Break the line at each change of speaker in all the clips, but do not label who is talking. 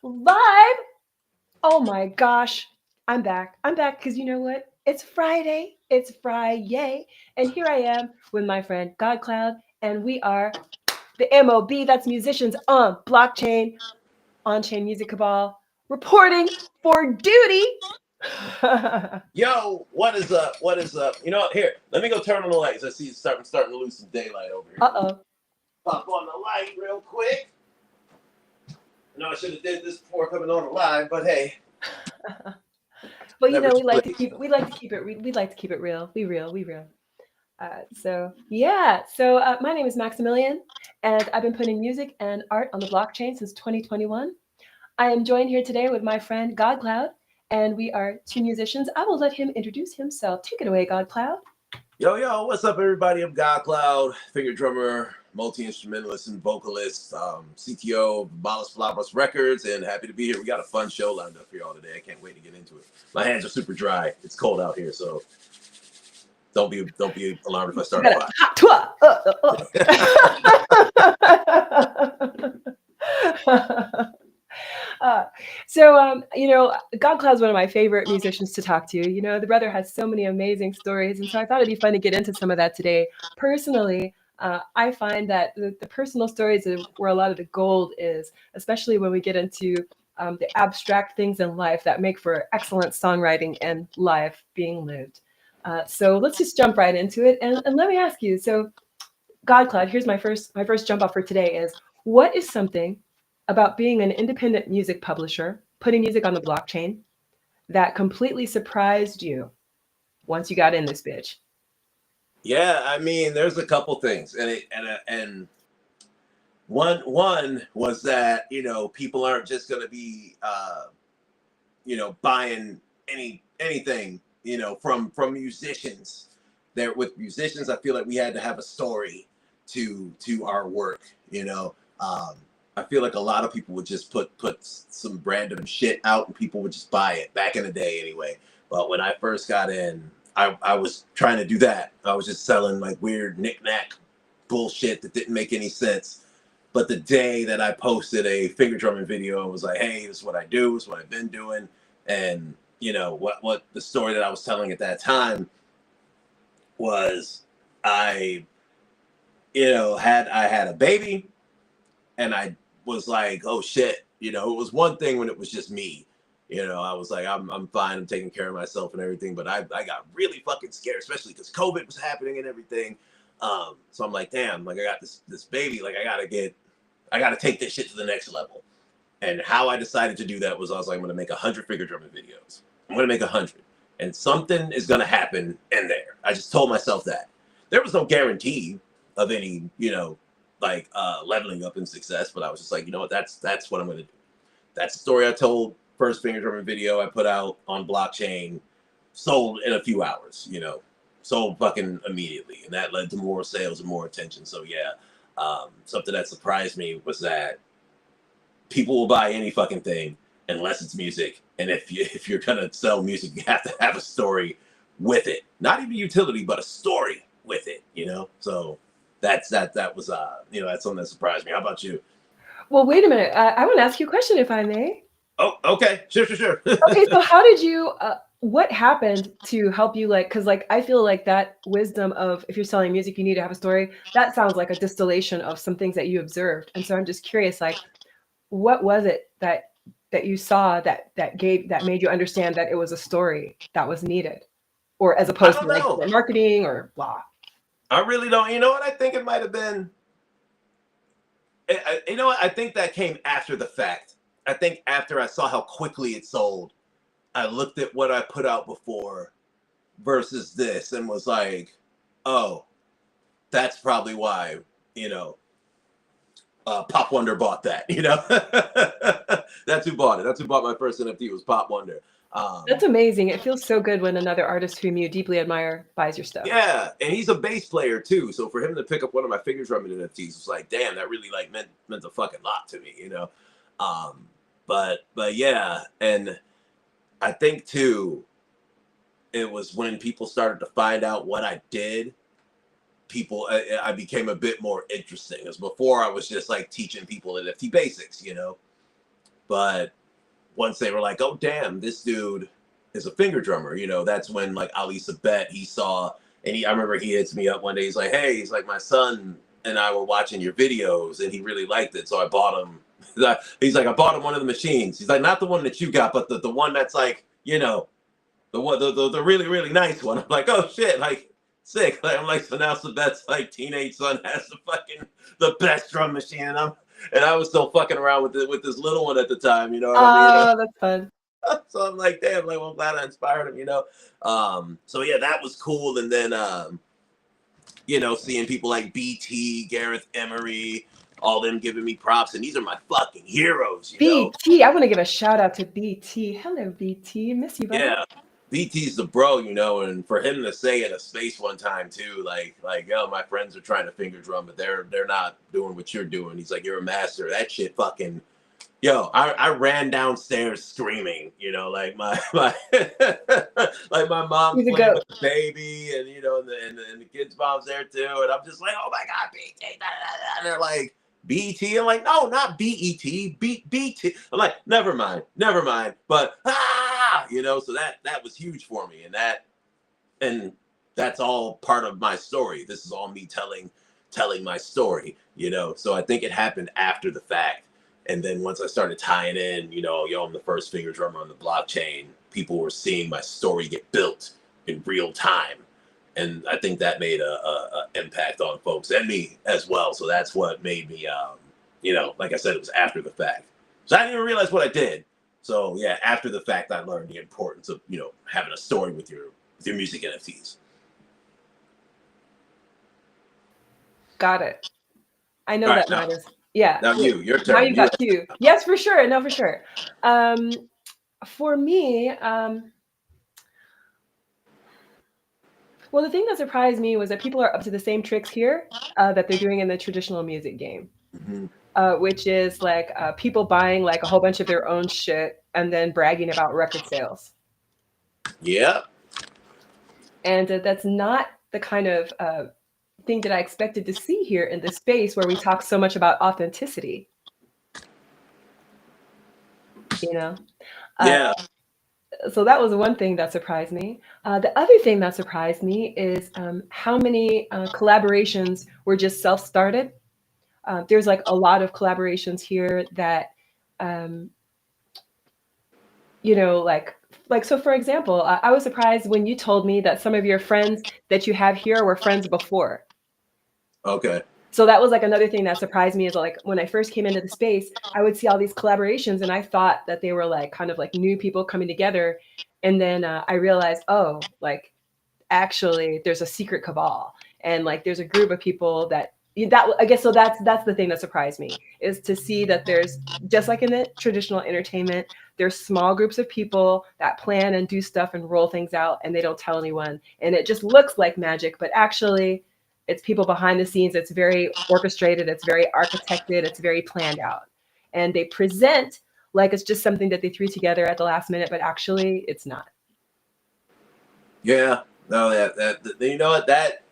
Live. Oh my gosh. I'm back. I'm back because you know what? It's Friday. It's Friday. And here I am with my friend GodCloud, and we are the MOB, that's musicians on blockchain, on chain music cabal, reporting for duty. Uh
Yo, what is up? What is up? You know what? Here, let me go turn on the lights. I see it's starting to lose some daylight over here. Let me
oh.
pop on the light real quick. I know I should have did this before coming on the live, but hey,
But you
never
know,
too late.
we like to keep it, we like to keep it real. We real. So yeah, so my name is Maximillian, and I've been putting music and art on the blockchain since 2021. I am joined here today with my friend GodCloud, and we are two musicians. I will let him introduce himself. Take it away, GodCloud.
Yo, what's up, everybody? I'm GodCloud, finger drummer, multi-instrumentalist and vocalist, CTO of Balas Palabras Records, and happy to be here. We got a fun show lined up for y'all today. I can't wait to get into it. My hands are super dry. It's cold out here, so don't be alarmed if I
You
start a
got a
fire.
hot tour. Uh, God Cloud's one of my favorite musicians to talk to. You know, the brother has so many amazing stories, and so I thought it'd be fun to get into some of that today. Personally, I find that the personal stories are where a lot of the gold is, especially when we get into the abstract things in life that make for excellent songwriting and life being lived. So let's just jump right into it, and let me ask you. So, God Cloud, here's my first jump off for today is what is something about being an independent music publisher, putting music on the blockchain, that completely surprised you once you got in this bitch?
Yeah, I mean, there's a couple things, and one was that people aren't just gonna be buying anything from musicians. There with musicians, I feel like we had to have a story to our work. I feel like a lot of people would just put some random shit out and people would just buy it back in the day anyway. But when I first got in, I was trying to do that. I was just selling like weird knick-knack bullshit that didn't make any sense. But the day that I posted a finger drumming video, I was like, hey, this is what I do, this is what I've been doing. And what the story that I was telling at that time was I, had a baby, and I was like, oh shit, it was one thing when it was just me. I was like, I'm fine, I'm taking care of myself and everything, but I got really fucking scared, especially because COVID was happening and everything. So I'm like, damn, like I got this baby, like I gotta take this shit to the next level. And how I decided to do that was I was like, I'm gonna make 100 finger drumming videos. I'm gonna make 100, and something is gonna happen in there. I just told myself that. There was no guarantee of any, leveling up in success, but I was just like, you know what, that's what I'm gonna do. That's the story I told. First finger drumming video I put out on blockchain, sold in a few hours. Sold fucking immediately, and that led to more sales and more attention. So yeah, something that surprised me was that people will buy any fucking thing unless it's music. And if you're gonna sell music, you have to have a story with it. Not even utility, but a story with it. So that was that's something that surprised me. How about you?
Well, wait a minute. I want to ask you a question, if I may.
Oh, okay, sure.
Okay, so how did you? What happened to help you? Like, because like I feel like that wisdom of if you're selling music, you need to have a story. That sounds like a distillation of some things that you observed, and so I'm just curious, like, what was it that you saw that made you understand that it was a story that was needed, or as
I
opposed to
don't
like
know.
marketing or blah?
I really don't. You know what? I think it might have been. You know what? I think that came after the fact. I think after I saw how quickly it sold, I looked at what I put out before versus this and was like, oh, that's probably why, Pop Wonder bought that, That's who bought it. That's who bought my first NFT was Pop Wonder.
That's amazing. It feels so good when another artist whom you deeply admire buys your stuff.
Yeah, and he's a bass player too. So for him to pick up one of my fingers drumming NFTs was like, damn, that really like meant a fucking lot to me. But yeah, and I think too, it was when people started to find out what I did. I became a bit more interesting. As before, I was just like teaching people NFT basics. But once they were like, oh damn, this dude is a finger drummer, you know, that's when like Ali Sabet, he saw, and I remember he hits me up one day, he's like, hey, he's like, my son and I were watching your videos and he really liked it, so I bought him. He's like, I bought him one of the machines. He's like, not the one that you got, but the one that's like, you know, the one, the really, really nice one. I'm like, oh shit, like sick. Like, I'm like, so now Sabet's like teenage son has the best drum machine, and I was still fucking around with this little one at the time, you know what I mean?
Oh, that's fun.
So I'm like, damn, like, well, I'm glad I inspired him, you know? So yeah, that was cool. And then, you know, seeing people like BT, Gareth Emery, all them giving me props. And these are my fucking heroes, you know?
BT, I want to give a shout out to BT. Hello, BT. Miss you, buddy.
Yeah. BT's the bro, you know, and for him to say in a space one time too, like, yo, my friends are trying to finger drum, but they're not doing what you're doing. He's like, you're a master. That shit fucking, yo, I ran downstairs screaming, you know, like my like my mom
He's a
playing
goat.
with the baby, and you know, and the kids' mom's there too, and I'm just like, oh my god, BT, and they're like, BT. I'm like, no, not BET, BT. I'm like, never mind, but you know, so that was huge for me, and that's all part of my story. This is all me telling my story, you know. So I think it happened after the fact. And then once I started tying in, you know, yo, I'm the first finger drummer on the blockchain, people were seeing my story get built in real time. And I think that made a impact on folks and me as well. So that's what made me, you know, like I said, it was after the fact. So I didn't even realize what I did. So yeah, after the fact, I learned the importance of, you know, having a story with your music NFTs.
Got it. I know
All
that
right,
matters. Yeah.
now your turn.
Now you got Q. Yes, for sure. No, for sure. For me, well, the thing that surprised me was that people are up to the same tricks here that they're doing in the traditional music game, which is like people buying like a whole bunch of their own shit and then bragging about record sales.
Yeah.
And that's not the kind of thing that I expected to see here in this space where we talk so much about authenticity. You know?
Yeah.
So that was one thing that surprised me. The other thing that surprised me is how many collaborations were just self-started. There's like a lot of collaborations here that, you know, like so. For example, I was surprised when you told me that some of your friends that you have here were friends before.
Okay.
So that was like another thing that surprised me is like when I first came into the space, I would see all these collaborations and I thought that they were like kind of like new people coming together. And then I realized, oh, like actually there's a secret cabal and like there's a group of people that I guess so that's the thing that surprised me is to see that there's just like in the traditional entertainment, there's small groups of people that plan and do stuff and roll things out and they don't tell anyone. And it just looks like magic, but actually it's people behind the scenes. It's very orchestrated. It's very architected. It's very planned out. And they present like it's just something that they threw together at the last minute, but actually it's not.
Yeah. No, that you know what, that.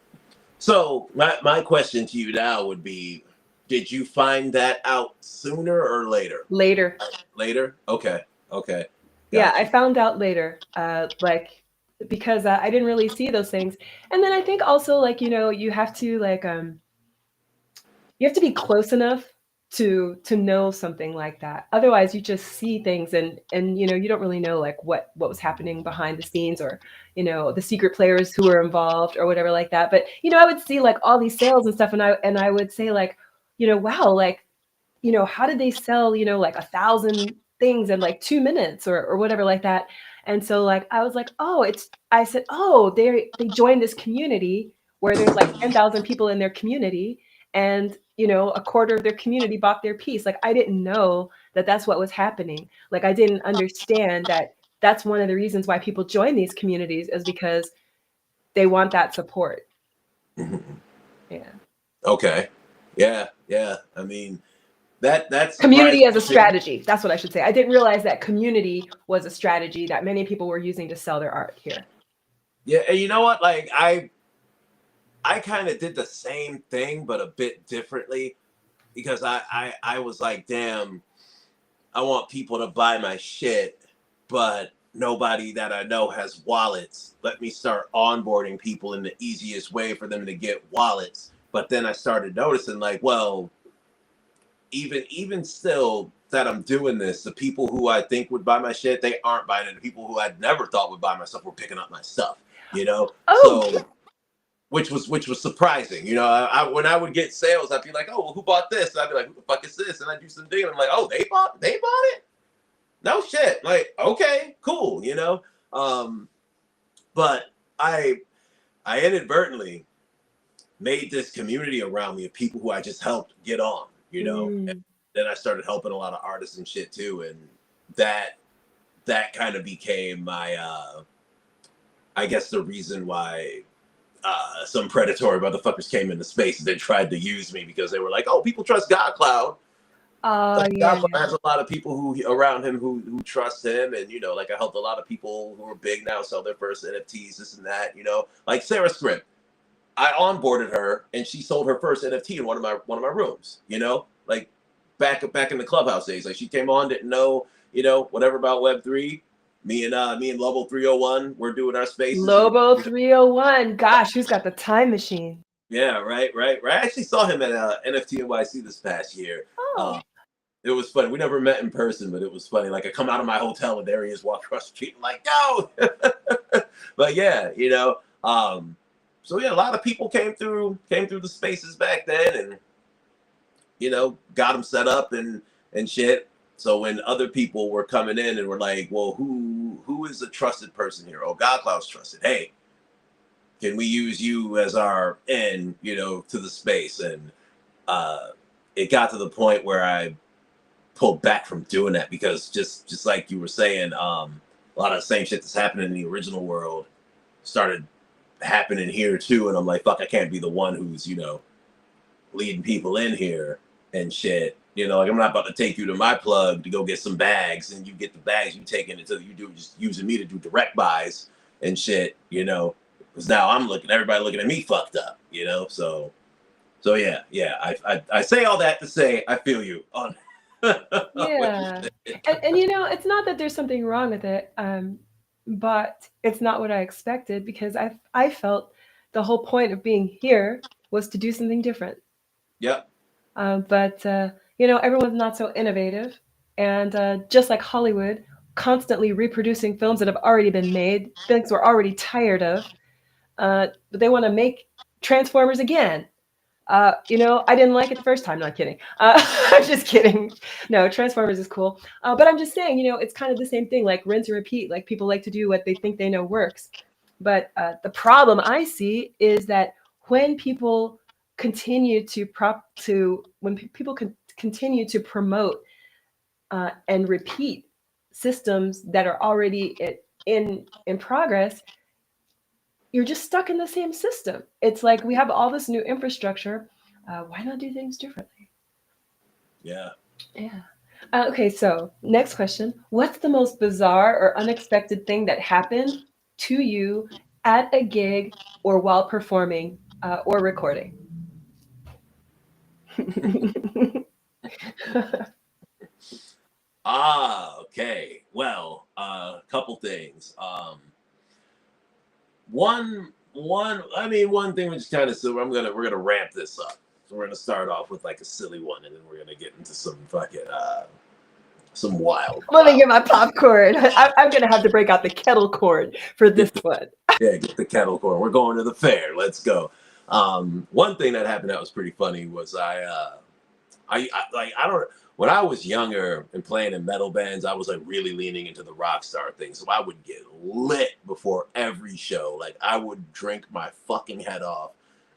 So my question to you now would be, did you find that out sooner or later?
Later.
Later? Okay. Gotcha.
Yeah, I found out later. Like because I didn't really see those things. And then I think also like, you know, you have to like you have to be close enough to know something like that. Otherwise you just see things and you know, you don't really know like what was happening behind the scenes or, you know, the secret players who were involved or whatever like that. But, you know, I would see like all these sales and stuff and I would say like, you know, wow, like, you know, how did they sell, you know, like 1,000 things in like 2 minutes or whatever like that. And so like I was like, oh, I said, oh, they joined this community where there's like 10,000 people in their community and, you know, a quarter of their community bought their piece. Like I didn't know that that's what was happening. Like I didn't understand that that's one of the reasons why people join these communities is because they want that support. Yeah.
Okay. Yeah. I mean, that's
community as a strategy. That's what I should say. I didn't realize that community was a strategy that many people were using to sell their art here.
Yeah, and you know what? Like I kind of did the same thing, but a bit differently, because I was like, damn, I want people to buy my shit, but nobody that I know has wallets. Let me start onboarding people in the easiest way for them to get wallets. But then I started noticing, like, well, even still that I'm doing this, the people who I think would buy my shit, they aren't buying it. The people who I'd never thought would buy my stuff were picking up my stuff, you know?
Oh,
So which was surprising. You know, I when I would get sales, I'd be like, oh, well, who bought this? And I'd be like, who the fuck is this? And I'd do some digging. I'm like, oh, they bought it? No shit. Like, okay, cool, you know? But I inadvertently made this community around me of people who I just helped get on, you know? And then I started helping a lot of artists and shit too. And that kind of became my, I guess the reason why some predatory motherfuckers came into space and they tried to use me because they were like, oh, people trust GodCloud.
yeah.
GodCloud has a lot of people who around him who trust him. And, you know, like I helped a lot of people who are big now sell their first NFTs, this and that, you know, like Sarah Script. I onboarded her and she sold her first NFT in one of my rooms, you know, like back in the Clubhouse days. Like she came on, didn't know, you know, whatever about Web3. Me and Lobo 301, we're doing our spaces.
Lobo 301. Gosh, who's got the time machine?
Yeah, right. I actually saw him at NFT NYC this past year.
Oh.
It was funny. We never met in person, but it was funny. Like I come out of my hotel and there he is walking across the street. I'm like, yo. But yeah, you know. So yeah, a lot of people came through the spaces back then, and you know, got them set up and shit. So when other people were coming in and were like, well, who is a trusted person here? Oh, GodCloud's trusted. Hey, can we use you as our in, you know, to the space? And it got to the point where I pulled back from doing that because just like you were saying, a lot of the same shit that's happening in the original world started happening here too. And I'm like, fuck, I can't be the one who's, you know, leading people in here and shit. You know, like I'm not about to take you to my plug to go get some bags and you get the bags, you taking it till you do just using me to do direct buys and shit, you know, because now I'm everybody looking at me fucked up, you know. So yeah. I say all that to say I feel you on
Yeah. And you know, it's not that there's something wrong with it, but it's not what I expected because I felt the whole point of being here was to do something different.
Yep.
But you know, everyone's not so innovative, and just like Hollywood, constantly reproducing films that have already been made, things we're already tired of, but they want to make Transformers again. You know, I didn't like it the first time. Not kidding. I'm just kidding. No, Transformers is cool. But I'm just saying, you know, it's kind of the same thing, like rinse and repeat. Like people like to do what they think they know works. But the problem I see is that when people continue to continue to promote and repeat systems that are already in progress, you're just stuck in the same system. It's like we have all this new infrastructure. Why not do things differently?
Yeah.
Yeah. Okay, so next question. What's the most bizarre or unexpected thing that happened to you at a gig or while performing or recording?
Okay. Well, a couple things. One thing which is kind of silly. We're gonna ramp this up. So we're gonna start off with like a silly one, and then we're gonna get into some fucking some wild.
Let me get my popcorn. I'm gonna have to break out the kettle corn for this one.
Yeah, get the kettle corn. We're going to the fair. Let's go. One thing that happened that was pretty funny was when I was younger and playing in metal bands, I was like really leaning into the rock star thing. So I would get lit before every show. Like I would drink my fucking head off.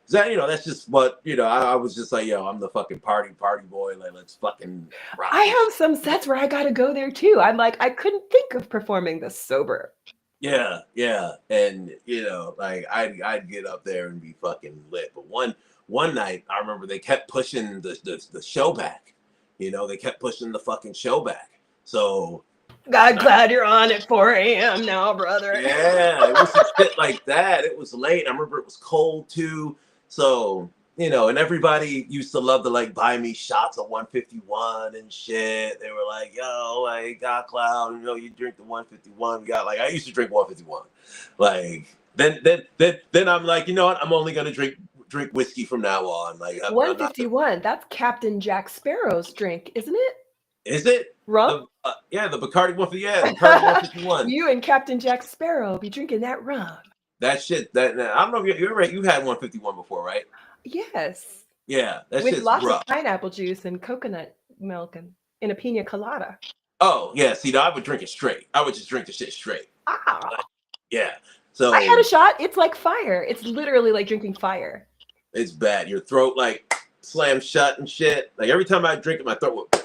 That, you know, that's just what, you know, I was just like, yo, I'm the fucking party boy. Like, let's fucking rock.
I have some sets where I gotta go there too. I'm like, I couldn't think of performing this sober.
Yeah. And, you know, like I'd get up there and be fucking lit. But one night, I remember they kept pushing the show back. You know, they kept pushing the fucking show back. So
GodCloud you're on at 4 a.m. now, brother.
Yeah, it was some shit like that. It was late. I remember it was cold too. So you know, and everybody used to love to like buy me shots of 151 and shit. They were like, yo, like GodCloud, you know, you drink the 151. We got like, I used to drink 151. Like, then I'm like, you know what? I'm only gonna drink whiskey from now on. Like, I'm not.
151. That's Captain Jack Sparrow's drink, isn't it?
Is it?
Rum?
Yeah, the Bacardi 150. Yeah, the Bacardi 151.
You and Captain Jack Sparrow be drinking that rum.
That shit. I don't know if you're right. You had 151 before, right?
Yes.
Yeah, that
With
shit's
lots
rough.
of pineapple juice and coconut milk and in a pina colada.
Oh yeah, see, no, I would drink it straight. I would just drink the shit straight.
Ah.
Like, yeah. So
I had a shot. It's like fire. It's literally like drinking fire.
It's bad. Your throat like slammed shut and shit. Like every time I drink it, my throat would bam.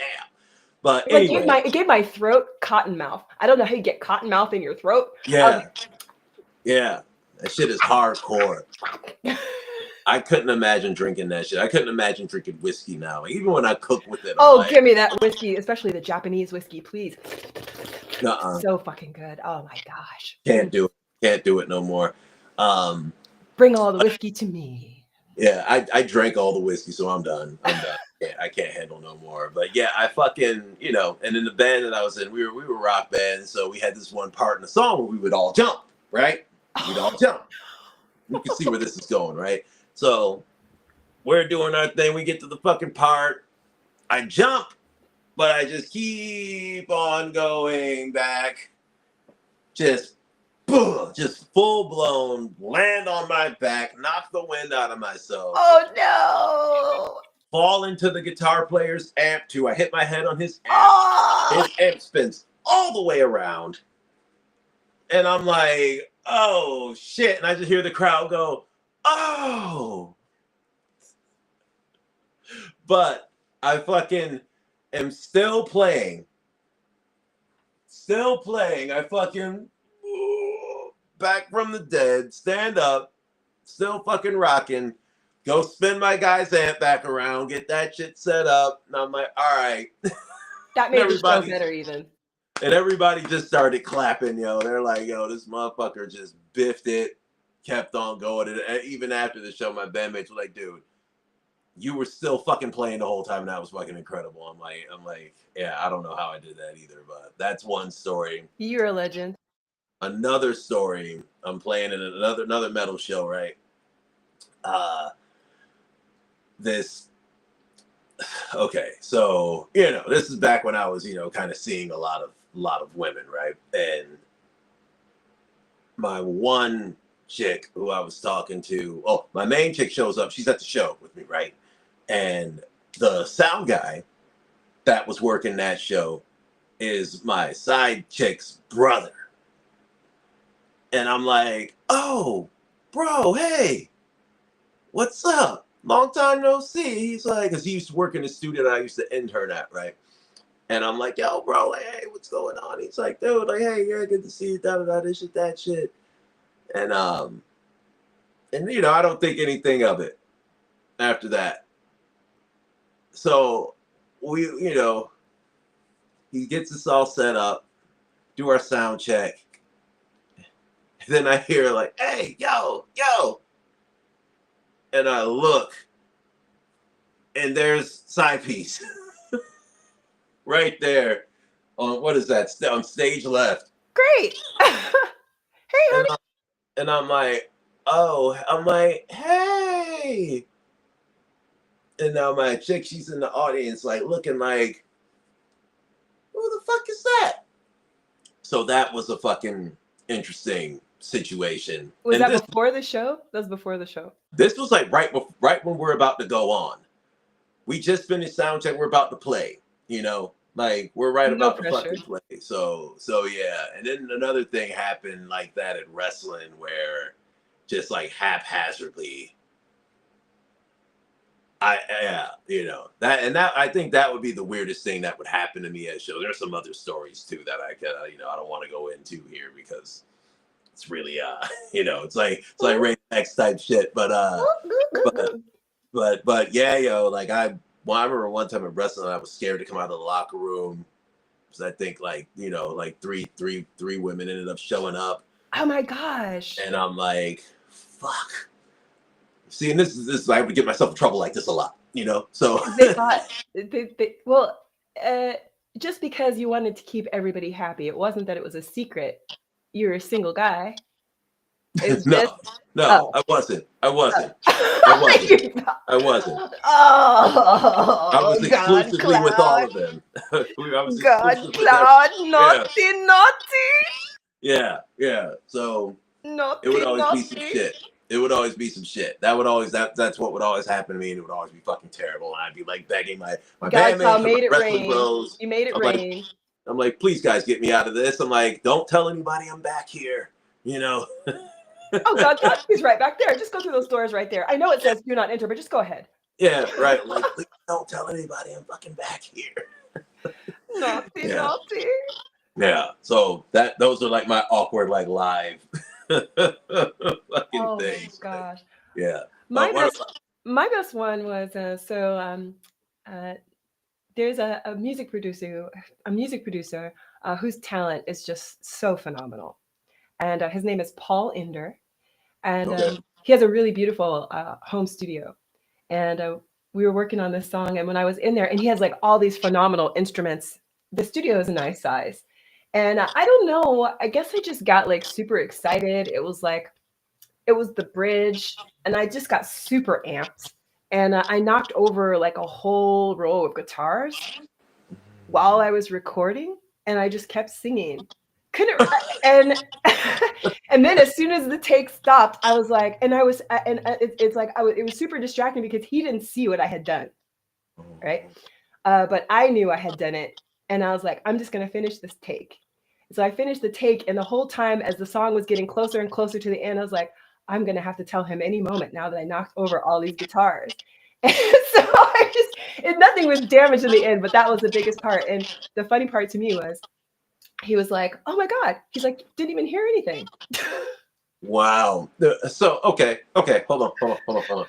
But anyway,
it gave my throat cotton mouth. I don't know how you get cotton mouth in your throat.
Yeah, yeah, that shit is hardcore. I couldn't imagine drinking that shit. I couldn't imagine drinking whiskey now. Like, even when I cook with it.
Oh, like, give me that whiskey, especially the Japanese whiskey, please. So fucking good. Oh my gosh.
Can't do it. Can't do it no more.
Bring all the whiskey to me.
Yeah, I drank all the whiskey, so I'm done. I'm done. I can't handle no more. But yeah, I fucking, you know, and in the band that I was in, we were rock band, so we had this one part in the song where we would all jump, right? We'd all jump. You can see where this is going, right? So we're doing our thing. We get to the fucking part. I jump, but I just keep on going back. Just full blown, land on my back, knock the wind out of myself.
Oh no!
Fall into the guitar player's amp too. I hit my head on his amp. His amp spins all the way around. And I'm like, oh shit. And I just hear the crowd go, oh. But I fucking am still playing. I fucking back from the dead, stand up, still fucking rocking, go spin my guy's amp back around, get that shit set up. And I'm like, all right.
That made the show better even.
And everybody just started clapping, yo. They're like, yo, this motherfucker just biffed it, kept on going. And even after the show, my bandmates were like, dude, you were still fucking playing the whole time, and that was fucking incredible. I'm like, yeah, I don't know how I did that either, but that's one story.
You're a legend.
Another story, I'm playing in another metal show, right? Okay, so you know, this is back when I was, you know, kind of seeing a lot of women, right? And my one chick who I was talking to, my main chick shows up. She's at the show with me, right? And the sound guy that was working that show is my side chick's brother. And I'm like, oh, bro, hey, what's up? Long time no see. He's like, because he used to work in the studio that I used to intern at, right? And I'm like, yo, bro, like, hey, what's going on? He's like, dude, like, hey, yeah, good to see you, this shit, that shit. And you know, I don't think anything of it after that. So we, you know, he gets us all set up, do our sound check. And then I hear like, hey, yo. And I look, and there's side piece right there on, what is that, on stage left.
Great. Hey, honey.
And I'm like, hey. And now my chick, she's in the audience, like looking like, who the fuck is that? So that was a fucking interesting situation.
Was that before the show? That was before the show.
This was like right when we're about to go on. We just finished sound check. We're about to play, you know, like we're about to fucking play. So yeah. And then another thing happened like that at wrestling where just like haphazardly, you know, that I think that would be the weirdest thing that would happen to me at a show. There's some other stories too that I can, you know, I don't want to go into here because it's really, you know, it's like Ray X type shit, but yeah, yo, like I remember one time at wrestling, I was scared to come out of the locker room because I think like, you know, like three women ended up showing up.
Oh my gosh.
And I'm like, fuck. See, and this is I would get myself in trouble like this a lot, you know. So
They thought, well, just because you wanted to keep everybody happy, it wasn't that it was a secret. You're a single guy. It's
no,
just,
no,
oh.
I wasn't. I wasn't. I wasn't. I wasn't. I
Oh,
was exclusively with all of them. I was exclusive with them.
GodCloud,
Yeah,
naughty.
yeah, yeah. So it would
Naughty,
always be some
naughty.
shit. It would always be some shit. That would always that's what would always happen to me, and it would always be fucking terrible. And I'd be like begging my bandmates
GodCloud
or my
made it
wrestling
rain.
bros.
You made it rain.
I'm like, please guys, get me out of this. I'm like, don't tell anybody I'm back here. You know.
Oh, GodCloud, he's right back there. Just go through those doors right there. I know it says do not enter, but just go ahead.
Yeah, right. Like, please don't tell anybody I'm fucking back here.
Naughty,
Yeah.
naughty.
Yeah. So those are like my awkward, like live fucking
Oh
things.
my gosh.
Yeah.
My best one was there's a music producer whose talent is just so phenomenal, and his name is Paul Inder, and
Okay.
he has a really beautiful home studio, and we were working on this song, and when I was in there, and he has like all these phenomenal instruments. The studio is a nice size, and I don't know, I guess I just got like super excited. It was the bridge, and I just got super amped, and I knocked over like a whole row of guitars while I was recording, and I just kept singing. Couldn't and and then as soon as the take stopped, I was like, and I was and it's like it was super distracting because he didn't see what I had done, right? But I knew I had done it, and I was like, I'm just gonna finish this take. So I finished the take, and the whole time as the song was getting closer and closer to the end, I was like, I'm gonna have to tell him any moment now that I knocked over all these guitars. And so nothing was damaged in the end, but that was the biggest part. And the funny part to me was he was like, oh my God. He's like, didn't even hear anything.
Wow. So okay, hold on.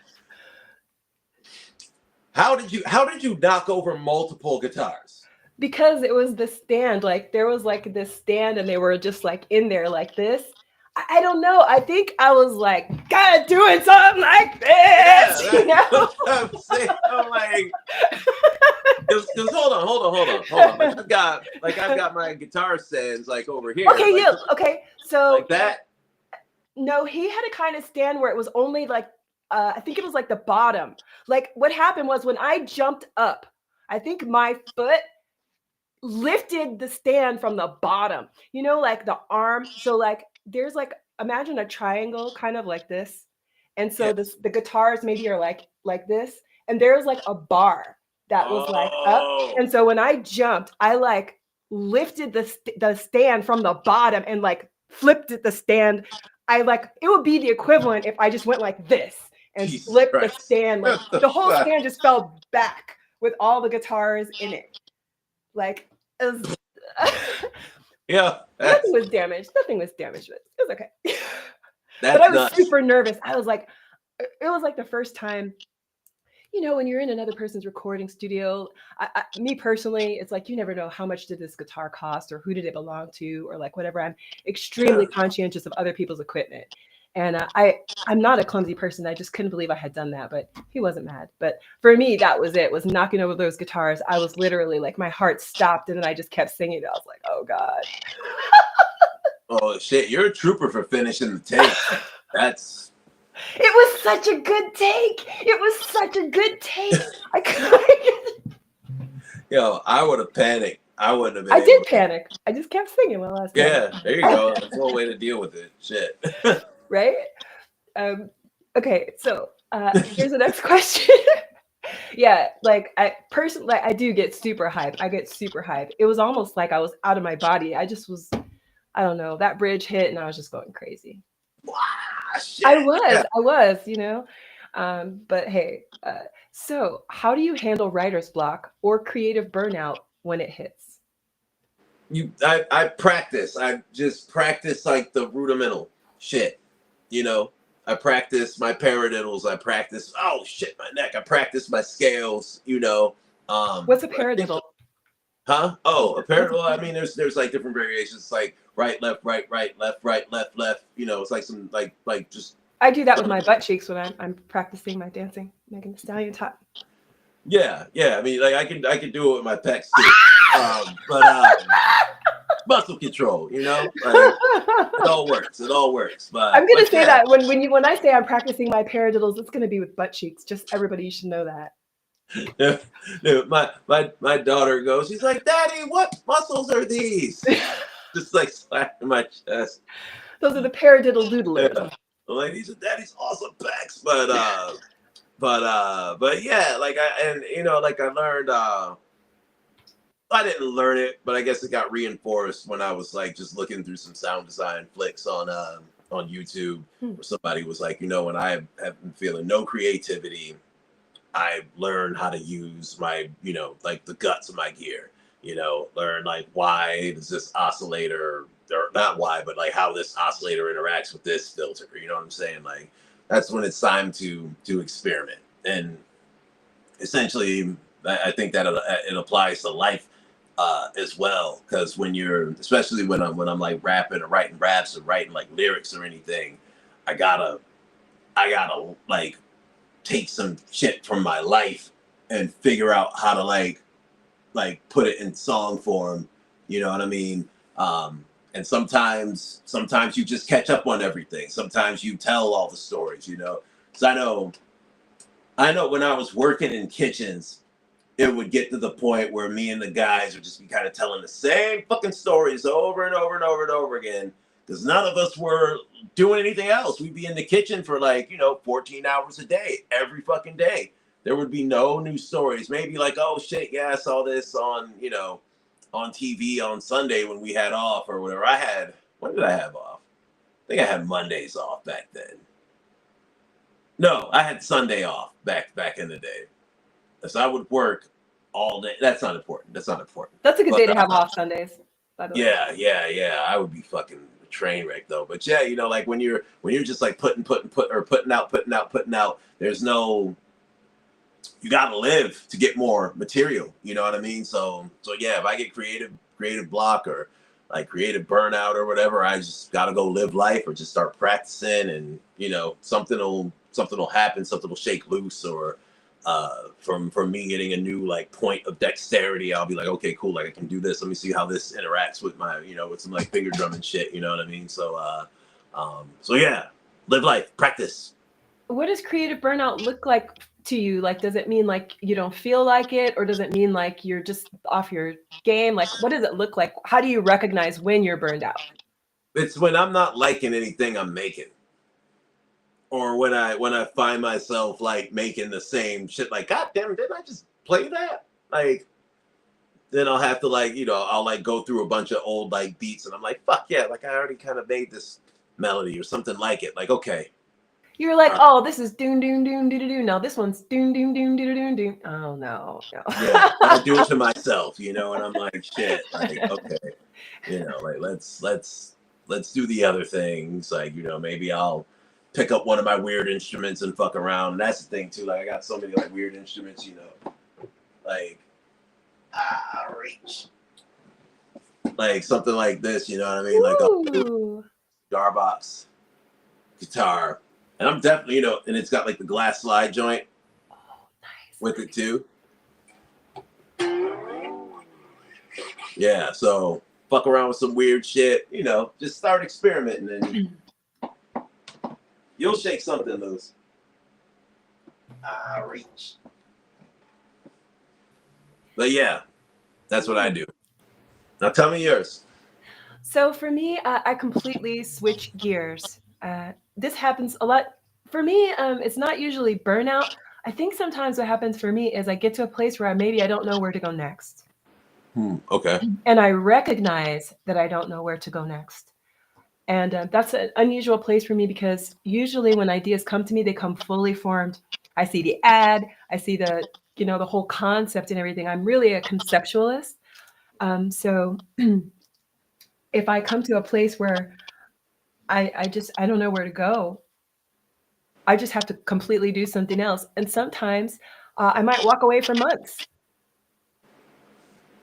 How did you knock over multiple guitars?
Because it was the stand, like there was like this stand and they were just like in there like this. I don't know. I think I was like, God, doing something like this.
Yeah,
you know?
I'm saying. I'm like, because hold on. Like I've got my guitar stands like over here.
Okay,
like,
yeah. Okay. So
like that.
no, he had a kind of stand where it was only like I think it was like the bottom. Like what happened was when I jumped up, I think my foot lifted the stand from the bottom. You know, like the arm. So like there's like imagine a triangle kind of like this. And so the guitars maybe are like this. And there's like a bar that was like up. And so when I jumped, I like lifted the stand from the bottom and like flipped the stand. I like it would be the equivalent if I just went like this and flipped the stand. Like the whole stand just fell back with all the guitars in it. Like it was,
yeah.
nothing was damaged. Nothing was damaged. It was okay.
But
I was super nervous. I was like, it was like the first time, you know, when you're in another person's recording studio, me personally, it's like, you never know how much did this guitar cost or who did it belong to or like whatever. I'm extremely conscientious of other people's equipment. And I'm not a clumsy person. I just couldn't believe I had done that, but he wasn't mad. But for me, that was it, was knocking over those guitars. I was literally like, my heart stopped and then I just kept singing. I was like, oh God.
Oh shit, you're a trooper for finishing the take.
It was such a good take. It was such a good take. I couldn't.
Yo, I would have panicked. I wouldn't have been.
I did panic. I just kept singing while I was singing.
Yeah, there you go. That's one way to deal with it. Shit.
Right? Okay, so here's the next question. Yeah, like I personally, like I do get super hyped. I get super hyped. It was almost like I was out of my body. I just was, I don't know, that bridge hit and I was just going crazy.
Wow, shit.
I was, you know. But hey, so how do you handle writer's block or creative burnout when it hits?
I practice. I just practice like the rudimental shit. You know, I practice my paradiddles. I practice, oh shit, my neck. I practice my scales, you know.
What's a paradiddle?
Huh? Oh, a paradiddle. I mean, there's like different variations, like right, left, right, left, right, left, left. You know, it's like some like just
I do that with my butt cheeks when I'm practicing my dancing, Megan Thee Stallion top.
Yeah. I mean, like I can do it with my pecs too. But muscle control, you know, like it all works. It all works.
I'm gonna say
yeah.
that when I say I'm practicing my paradiddles, it's gonna be with butt cheeks. Just everybody should know that.
Dude, my daughter goes, she's like, Daddy, what muscles are these? Just like slapping my chest.
Those are the paradiddle doodlers.
Yeah. Like these are Daddy's awesome pecs. But yeah, like like I learned I didn't learn it, but I guess it got reinforced when I was like just looking through some sound design flicks on YouTube, where somebody was like, when I have been feeling no creativity, I learned how to use my, like the guts of my gear, learn like why does this oscillator, or not why, but like how this oscillator interacts with this filter, you know what I'm saying? Like that's when it's time to experiment. And essentially, I think that it applies to life as well, because especially when I'm like rapping or writing raps or writing like lyrics or anything, I gotta like take some shit from my life and figure out how to like put it in song form, you know what I mean? And sometimes you just catch up on everything. Sometimes you tell all the stories, so I know when I was working in kitchens, it would get to the point where me and the guys would just be kind of telling the same fucking stories over and over and over and over again, because none of us were doing anything else. We'd be in the kitchen for 14 hours a day, every fucking day. There would be no new stories. Maybe like, oh shit, yeah, I saw this on, on TV on Sunday when we had off or whatever. When did I have off? I think I had Mondays off back then. No, I had Sunday off back in the day. So I would work all day. That's not important. That's
a good day to have off, Sundays, by the way.
Yeah. I would be fucking a train wreck though. But yeah, like when you're just like putting out, there's no, you gotta live to get more material. You know what I mean? So yeah, if I get creative block or like creative burnout or whatever, I just gotta go live life or just start practicing, and something will happen, something will shake loose, or from me getting a new like point of dexterity, I'll be like, okay, cool, like I can do this. Let me see how this interacts with my, with some like finger drum and shit. You know what I mean? So yeah, live life, practice.
What does creative burnout look like to you? Like, does it mean like you don't feel like it, or does it mean like you're just off your game? Like, what does it look like? How do you recognize when you're burned out?
It's when I'm not liking anything I'm making. Or when I find myself like making the same shit, like, God damn it, didn't I just play that? Like, then I'll have to like, I'll like go through a bunch of old like beats, and I'm like, fuck yeah, like I already kind of made this melody or something like it. Like, okay.
You're like, oh, this is doom doom doom doo doo doo. No, this one's doom doom doom doo doo doom. Oh no.
Yeah, I do it to myself, and I'm like, shit, like, okay, like let's do the other things. Like, maybe I'll pick up one of my weird instruments and fuck around. And that's the thing too. Like I got so many like weird instruments, like reach, like something like this. You know what I mean?
Ooh.
Like a Starbox guitar, and I'm definitely and it's got like the glass slide joint.
Oh, nice.
With it too. Yeah, so fuck around with some weird shit. Just start experimenting and. You'll shake something loose. Reach. But yeah, that's what I do. Now tell me yours.
So for me, I completely switch gears. This happens a lot. For me, it's not usually burnout. I think sometimes what happens for me is I get to a place where maybe I don't know where to go next.
Okay.
And I recognize that I don't know where to go next. And that's an unusual place for me, because usually when ideas come to me, they come fully formed. I see the ad, I see the whole concept and everything. I'm really a conceptualist. So if I come to a place where I don't know where to go, I just have to completely do something else. And sometimes I might walk away for months,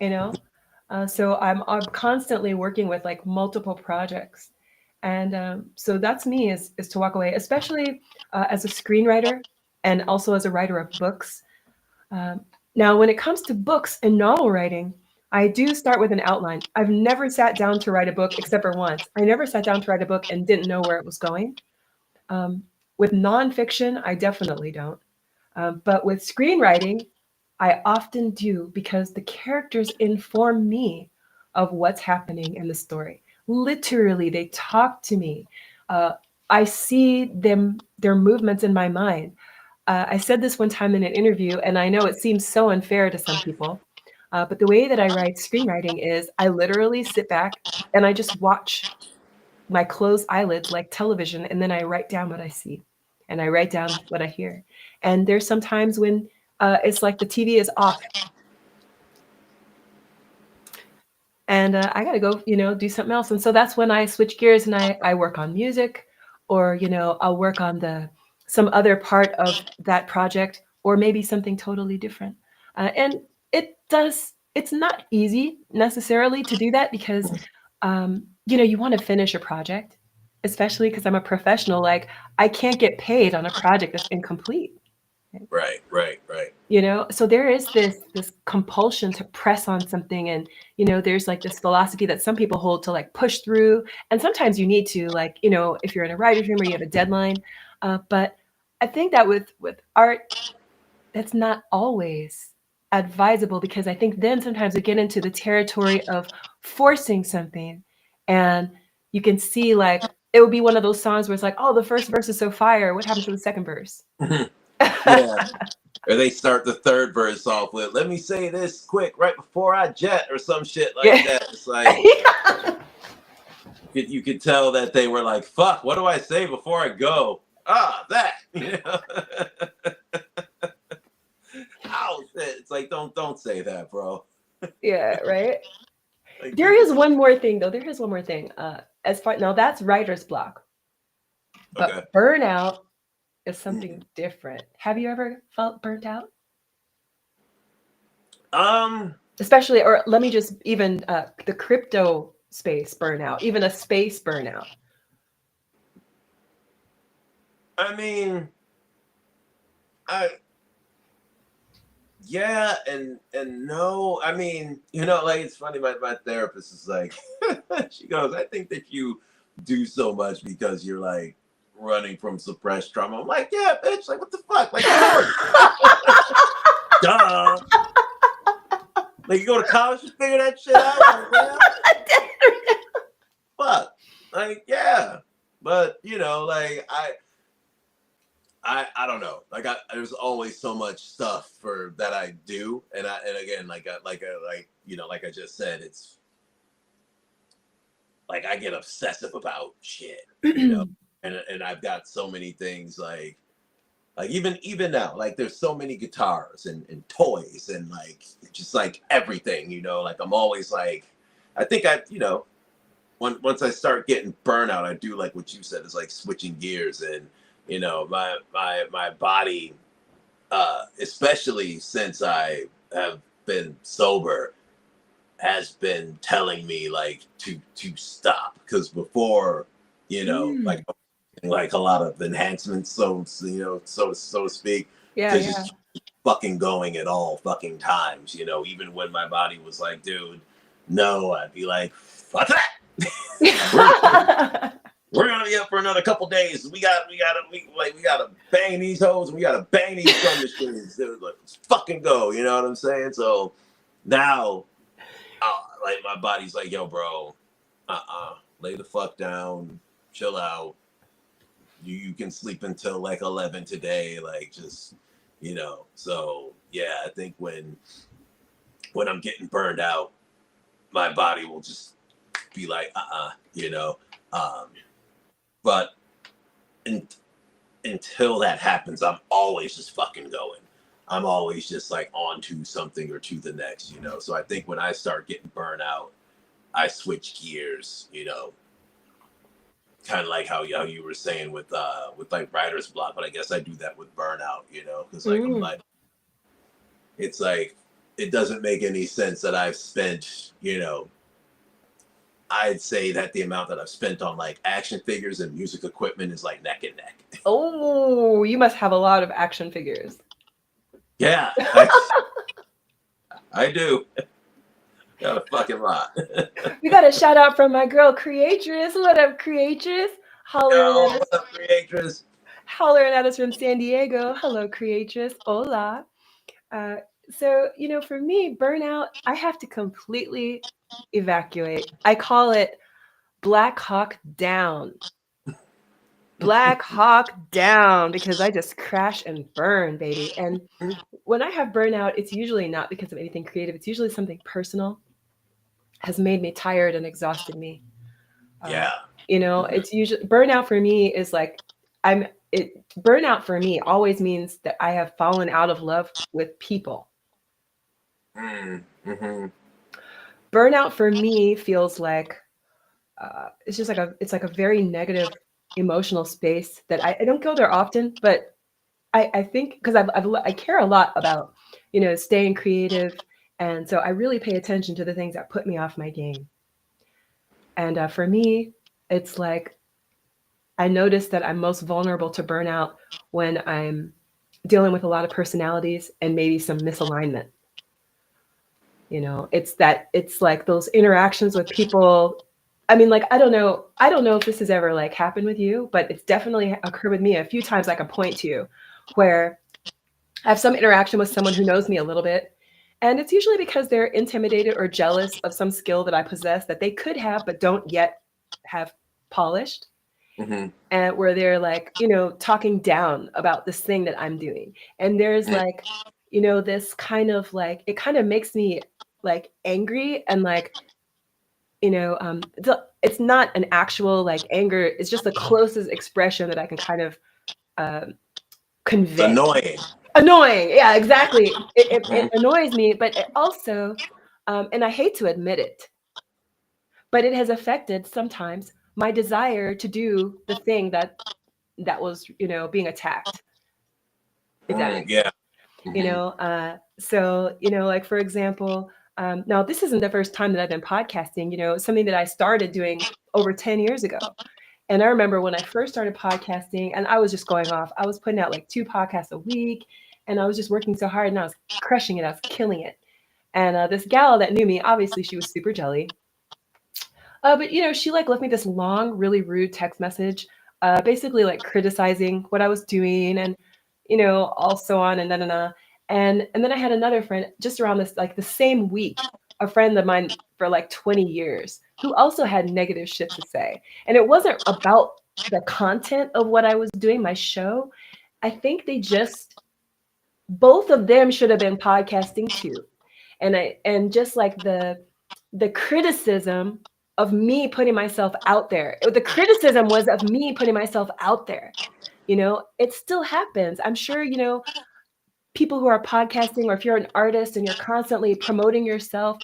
so I'm constantly working with like multiple projects. And so that's me, is to walk away, especially as a screenwriter and also as a writer of books. Um, Now, when it comes to books and novel writing, I do start with an outline. I've never sat down to write a book except for once. I never sat down to write a book and didn't know where it was going. Um, with nonfiction, I definitely don't. But with screenwriting, I often do because the characters inform me of what's happening in the story. Literally, they talk to me. Uh, I see their movements in my mind. I said this one time in an interview, and I know it seems so unfair to some people, but the way that I write screenwriting is I literally sit back and I just watch my closed eyelids like television, and then I write down what I see and I write down what I hear. And there's some times when it's like the TV is off and I got to go, do something else. And so that's when I switch gears and I work on music, or, I'll work on some other part of that project, or maybe something totally different. And it's not easy necessarily to do that because, you want to finish a project, especially because I'm a professional. Like, I can't get paid on a project that's incomplete.
Right.
So there is this compulsion to press on something, and there's like this philosophy that some people hold to like push through, and sometimes you need to, like, if you're in a writer's room or you have a deadline, but I think that with art, that's not always advisable, because I think then sometimes we get into the territory of forcing something, and you can see, like, it would be one of those songs where it's like, oh, the first verse is so fire, what happened to the second verse?
Yeah. Or they start the third verse off with, let me say this quick right before I jet, or some shit like
Yeah.
that. It's like, you could tell that they were like, fuck, what do I say before I go? That. Oh, shit. It's like, don't say that, bro.
Yeah, right.
Like,
There is one more thing, though. There is one more thing. As far now, that's writer's block, but
okay.
burnout is something different. Have you ever felt burnt out? Especially, or let me just even the crypto space burnout, even a space burnout.
I mean, I yeah and no. I mean, like, it's funny, my therapist is like, she goes, I think that you do so much because you're like running from suppressed trauma. I'm like, yeah, bitch, like, what the fuck? Like, duh. Like, you go to college to figure that shit out? Like, yeah, fuck. Like, yeah. But, like, I don't know. Like, there's always so much stuff that I do, and again, like I just said, it's like I get obsessive about shit, and I've got so many things, like even now, like, there's so many guitars and toys and, like, just like everything, like, I'm always like, I think once I start getting burnout, I do like what you said, is like switching gears, and my body, especially since I have been sober, has been telling me, like, to stop, because before, like a lot of enhancements, so to speak,
Yeah,
to
yeah.
just fucking going at all fucking times, even when my body was like, dude, no, I'd be like, fuck that. We're gonna be up for another couple days. We gotta bang these hoes, and we gotta bang these drum machines. Like, let's fucking go. You know what I'm saying? So now, like, my body's like, yo, bro, lay the fuck down, chill out. You can sleep until like 11 today. Like, just, So yeah, I think when I'm getting burned out, my body will just be like, Um, but until that happens, I'm always just fucking going. I'm always just like on to something or to the next, So I think when I start getting burnt out, I switch gears, kind of like how you were saying with like writer's block, but I guess I do that with burnout, because, like, I'm like, it's like, it doesn't make any sense that I've spent, I'd say that the amount that I've spent on like action figures and music equipment is like neck and neck.
Oh, you must have a lot of action figures.
Yeah, I do. Got a fucking lot.
We got a shout out from my girl Creatress. What up, Creatress? Hollering at us.
What up, Creatress?
Hollering at us from San Diego. Hello, Creatress. Hola. So, for me, burnout, I have to completely evacuate. I call it Black Hawk down. Black Hawk down, because I just crash and burn, baby. And when I have burnout, it's usually not because of anything creative. It's usually something personal has made me tired and exhausted me.
Yeah.
It's usually burnout for me is like burnout for me always means that I have fallen out of love with people.
Mm-hmm.
Burnout for me feels like it's just like a very negative emotional space that I don't go there often, but I think because I care a lot about staying creative, and so I really pay attention to the things that put me off my game. And for me, it's like I notice that I'm most vulnerable to burnout when I'm dealing with a lot of personalities and maybe some misalignment. It's like those interactions with people. I mean, like, I don't know if this has ever like happened with you, but it's definitely occurred with me a few times I can point to where I have some interaction with someone who knows me a little bit. And it's usually because they're intimidated or jealous of some skill that I possess that they could have, but don't yet have polished.
Mm-hmm.
And where they're like, talking down about this thing that I'm doing. And there's like, this kind of like, it kind of makes me like angry and like, it's not an actual like anger. It's just the closest expression that I can kind of convey.
It's
Annoying. Yeah, exactly. It annoys me, but it also, and I hate to admit it, but it has affected sometimes my desire to do the thing that was, being attacked. If that makes
yeah.
Mm-hmm. So, like, for example, now this isn't the first time that I've been podcasting, something that I started doing over 10 years ago. And I remember when I first started podcasting and I was just going off, I was putting out like 2 podcasts a week and I was just working so hard and I was crushing it. I was killing it. And this gal that knew me, obviously she was super jelly. But she like left me this long, really rude text message, basically like criticizing what I was doing and, all so on and da. And then I had another friend just around this, like the same week, a friend of mine for like 20 years who also had negative shit to say. And it wasn't about the content of what I was doing, my show. I think both of them should have been podcasting too. And just like the criticism of me putting myself out there. The criticism was of me putting myself out there. It still happens. I'm sure, people who are podcasting, or if you're an artist and you're constantly promoting yourself,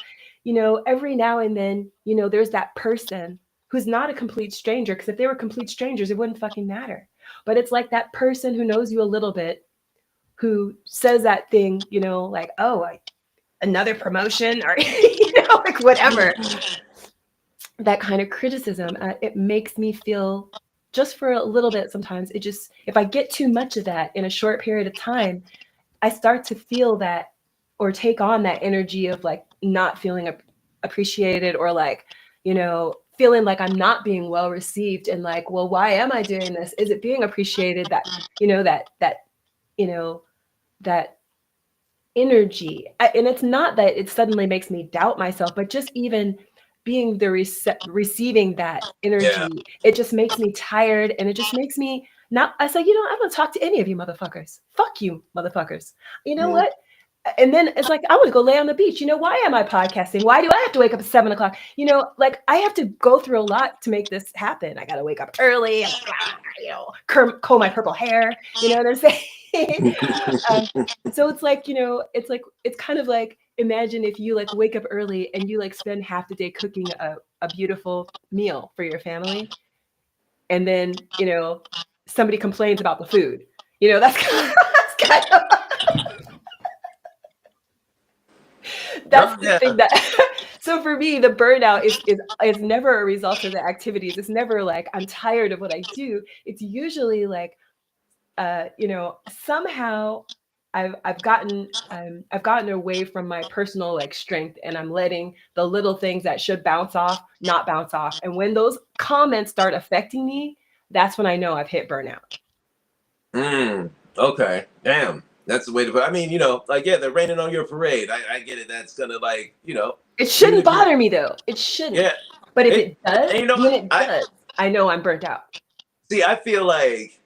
every now and then, there's that person who's not a complete stranger, because if they were complete strangers, it wouldn't fucking matter. But it's like that person who knows you a little bit, who says that thing, like, oh, like another promotion or, like whatever. That kind of criticism, it makes me feel, just for a little bit sometimes, if I get too much of that in a short period of time, I start to feel that or take on that energy of like not feeling appreciated, or like, feeling like I'm not being well received, and like, well, why am I doing this? Is it being appreciated? That, that energy. And it's not that it suddenly makes me doubt myself, but just even being the receiving that energy, it just makes me tired, and it just makes me not. I say, I don't talk to any of you motherfuckers. Fuck you, motherfuckers. You know what? And then it's like, I want to go lay on the beach. Why am I podcasting? Why do I have to wake up at 7 o'clock? Like, I have to go through a lot to make this happen. I got to wake up early, and, comb my purple hair. You know what I'm saying? So it's like, it's kind of like, imagine if you like wake up early and you like spend half the day cooking a beautiful meal for your family. And then, somebody complains about the food. That's kind of, that's the thing that, So for me, the burnout is never a result of the activities. It's never like I'm tired of what I do. It's usually like somehow I've gotten away from my personal like strength, and I'm letting the little things that should bounce off not bounce off. And when those comments start affecting me, that's when I know I've hit burnout.
Okay. Damn. That's the way to put it. I mean, like, yeah, they're raining on your parade. I get it. That's gonna, like,
It
even
shouldn't
if you,
bother me though. It shouldn't.
yeah.
But if it does,
And you know
when
what?
it does, I know I'm burnt out.
I feel like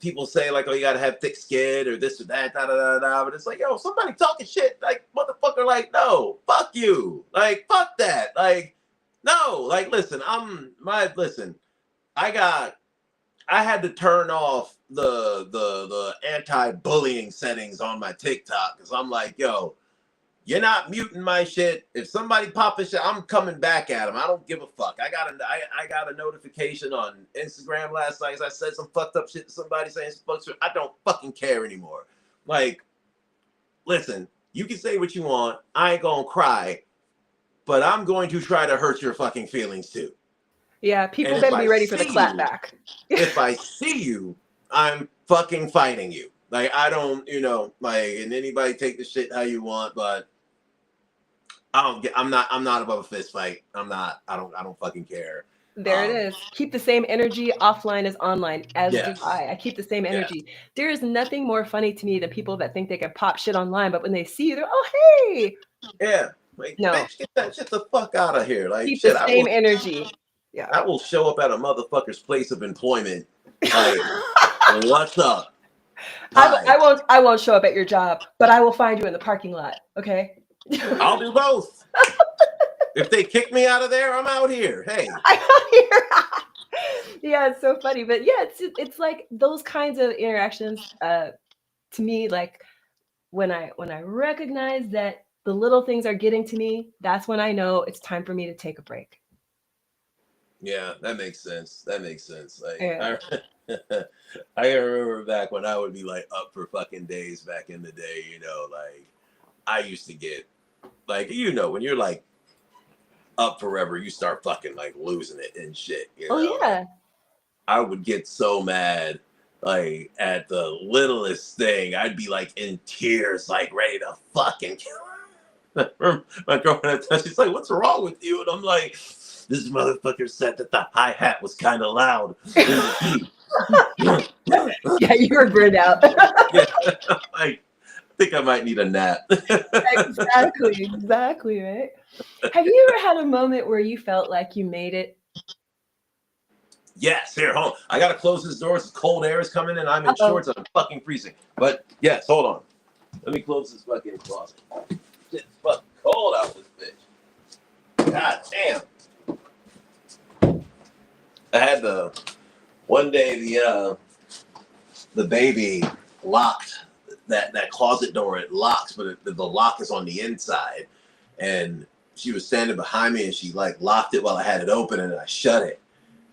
people say, like, oh, you gotta have thick skin or this or that, da da da da. But it's like, yo, somebody talking shit, like, motherfucker, like, no, fuck you, like, fuck that, like, no, like, listen, I had to turn off the anti-bullying settings on my TikTok because I'm like, yo, you're not muting my shit. If somebody popping shit, I'm coming back at them. I don't give a fuck. I got a notification on Instagram last night. I said some fucked up shit to somebody saying some fucked shit. I don't fucking care anymore. Like, listen, you can say what you want. I ain't gonna cry, but I'm going to try to hurt your fucking feelings too.
Yeah, people better be ready for the clap back.
If I see you, I'm fucking fighting you. Like, I don't, like, and anybody take the shit how you want, but I'm not above a fist fight. I don't fucking care.
There it is. Keep the same energy offline as online, as
Yes.
do I. I keep the same energy.
Yes.
There is nothing more funny to me than people that think they can pop shit online, but when they see you, they're, oh, hey.
Yeah. Like,
no.
Bitch, get that shit the fuck out of here. Like,
Keep
shit,
the same energy. Yeah.
I will show up at a motherfucker's place of employment. Like, what's up?
I won't show up at your job, but I will find you in the parking lot. Okay.
I'll do both. If they kick me out of there, I'm out here. Hey.
I'm out here. Yeah, it's so funny. But yeah, it's like those kinds of interactions, to me, like when I recognize that the little things are getting to me, that's when I know it's time for me to take a break.
Yeah, that makes sense. Like,
Yeah.
I remember back when I would be like up for fucking days back in the day, like I used to get like, when you're like up forever, you start fucking like losing it and shit.
Oh yeah.
Like, I would get so mad, like at the littlest thing. I'd be like in tears, like ready to fucking kill her. My girlfriend, she's like, "What's wrong with you?" And I'm like, "This motherfucker said that the hi-hat was kind of loud."
Yeah, you were burned out.
Yeah, I think I might need a nap.
Exactly, right? Have you ever had a moment where you felt like you made it?
Yes, here, hold on. I gotta close this door. This cold air is coming in. I'm in shorts. I'm fucking freezing. But yes, hold on. Let me close this fucking closet. It's fucking cold out this bitch. God damn. I had one day the baby locked that closet door. It locks, but the lock is on the inside. And she was standing behind me, and she like locked it while I had it open, and I shut it.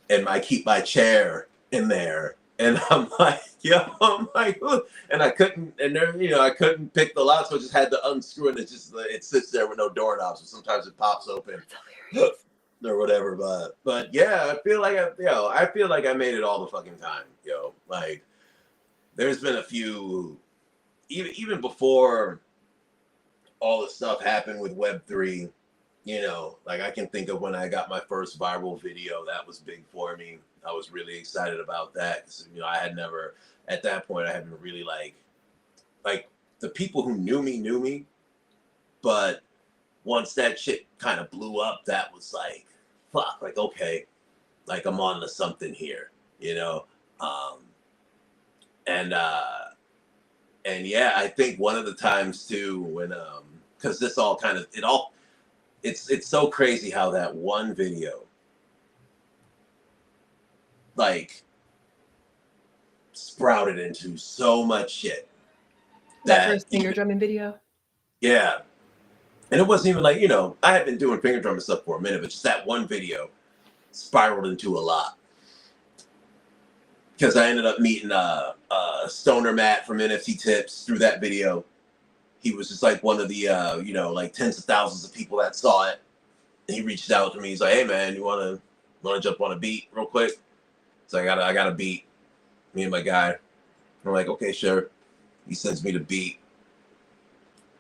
And I keep my chair in there, and I'm like, and I couldn't, and then I couldn't pick the lock, so I just had to unscrew it. It sits there with no doorknob, so sometimes it pops open or whatever. But yeah, I feel like I made it all the fucking time, Like, there's been a few, even before all the stuff happened with Web3. Like I can think of when I got my first viral video. That was big for me. I was really excited about that because I had never, at that point, I hadn't really like the people who knew me, but once that shit kind of blew up, that was like, fuck, like, okay, like I'm on to something here, and yeah, I think one of the times too when because this all kind of it's so crazy how that one video like sprouted into so much shit.
That first finger drumming video?
Yeah. And it wasn't even like, I had been doing finger drumming stuff for a minute, but just that one video spiraled into a lot. Because I ended up meeting Stoner Matt from NFT Tips through that video. He was just like one of the, like tens of thousands of people that saw it. he reached out to me. He's like, "Hey man, you wanna jump on a beat real quick?" So I got a beat. Me and my guy. I'm like, okay, sure. He sends me the beat,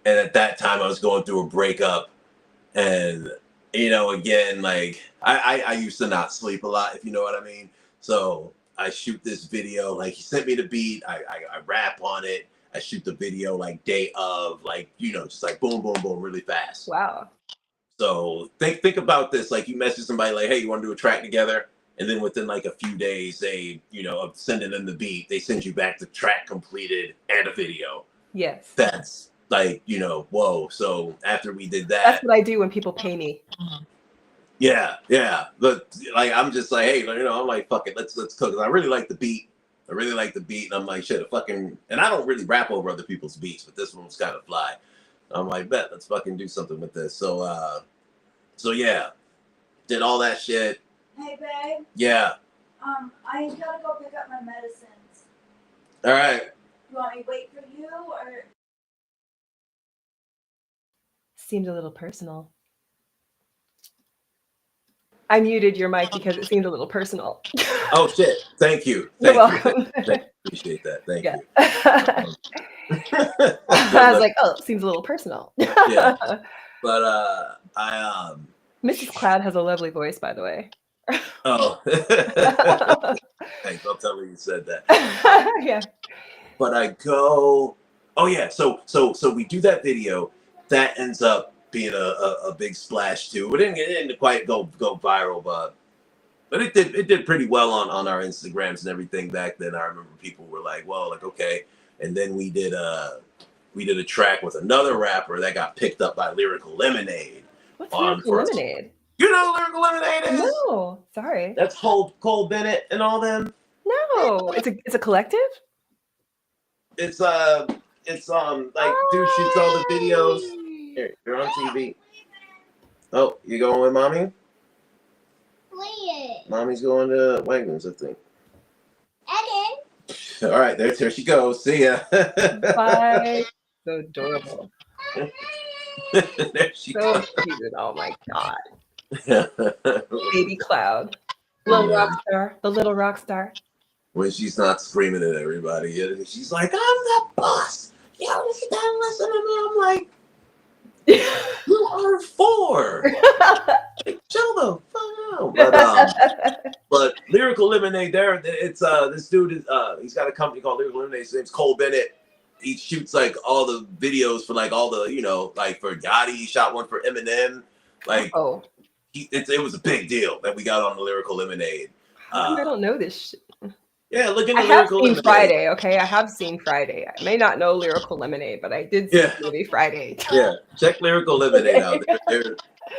and at that time I was going through a breakup, and again, like I used to not sleep a lot, if you know what I mean. So I shoot this video. Like he sent me the beat. I rap on it. I shoot the video like day of, like just like boom, boom, boom, really fast.
Wow.
So think about this. Like you message somebody like, hey, you want to do a track together? And then within like a few days, they, of sending them the beat, they send you back the track completed and a video.
Yes.
That's like, whoa. So after we did that,
that's what I do when people pay me.
Yeah. But like, I'm just like, hey, I'm like, fuck it, let's cook. I really like the beat. And I'm like, shit, and I don't really rap over other people's beats, but this one was kind of fly. I'm like, bet, let's fucking do something with this. So yeah, did all that shit.
Hey, babe.
Yeah.
I gotta go pick up my medicines.
All right.
You want me to wait for you, or?
Seemed a little personal. I muted your mic because it seemed a little personal.
Oh shit! Thank you.
You're welcome.
Appreciate that. Thank you.
I was like, oh, it seems a little personal.
Yeah. But I
Mrs. Cloud has a lovely voice, by the way.
Oh. Thanks. I'll tell her you said that.
Yeah.
But I go. Oh yeah. So we do that video. That ends up being a big splash too. It didn't quite go viral, but it did pretty well on our Instagrams and everything back then. I remember people were like, well, like, okay. And then we did a track with another rapper that got picked up by Lyrical Lemonade.
What's Lyrical Lemonade?
You know who Lyrical Lemonade is?
No, sorry.
That's Cole Bennett and all them.
No, it's a collective.
It's like dude shoots all the videos. Here, you're on TV. Oh, you going with mommy? Mommy's going to Wegmans, I think. Again. All right, there she goes. See ya.
Bye. So adorable.
There she goes.
Cute. Oh my god. Baby Cloud. The little rock star.
When she's not screaming at everybody, she's like, I'm the boss. You gotta listen to me. I'm like, you are 4. Chill the fuck out. But Lyrical Lemonade, it's this dude is he's got a company called Lyrical Lemonade. His name's Cole Bennett. He shoots like all the videos for like all the like for Gotti. He shot one for Eminem. Like it was a big deal that we got on the Lyrical Lemonade.
I don't know this shit.
Yeah, look at
I have seen Friday. Okay, I have seen Friday. I may not know Lyrical Lemonade, but I did see the movie Friday.
Yeah, check Lyrical Lemonade out.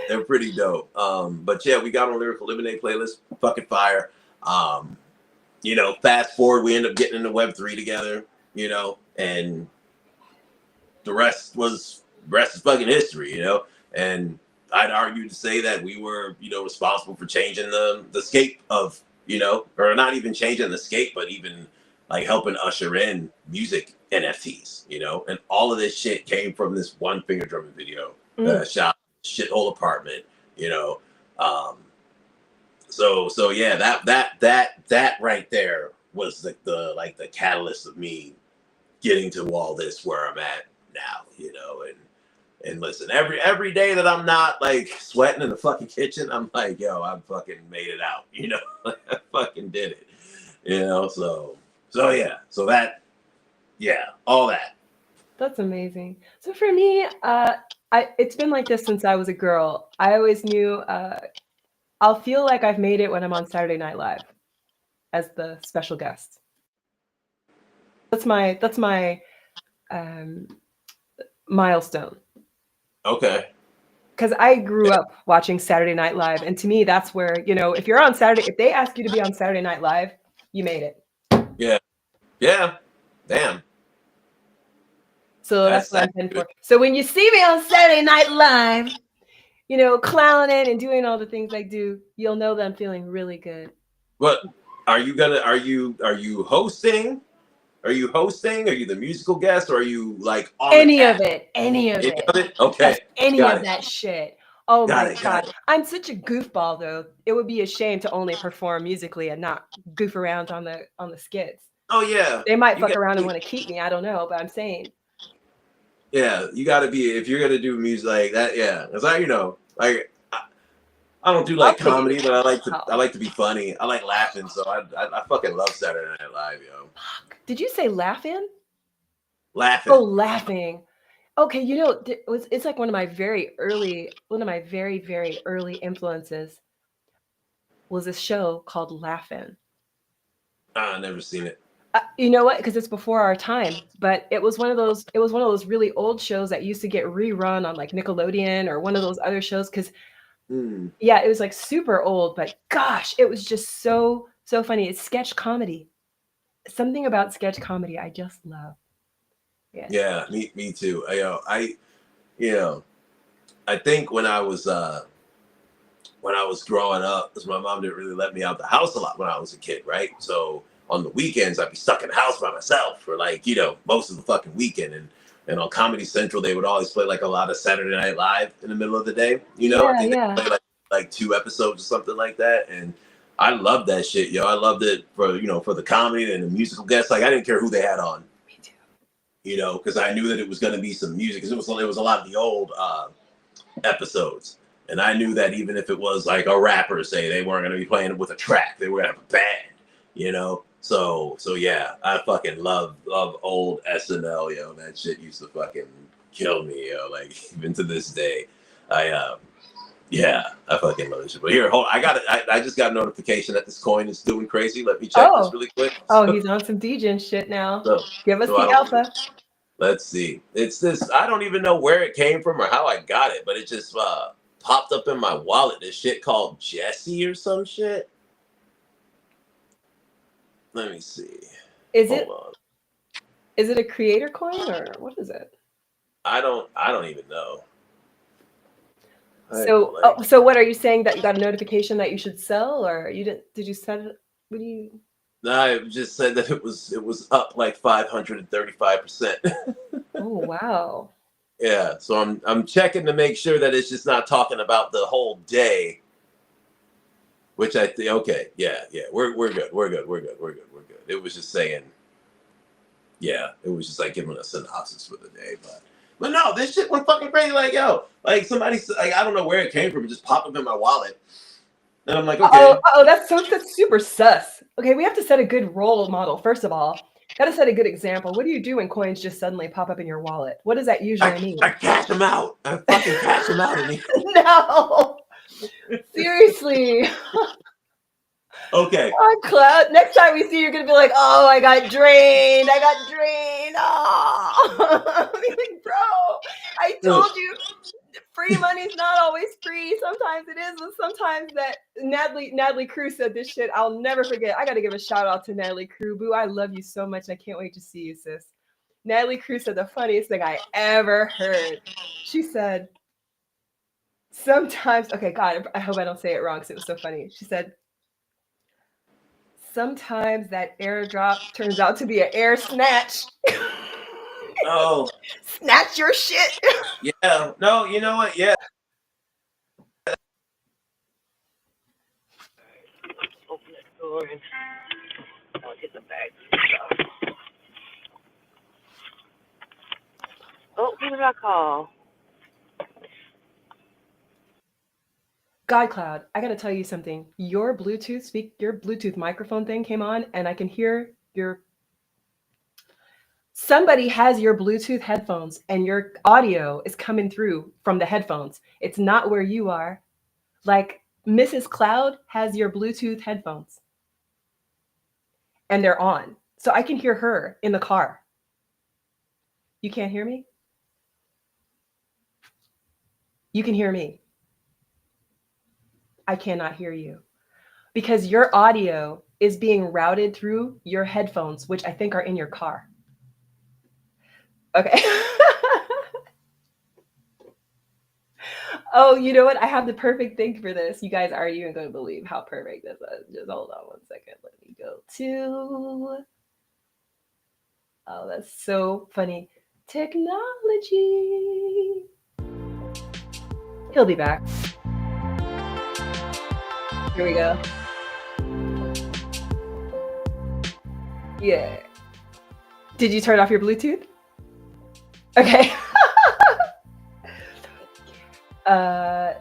They're pretty dope. But yeah, we got on Lyrical Lemonade playlist. Fucking fire. Fast forward, we end up getting into Web3 together. And the rest is fucking history. And I'd argue to say that we were responsible for changing the scape of. Or not even changing the scape, but even like helping usher in music NFTs, and all of this shit came from this one finger drumming video that I shot shithole apartment, So yeah, that right there was the catalyst of me getting to all this where I'm at now, and listen, every day that I'm not like sweating in the fucking kitchen, I'm like, yo, I fucking made it out, I fucking did it, so yeah, so that, yeah, all that.
That's amazing. So for me, it's been like this since I was a girl. I always knew I'll feel like I've made it when I'm on Saturday Night Live as the special guest. That's my milestone.
Okay.
Because I grew up watching Saturday Night Live, and to me, that's where if you're on Saturday, if they ask you to be on Saturday Night Live, you made it.
Yeah. Damn.
So that's what I'm in for. So when you see me on Saturday Night Live, clowning and doing all the things I do, you'll know that I'm feeling really good.
What are you hosting? Are you hosting? Are you the musical guest? Or are you like on
any of it? Any of it?
Okay.
Any of that shit. Oh
Got
my
it.
God.
Got it.
I'm such a goofball though. It would be a shame to only perform musically and not goof around on the skits.
Oh yeah.
They might
You
fuck
got.
around and want to keep me. I don't know, but I'm saying.
Yeah, you got to be if you're gonna do music like that. Yeah, because like I don't do
I'll
like
take it.
comedy, but I
Wow.
like to be funny. I like laughing, so I fucking love Saturday Night Live, yo.
Fuck. Did you say laughing? Oh,
Laughing.
laughing. Okay, it's like one of my very very early influences was this show called Laugh-In.
I never seen it.
You know what? Because it's before our time, but it was one of those. It was one of those really old shows that used to get rerun on like Nickelodeon or one of those other shows. Because
Mm.
yeah, it was like super old, but gosh, it was just so funny. It's sketch comedy. Something about sketch comedy I just love. Yes.
Yeah, me too. You know I think when I was growing up, because my mom didn't really let me out the house a lot when I was a kid, right? So on the weekends, I'd be stuck in the house by myself for like, most of the fucking weekend. And on Comedy Central, they would always play like a lot of Saturday Night Live in the middle of the day. I
Yeah,
think they
yeah.
play like 2 episodes or something like that. And I loved that shit, yo. I loved it for the comedy and the musical guests. Like I didn't care who they had on,
Me too.
because I knew that it was going to be some music. Because it was a lot of the old episodes. And I knew that even if it was like a rapper, say they weren't going to be playing with a track, they were going to have a band. So yeah, I fucking love old SNL, yo. That shit used to fucking kill me, yo. Like even to this day, I yeah, I fucking love this shit. But here, hold, I just got a notification that this coin is doing crazy. Let me check this really quick.
Oh, he's on some DJ shit now.
So,
Give us
so I
the
don't.
alpha.
Let's see. It's this. I don't even know where it came from or how I got it, but it just popped up in my wallet. This shit called Jesse or some shit. Let me see. Hold on.
Is it a creator coin or what is it?
I don't even know.
So what are you saying that you got a notification that you should sell or you didn't? Did you set it? What do you?
I just said that it was up like 535%.
Oh wow.
Yeah, so I'm checking to make sure that it's just not talking about the whole day. Which I think, okay, yeah, we're good, we're good. It was just saying, yeah, it was just like giving a synopsis for the day, but no, this shit went fucking crazy. Like like somebody, like I don't know where it came from, it just popped up in my wallet, and I'm like, okay,
that's super sus. Okay, we have to set a good role model first of all. Got to set a good example. What do you do when coins just suddenly pop up in your wallet? What does that usually mean?
I cash them out. I fucking cash them out.
No, seriously.
Okay.
Oh, Cloud. Next time we see you, you're gonna be like, "Oh, I got drained. Oh, like, bro, I told you, free money's not always free. Sometimes it is, and sometimes that." Natalie Crew said this shit. I'll never forget. I got to give a shout out to Natalie Crew. Boo, I love you so much. I can't wait to see you, sis. Natalie Crew said the funniest thing I ever heard. She said, "Sometimes, okay, God, I hope I don't say it wrong because it was so funny." She said, sometimes that airdrop turns out to be an air snatch.
Oh,
snatch your shit.
Yeah. No, you know what? Yeah.
Open the door and I'll get the bags and stuff. Oh, who did I call?
GodCloud, I gotta tell you something. Your Bluetooth microphone thing came on, and I can hear somebody has your Bluetooth headphones, and your audio is coming through from the headphones. It's not where you are. Like Mrs. Cloud has your Bluetooth headphones, and they're on, so I can hear her in the car. You can't hear me? You can hear me. I cannot hear you because your audio is being routed through your headphones, which I think are in your car. Okay. Oh, you know what? I have the perfect thing for this. You guys aren't even going to believe how perfect this is. Just hold on one second. Let me go to. Oh, that's so funny. Technology. He'll be back. Here we go. Yeah. Did you turn off your Bluetooth? Okay.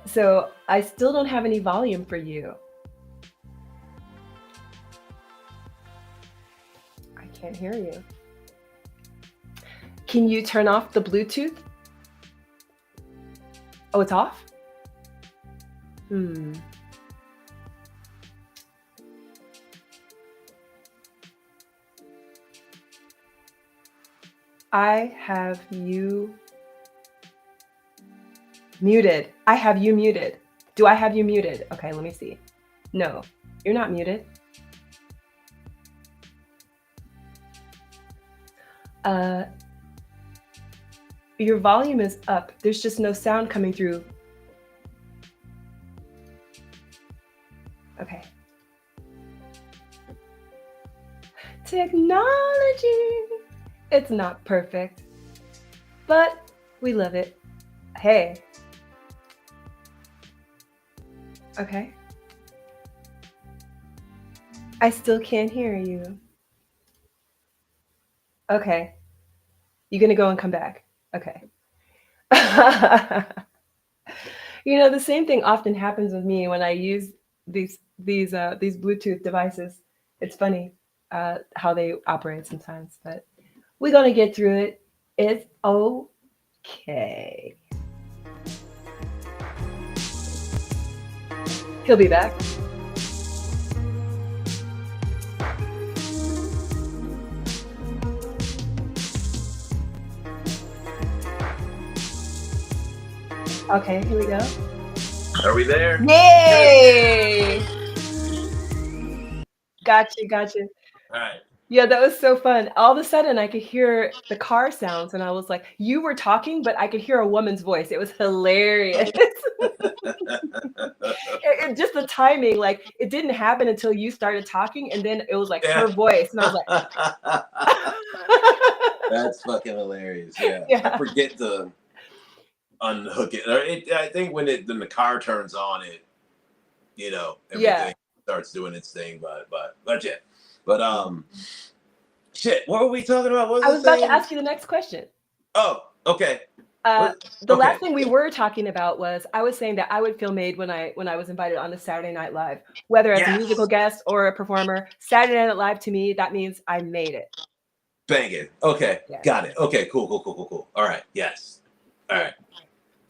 So I still don't have any volume for you. I can't hear you. Can you turn off the Bluetooth? Oh, it's off? I have you muted. I have you muted. Do I have you muted? Okay, let me see. No, you're not muted. Your volume is up. There's just no sound coming through. Okay. Technology. It's not perfect, but we love it. Hey. Okay. I still can't hear you. Okay. You gonna go and come back? Okay. You know, the same thing often happens with me when I use these Bluetooth devices. It's funny how they operate sometimes, but we're gonna get through it. It's okay. He'll be back. Okay, here we go.
Are we there?
Yay! Gotcha.
All right.
Yeah, that was so fun. All of a sudden, I could hear the car sounds, and I was like, you were talking, but I could hear a woman's voice. It was hilarious. Just the timing, like, it didn't happen until you started talking, and then it was like her voice, and I was like...
That's fucking hilarious. Yeah.
Yeah.
I forget to unhook it. I think when the car turns on, it, you know, everything starts doing its thing. But yeah. But shit. What were we talking about? What was
I was about to ask you the next question.
Oh, okay.
The last thing we were talking about was, I was saying that I would feel made when I was invited on the Saturday Night Live, whether as a musical guest or a performer. Saturday Night Live to me, that means I made it.
Banging. Okay. Yeah. Got it. Okay. Cool. All right. Yes. All right.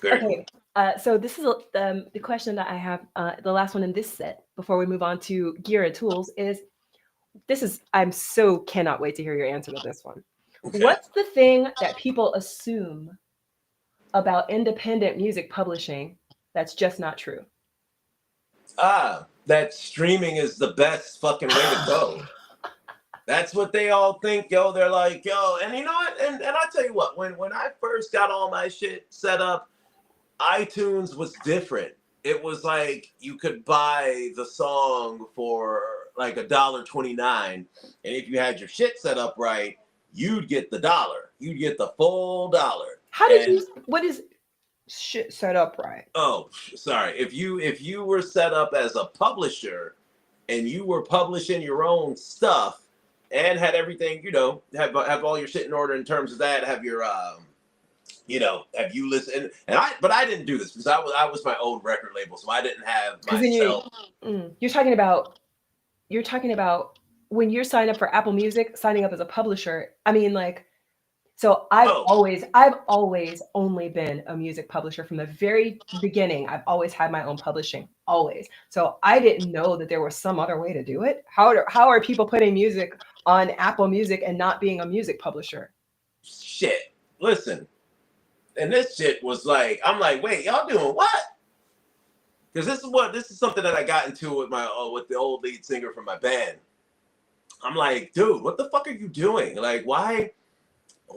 Very cool.
So this is the question that I have. The last one in this set before we move on to gear and tools is, I'm so cannot wait to hear your answer to this one. Okay. What's the thing that people assume about independent music publishing that's just not true?
That streaming is the best fucking way to go. That's what they all think, yo. They're like, yo, and you know what? And I tell you what, when I first got all my shit set up, iTunes was different. It was like you could buy the song for like $1.29, and if you had your shit set up right, you'd get the $1. You'd get the full $1.
What is shit set up right?
Oh, sorry. If you were set up as a publisher and you were publishing your own stuff and had everything, you know, have all your shit in order in terms of that, have your you know, have you listened? But I didn't do this because I was my own record label, so I didn't have myself.
You're talking about when you're signed up for Apple Music, signing up as a publisher. I mean, like, so I've always only been a music publisher from the very beginning. I've always had my own publishing, always. So I didn't know that there was some other way to do it. How are people putting music on Apple Music and not being a music publisher?
Shit, listen. And this shit was like, I'm like, wait, y'all doing what? Because this is something that I got into with with the old lead singer from my band. I'm like, dude, what the fuck are you doing? Like, why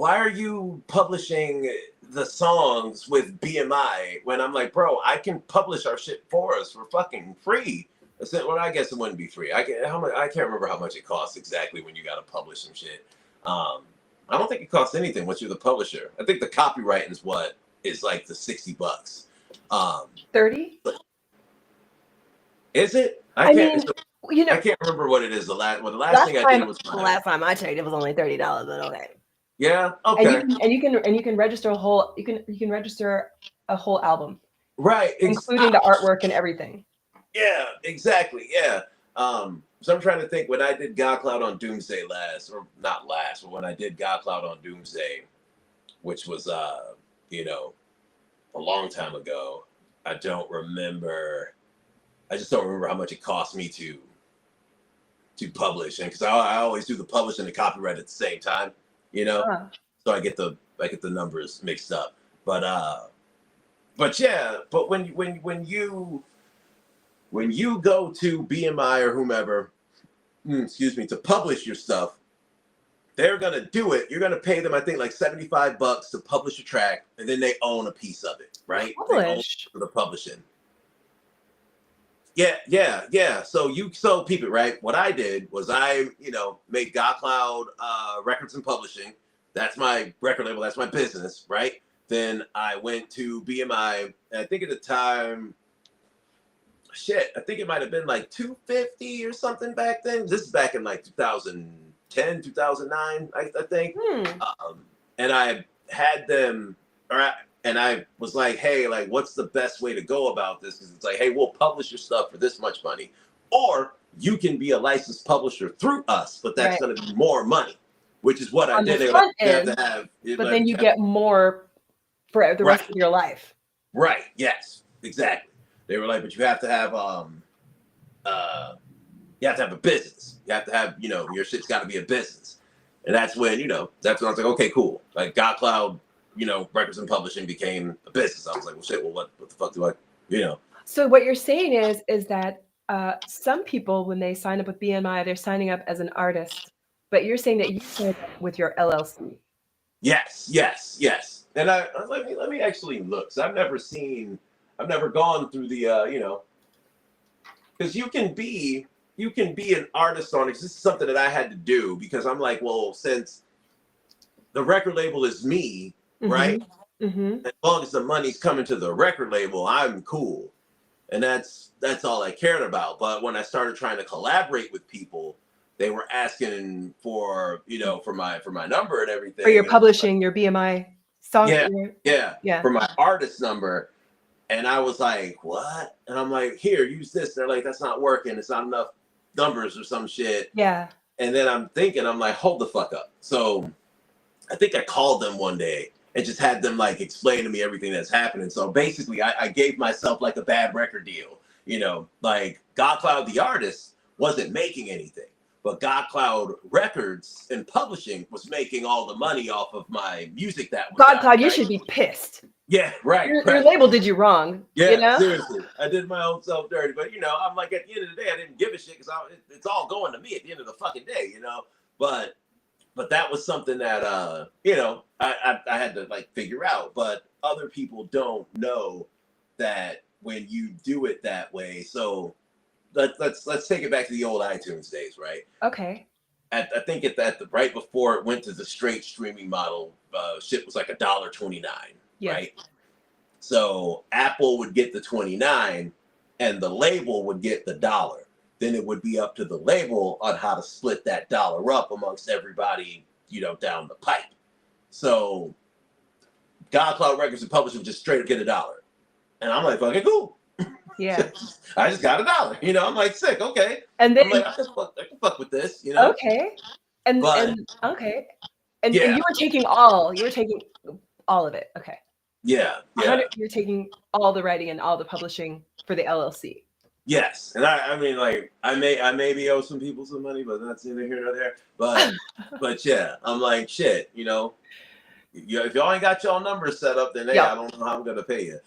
are you publishing the songs with BMI when I'm like, bro, I can publish our shit for us for fucking free. Well, I guess it wouldn't be free. I can't remember how much it costs exactly when you got to publish some shit. I don't think it costs anything once you're the publisher. I think the copyright is what is like the $60.
30?
Is it?
I mean, you know,
I can't remember what it is. The last thing I did was
the last time I checked, it was only $30, but okay.
Yeah. Okay.
And you can register a whole register a whole album,
right,
including the artwork and everything.
Yeah, exactly. Yeah. So I'm trying to think when I did GodCloud on Doomsday last, or not last, but when I did GodCloud on Doomsday, which was you know, a long time ago. I don't remember. I just don't remember how much it cost me to publish, and because I always do the publish and the copyright at the same time, you know, so I get the numbers mixed up. But yeah, but when you go to BMI or whomever, excuse me, to publish your stuff, they're gonna do it. You're gonna pay them, I think, like $75 to publish a track, and then they own a piece of it, right? They own for the publishing. Yeah. So peep it, right? What I did was I, made GodCloud Records and Publishing. That's my record label. That's my business, right? Then I went to BMI, and I think at the time, I think it might have been like $250 or something back then. This is back in like 2010, 2009, I think. And I had them, and I was like, hey, like, what's the best way to go about this? Because it's like, hey, we'll publish your stuff for this much money. Or you can be a licensed publisher through us, but that's going to be more money, which is what I did.
The front end, but then you get more for the rest of your life.
Right. Yes, exactly. They were like, but you have to have a business. You have to have, your shit's got to be a business. And that's when, that's when I was like, okay, cool. Like GodCloud, Records and Publishing became a business. I was like, well, shit, well, what the fuck do I,
So what you're saying is that some people, when they sign up with BMI, they're signing up as an artist, but you're saying that you signed up with your LLC.
Yes. And I was like, let me actually look. So I've never gone through the, because you can be an artist on it. This is something that I had to do because I'm like, well, since the record label is me, right? As long as the money's coming to the record label, I'm cool. And that's all I cared about. But when I started trying to collaborate with people, they were asking for, for my number and everything.
For your publishing, your BMI song.
Yeah. For my artist number. And I was like, what? And I'm like, here, use this. They're like, that's not working. It's not enough numbers or some shit.
Yeah.
And then I'm like, hold the fuck up. So I think I called them one day and just had them like explain to me everything that's happening. So basically I gave myself like a bad record deal, like GodCloud, the artist, wasn't making anything, but GodCloud Records and Publishing was making all the money off of my music. That was
GodCloud, you should be pissed.
Yeah, right.
Your label did you wrong.
Yeah, seriously. I did my own self dirty. But, I'm like, at the end of the day, I didn't give a shit because it's all going to me at the end of the fucking day, But that was something that, I had to, like, figure out. But other people don't know that when you do it that way. So let's take it back to the old iTunes days, right?
Okay.
I think right before it went to the straight streaming model, shit was like $1.29.
Yeah.
Right. So Apple would get the 29 and the label would get the $1. Then it would be up to the label on how to split that $1 up amongst everybody, down the pipe. So GodCloud Records and Publishing would just straight up get $1. And I'm like, fucking cool.
Yeah.
I just got $1. I'm like, sick, okay.
And then
I'm like, I can fuck with this,
Okay. And you were taking all of it. Okay.
Yeah.
You're taking all the writing and all the publishing for the LLC.
Yes, and I mean, like, I maybe owe some people some money, but that's neither here nor there. But yeah, I'm like, shit, if y'all ain't got y'all numbers set up, then hey, I don't know how I'm gonna pay you,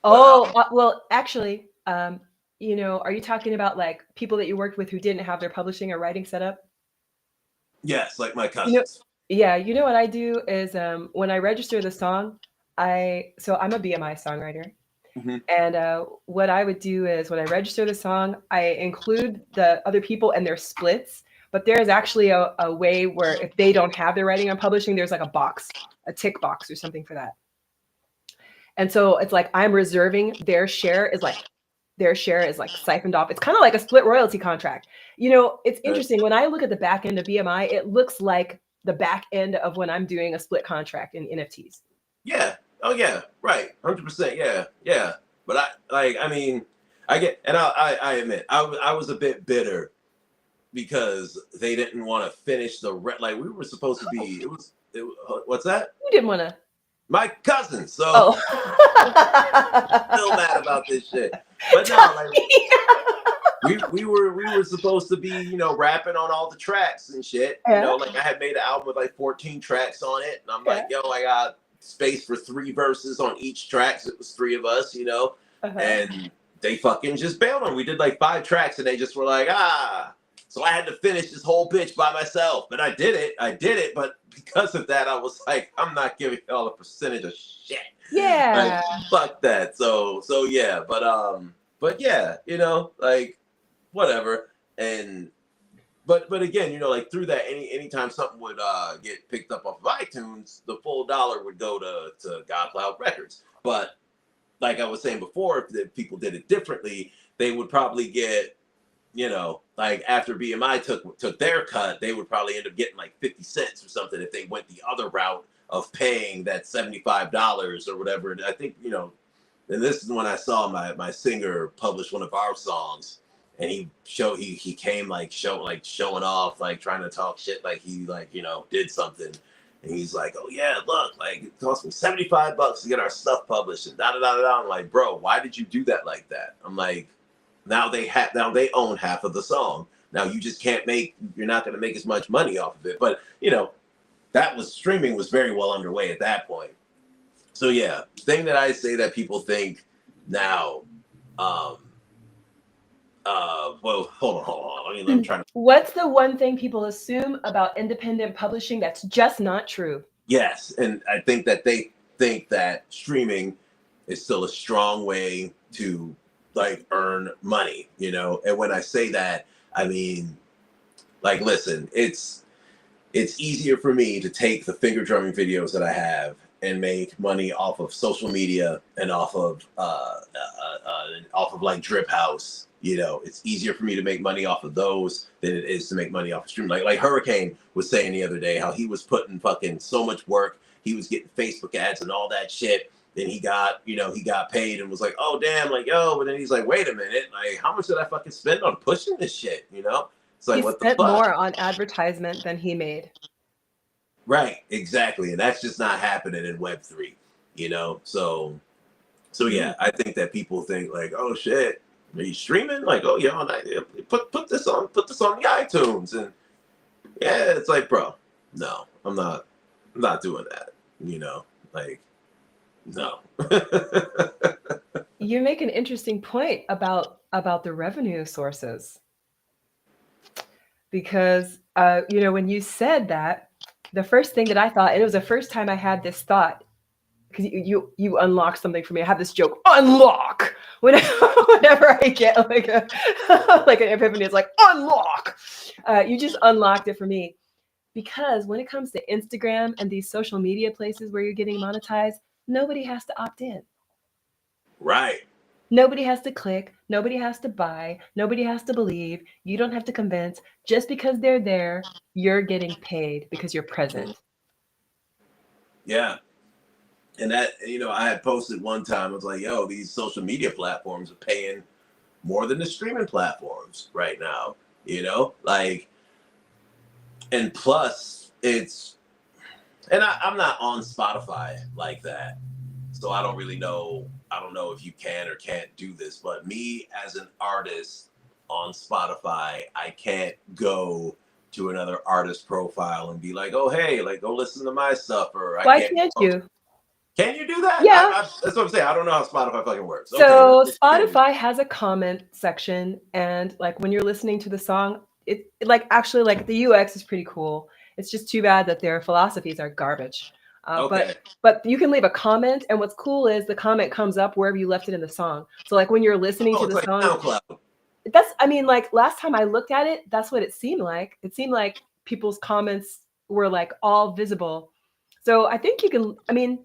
well, actually, are you talking about like people that you worked with who didn't have their publishing or writing set up?
Yes, like my cousins.
What I do is when I register the song, I'm a BMI songwriter. And what I would do is when I register the song, I include the other people and their splits. But there is actually a way where if they don't have their writing on publishing, there's like a tick box or something for that. And so it's like I'm reserving their share is like siphoned off. It's kind of like a split royalty contract. You know, it's interesting. When I look at the back end of BMI, it looks like the back end of when I'm doing a split contract in NFTs.
Yeah. Oh yeah. Right. 100%. Yeah. Yeah. But I mean, I get, and I admit, I was a bit bitter because they didn't want to finish like we were supposed to be. It was what's that?
You didn't want to.
My cousin. So
Oh.
still mad about this shit. But no, like we were supposed to be, you know, rapping on all the tracks and shit.
Yeah.
You know, like I had made an album with like 14 tracks on it, and I'm like, yo, I got space for 3 verses on each track. So it was 3 of us, you know, and they fucking just bailed on. We did like 5 tracks, and they just were like, So I had to finish this whole bitch by myself, but I did it. But because of that, I was like, I'm not giving y'all a percentage of shit.
Yeah.
Like, fuck that. So yeah, but yeah, you know, like whatever. And but again, you know, like through that, anytime something would get picked up off of iTunes, the full dollar would go to GodCloud Records. But like I was saying before, if people did it differently, they would probably get, you know, like after BMI took their cut, they would probably end up getting like 50 cents or something if they went the other route of paying that $75 or whatever. And I think, you know, and this is when I saw my singer publish one of our songs, and he came like showing off, like trying to talk shit, like he like, you know, did something. And he's like, oh yeah, look, like it cost me $75 to get our stuff published and da da da da. I'm like, bro, why did you do that like that? I'm like, now they own half of the song. Now you just you're not going to make as much money off of it. But you know, streaming was very well underway at that point. So yeah, thing that I say that people think now, well, hold on. I'm trying to.
What's the one thing people assume about independent publishing that's just not true?
Yes, and I think that they think that streaming is still a strong way to like earn money, you know. And when I say that, I mean, like, listen, it's easier for me to take the finger drumming videos that I have and make money off of social media and off of like Drip House. You know, it's easier for me to make money off of those than it is to make money off of stream. Like Hurricane was saying the other day, how he was putting fucking so much work. He was getting Facebook ads and all that shit. Then he got paid and was like, oh damn, like yo. But then he's like, wait a minute, like how much did I fucking spend on pushing this shit? You know, it's like,
he
what
spent
the fuck?
more on advertisement than he made.
Right, exactly, and that's just not happening in Web3, you know. So yeah, I think that people think like, oh shit, are you streaming? Like, oh yeah, put this on the iTunes, and yeah, it's like, bro, no, I'm not doing that, you know, like, no.
You make an interesting point about the revenue sources, because you know, when you said that, the first thing that I thought, and it was the first time I had this thought, because you unlock something for me. I have this joke, unlock, whenever I get like an epiphany. It's like, unlock. You just unlocked it for me, because when it comes to Instagram and these social media places where you're getting monetized, nobody has to opt in.
Right.
Nobody has to click. Nobody has to buy. Nobody has to believe. You don't have to convince. Just because they're there, you're getting paid because you're present.
Yeah. And that, you know, I had posted one time, I was like, yo, these social media platforms are paying more than the streaming platforms right now, you know, like, and plus it's, and I'm not on Spotify like that. So I don't really know. I don't know if you can or can't do this, but me as an artist on Spotify, I can't go to another artist profile and be like, oh, hey, like go listen to my stuff. Or
Why can't you?
Can you do that?
Yeah.
That's what I'm saying. I don't know how Spotify fucking works.
So
okay,
Spotify has a comment section, and like when you're listening to the song, it like actually like the UX is pretty cool. It's just too bad that their philosophies are garbage.
Okay.
But you can leave a comment, and what's cool is the comment comes up wherever you left it in the song. So like when you're listening to the
like
song,
SoundCloud.
that's, I mean, like last time I looked at it, that's what it seemed like. It seemed like people's comments were like all visible. So I think you can, I mean,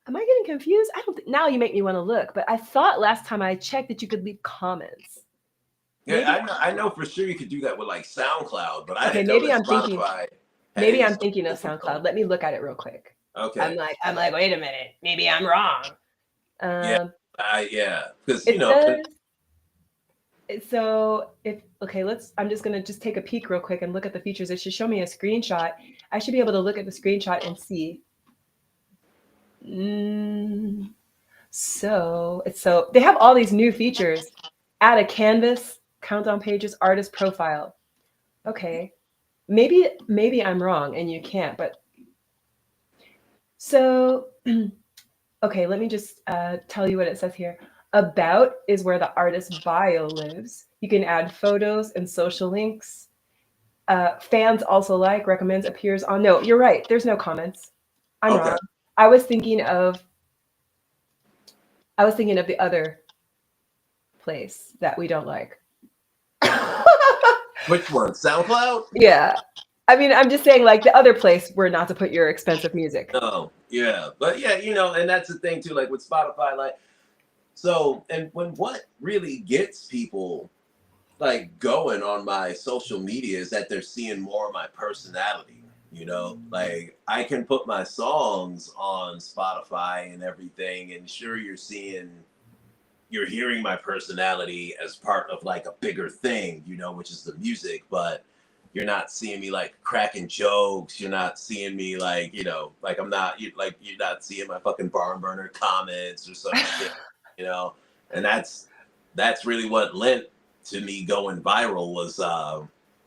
Am I getting confused? I don't. Now you make me want to look, but I thought last time I checked that you could leave comments.
Yeah,
Maybe.
I know for sure you could do that with like SoundCloud, but I
Okay,
didn't know
maybe
that
I'm thinking.
Spotify had
Maybe
any
I'm
sort
thinking of
of open
SoundCloud.
phone.
Let me look at it real quick.
Okay.
I'm like, wait a minute. Maybe I'm wrong.
Yeah.
Um,
Yeah. Because
it says so. If okay, I'm just gonna just take a peek real quick and look at the features. It should show me a screenshot. I should be able to look at the screenshot and see. So they have all these new features. Add a canvas, countdown pages, artist profile. Okay, maybe I'm wrong and you can't, but so okay, let me just tell you what it says here. About is where the artist's bio lives. You can add photos and social links. Fans also like, recommends, appears on. No, you're right. There's no comments. I'm
Okay.
wrong. I was thinking of the other place that we don't like.
Which one? SoundCloud?
Yeah. I mean, I'm just saying, like the other place where not to put your expensive music.
No. Yeah. But yeah, and that's the thing too, like with Spotify, like so, and when what really gets people like going on my social media is that they're seeing more of my personality. Like I can put my songs on Spotify and everything, and sure you're hearing my personality as part of like a bigger thing, which is the music, but you're not seeing me like cracking jokes. You're not seeing me like, like you're not seeing my fucking barn burner comments or some shit, and that's really what lent to me going viral was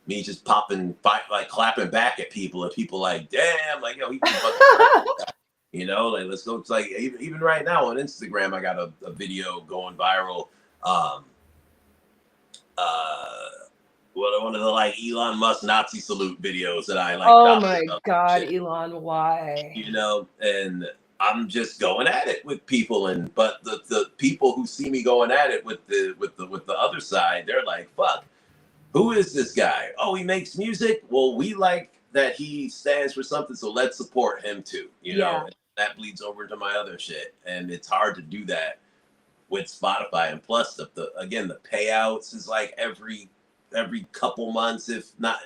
me just like clapping back at people and people like, damn, like, he can fucking like let's go. It's like even right now on Instagram, I got a video going viral. Um, one of the like Elon Musk Nazi salute videos that I like.
Oh my God, Elon, why?
And I'm just going at it with people, but the people who see me going at it with the other side, they're like, fuck, who is this guy? Oh, he makes music. Well, we like that he stands for something, so let's support him too. And that bleeds over into my other shit, and it's hard to do that with Spotify. And plus, the payouts is like every couple months, if not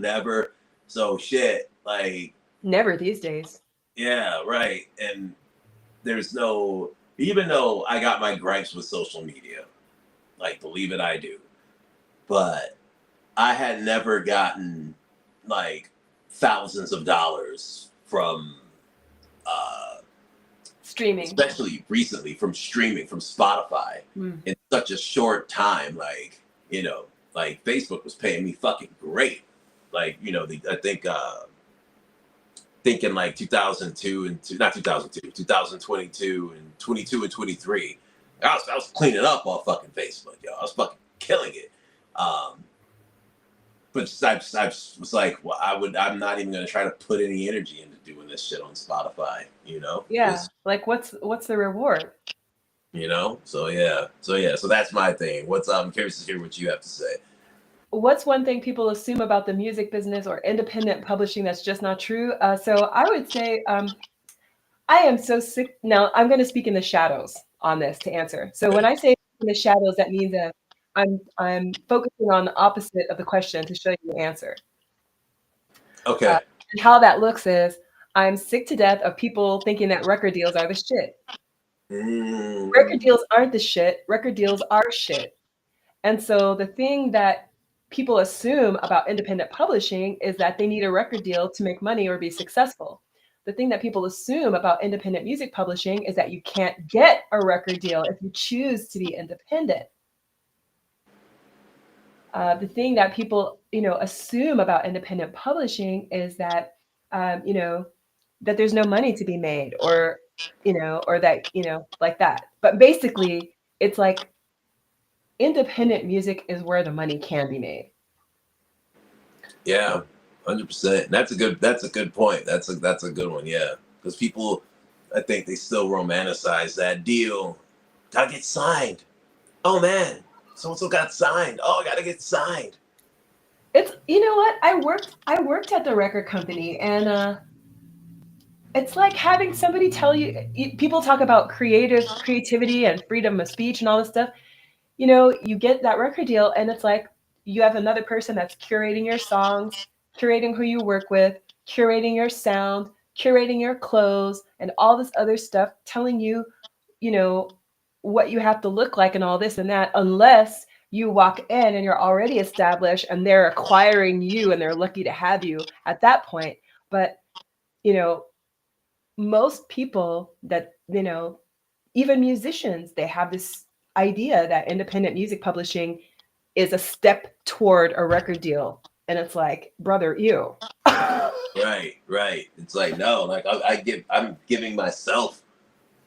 never. So shit, like
never these days.
Yeah, right. And there's no, even though I got my gripes with social media, like believe it, I do. But I had never gotten like thousands of dollars from
streaming,
especially recently from streaming from Spotify in such a short time. Like, like Facebook was paying me fucking great. Like, I think thinking like 2002 and not 2002, 2022 and 22 and 23. I was cleaning up on fucking Facebook, yo. I was fucking killing it. But I was like, well, I'm not even gonna try to put any energy into doing this shit on Spotify,
Yeah. Like what's the reward?
So that's my thing. I'm curious to hear what you have to say.
What's one thing people assume about the music business or independent publishing that's just not true? So I would say I am so sick. Now I'm going to speak in the shadows on this to answer. So when I say in the shadows, that means that I'm focusing on the opposite of the question to show you the answer.
Okay.
And how that looks is I'm sick to death of people thinking that record deals are the shit. Record deals aren't the shit. Record deals are shit. And so the thing that people assume about independent publishing is that they need a record deal to make money or be successful. The thing that people assume about independent music publishing is that you can't get a record deal if you choose to be independent. The thing that people, assume about independent publishing is that, that there's no money to be made or that, like that. But basically, it's like independent music is where the money can be made.
Yeah, 100%. That's a good point. That's a good one. Yeah, because people, I think they still romanticize that deal. Gotta get signed. Oh man, so and so got signed. Oh, I gotta get signed.
It's, you know what? I worked at the record company, and It's like having somebody tell you. People talk about creativity and freedom of speech and all this stuff. You get that record deal, and it's like you have another person that's curating your songs, curating who you work with, curating your sound, curating your clothes, and all this other stuff, telling you, you know, what you have to look like and all this and that, unless you walk in and you're already established and they're acquiring you and they're lucky to have you at that point. But, you know, most people that, even musicians, they have this idea that independent music publishing is a step toward a record deal. And it's like, brother, you.
Right. It's like, no, like I'm giving myself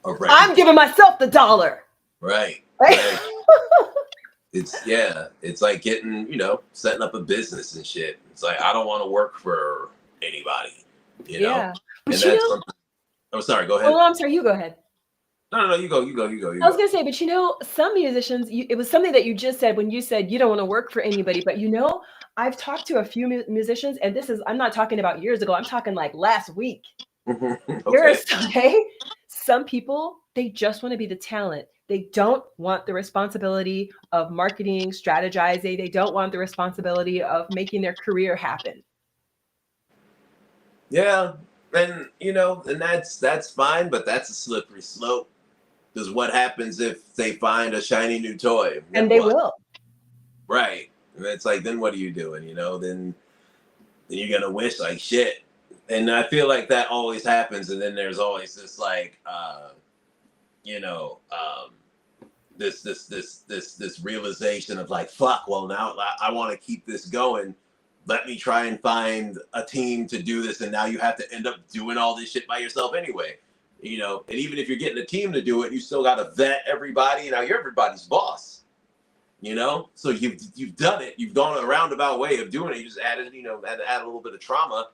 a record.
I'm giving myself the dollar.
Right. It's like getting, setting up a business and shit. It's like, I don't want to work for anybody,
Yeah. But
and that's something. Oh, sorry, go ahead.
Oh, I'm sorry, you go ahead.
No, you go.
I was going to say, but some musicians, it was something that you just said when you said you don't want to work for anybody. But I've talked to a few musicians, and I'm not talking about years ago. I'm talking like last week.
Okay.
Some people, they just want to be the talent. They don't want the responsibility of marketing, strategizing. They don't want the responsibility of making their career happen.
Yeah. And, and that's fine, but that's a slippery slope. Because what happens if they find a shiny new toy?
And they will.
Right. And it's like, then what are you doing? Then you're going to wish like shit. And I feel like that always happens. And then there's always this like, this realization of like, fuck, well, now I want to keep this going. Let me try and find a team to do this. And now you have to end up doing all this shit by yourself anyway. And even if you're getting a team to do it, you still got to vet everybody. Now you're everybody's boss, So you've done it. You've gone a roundabout way of doing it. You just added, had to add a little bit of trauma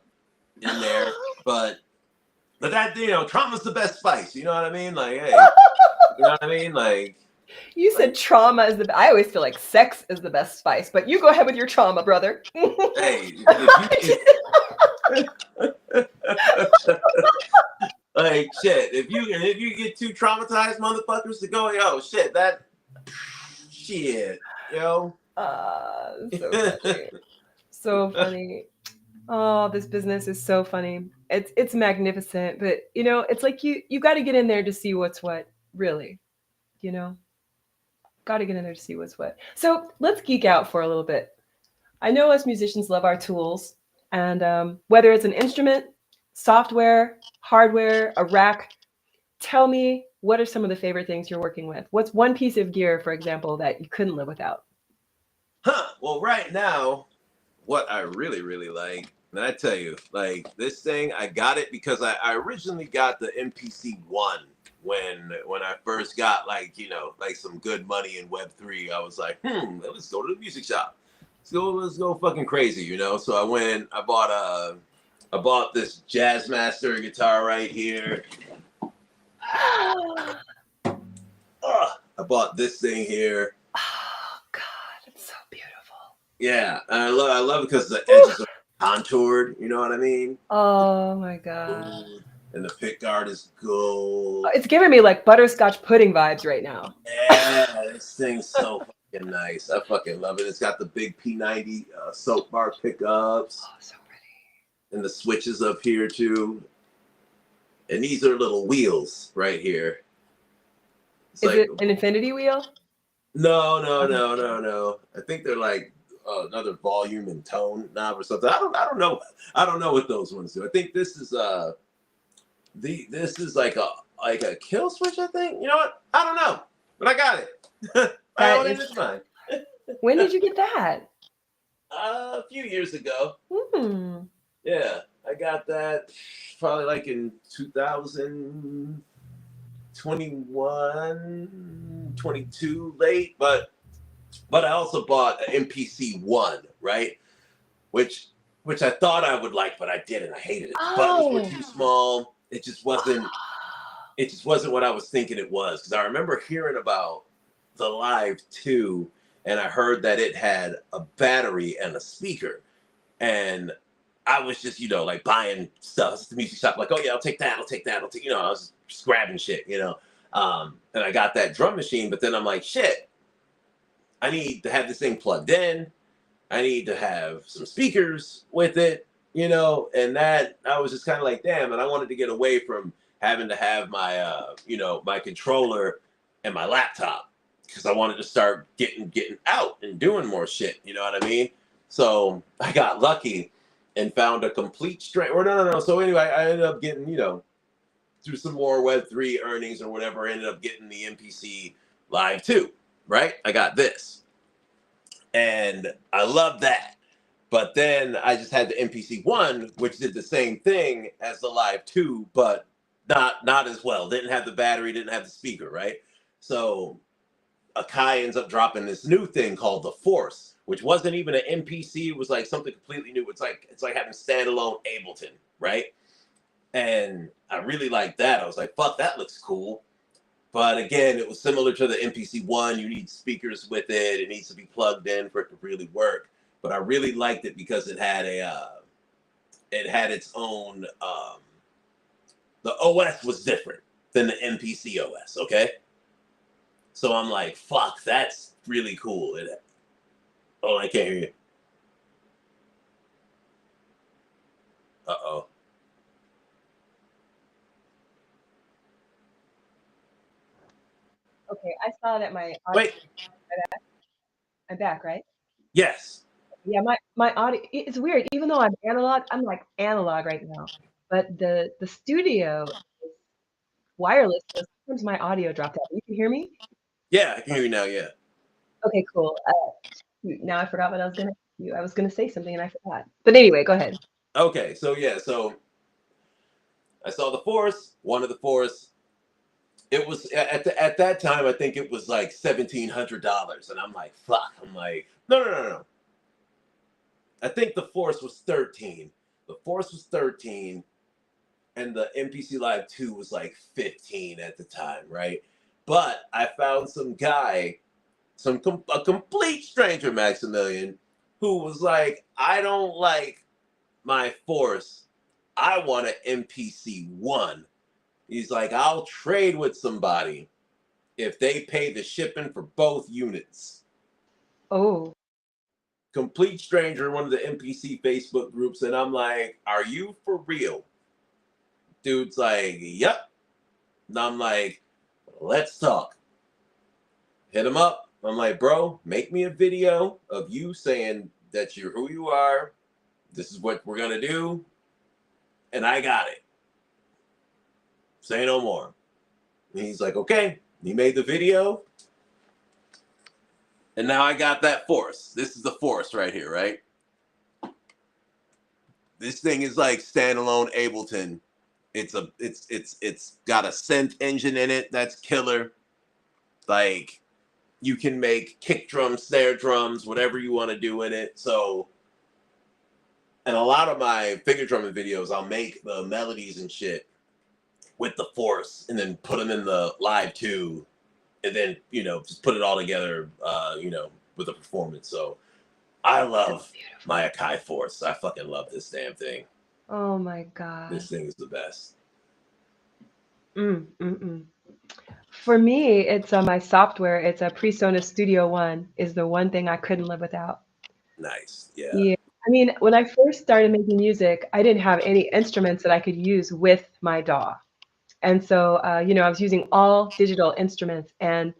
in there. But that, trauma's the best spice. You know what I mean? Like, hey, you know what I mean? Like,
you said trauma is I always feel like sex is the best spice, but you go ahead with your trauma, brother.
Hey, like shit. If you get two traumatized motherfuckers to go, yo, shit, yo.
So funny. So funny. Oh, this business is so funny. It's magnificent, but it's like you got to get in there to see what's what, really. Got to get in there to see what's what. So let's geek out for a little bit. I know us musicians love our tools, and whether it's an instrument, software, hardware, a rack, tell me, what are some of the favorite things you're working with? What's one piece of gear, for example, that you couldn't live without?
Well, right now, what I really, really like, and I tell you, like this thing, I got it because I originally got the MPC-1 when I first got like some good money in Web3. I was like, let's go to the music shop. Let's go fucking crazy, So I bought this Jazzmaster guitar right here. I bought this thing here.
Oh God, it's so beautiful.
Yeah, I love it because the edges are contoured. You know what I mean?
Oh my God.
And the pick guard is gold.
It's giving me like butterscotch pudding vibes right now.
Yeah, this thing's so fucking nice. I fucking love it. It's got the big P90 soap bar pickups.
Oh, so pretty.
And the switches up here too. And these are little wheels right here.
Is it an infinity wheel?
No. I think they're like another volume and tone knob or something. I don't know. I don't know what those ones do. I think this is this is like a kill switch. I think. You know what? I don't know, but I got it. I own it. It's mine.
When did you get that?
A few years ago. Yeah, I got that probably like in 2021, 22 late, but I also bought an MPC-1, right? Which I thought I would like, but I didn't. I hated it. The buttons were too small. It just wasn't what I was thinking it was. Because I remember hearing about the Live 2, and I heard that it had a battery and a speaker. And I was just, like buying stuff at the music shop, like, oh yeah, I'll take that, I was just grabbing shit, and I got that drum machine, but then I'm like, shit, I need to have this thing plugged in. I need to have some speakers with it, and that I was just kind of like, damn, and I wanted to get away from having to have my, my controller and my laptop because I wanted to start getting out and doing more shit, you know what I mean? So I got lucky and found a complete straight, or no. So anyway, I ended up getting, through some more Web3 earnings or whatever, I ended up getting the MPC Live 2, right? I got this. And I love that. But then I just had the MPC 1, which did the same thing as the Live 2, but not as well. Didn't have the battery, didn't have the speaker, right? So Akai ends up dropping this new thing called the Force, which wasn't even an MPC. It was like something completely new. It's like having standalone Ableton, right? And I really liked that. I was like, fuck, that looks cool. But again, it was similar to the MPC 1. You need speakers with it. It needs to be plugged in for it to really work. But I really liked it because it had its own, the OS was different than the MPC OS, okay? So I'm like, fuck, that's really cool. Oh, I can't hear you. Uh-oh.
Okay, I saw that my audio.
Wait.
I'm back, right?
Yes.
Yeah, my audio. It's weird. Even though I'm like analog right now. But the studio is wireless, so sometimes my audio dropped out. You can hear me?
Yeah, I can hear you now. Yeah.
Okay, cool. Now I forgot what I was gonna do. I was gonna say something and I forgot. But anyway, go ahead.
Okay, so yeah, so I saw the Force, one of the Force. It was at that time, I think it was like $1,700, and I'm like, fuck. I'm like, no. I think the Force was 13. The Force was 13, and the MPC Live 2 was like 15 at the time, right? But I found some guy, a complete stranger, Maxximillian, who was like, I don't like my Force. I want an MPC 1. He's like, I'll trade with somebody if they pay the shipping for both units.
Oh.
Complete stranger in one of the MPC Facebook groups, and I'm like, are you for real? Dude's like, yep. And I'm like, let's talk. Hit him up. I'm like, bro, make me a video of you saying that you're who you are. This is what we're going to do. And I got it. Say no more. And he's like, okay. He made the video. And now I got that Force. This is the Force right here, right? This thing is like standalone Ableton. It's got a synth engine in it that's killer. Like, you can make kick drums, snare drums, whatever you want to do in it. So, and a lot of my finger drumming videos, I'll make the melodies and shit with the Force and then put them in the Live 2 and then, just put it all together, with a performance. So I love my Akai Force. I fucking love this damn thing.
Oh my God.
This thing is the best.
For me, it's my software. It's a PreSonus Studio One is the one thing I couldn't live without.
Nice. Yeah.
Yeah. I mean, when I first started making music, I didn't have any instruments that I could use with my DAW. And so, I was using all digital instruments. And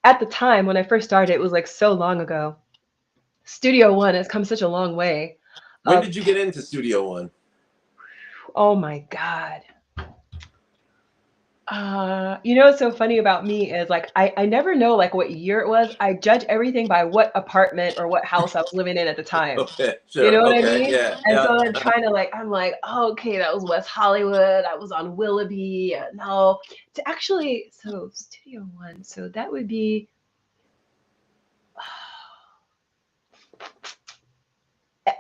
at the time when I first started, it was like so long ago. Studio One has come such a long way.
When did you get into Studio One?
Oh my God. What's so funny about me is like I never know like what year it was. I judge everything by what apartment or what house I was living in at the time.
Okay, sure.
You know what I
Okay,
mean?
yeah.
And
yeah.
so I'm trying to I'm like, oh, okay, that was West Hollywood. I was on Willoughby. No, it's actually so Studio One. So that would be.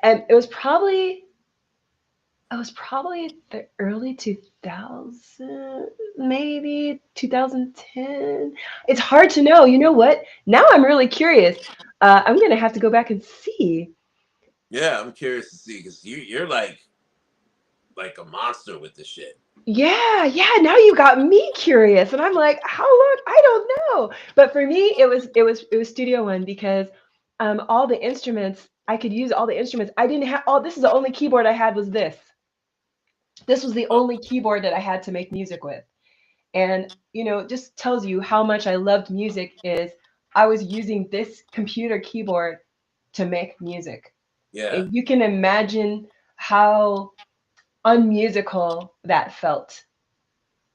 And it was probably the early 2000s, maybe 2010. It's hard to know. You know what? Now I'm really curious. I'm going to have to go back and see.
Yeah, I'm curious to see because you're like like a monster with the shit.
Yeah, yeah. Now you got me curious, and I'm like, how long? I don't know. But for me, it was Studio One because all the instruments I could use all the instruments. I didn't have all. This is the only keyboard I had was this. This was the
Oh,
only keyboard that I had to make music with, and it just tells you how much I loved music. Is I was using this computer keyboard to make music.
yeah,
And you can imagine how unmusical that felt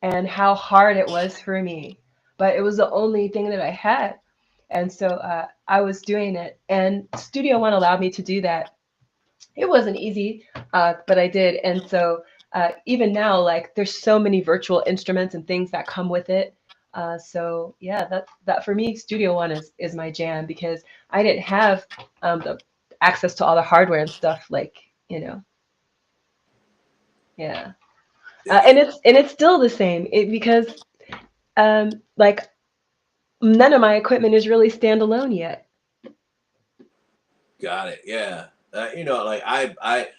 and how hard it was for me. But it was the only thing that I had. And so I was doing it. And Studio One allowed me to do that. It wasn't easy, but I did. And so even now, like there's so many virtual instruments and things that come with it. So yeah, that for me, Studio One is my jam because I didn't have the access to all the hardware and stuff like, yeah.
dig it.
And it's still the same because like none of my equipment is really standalone yet.
Got it. Yeah. Like I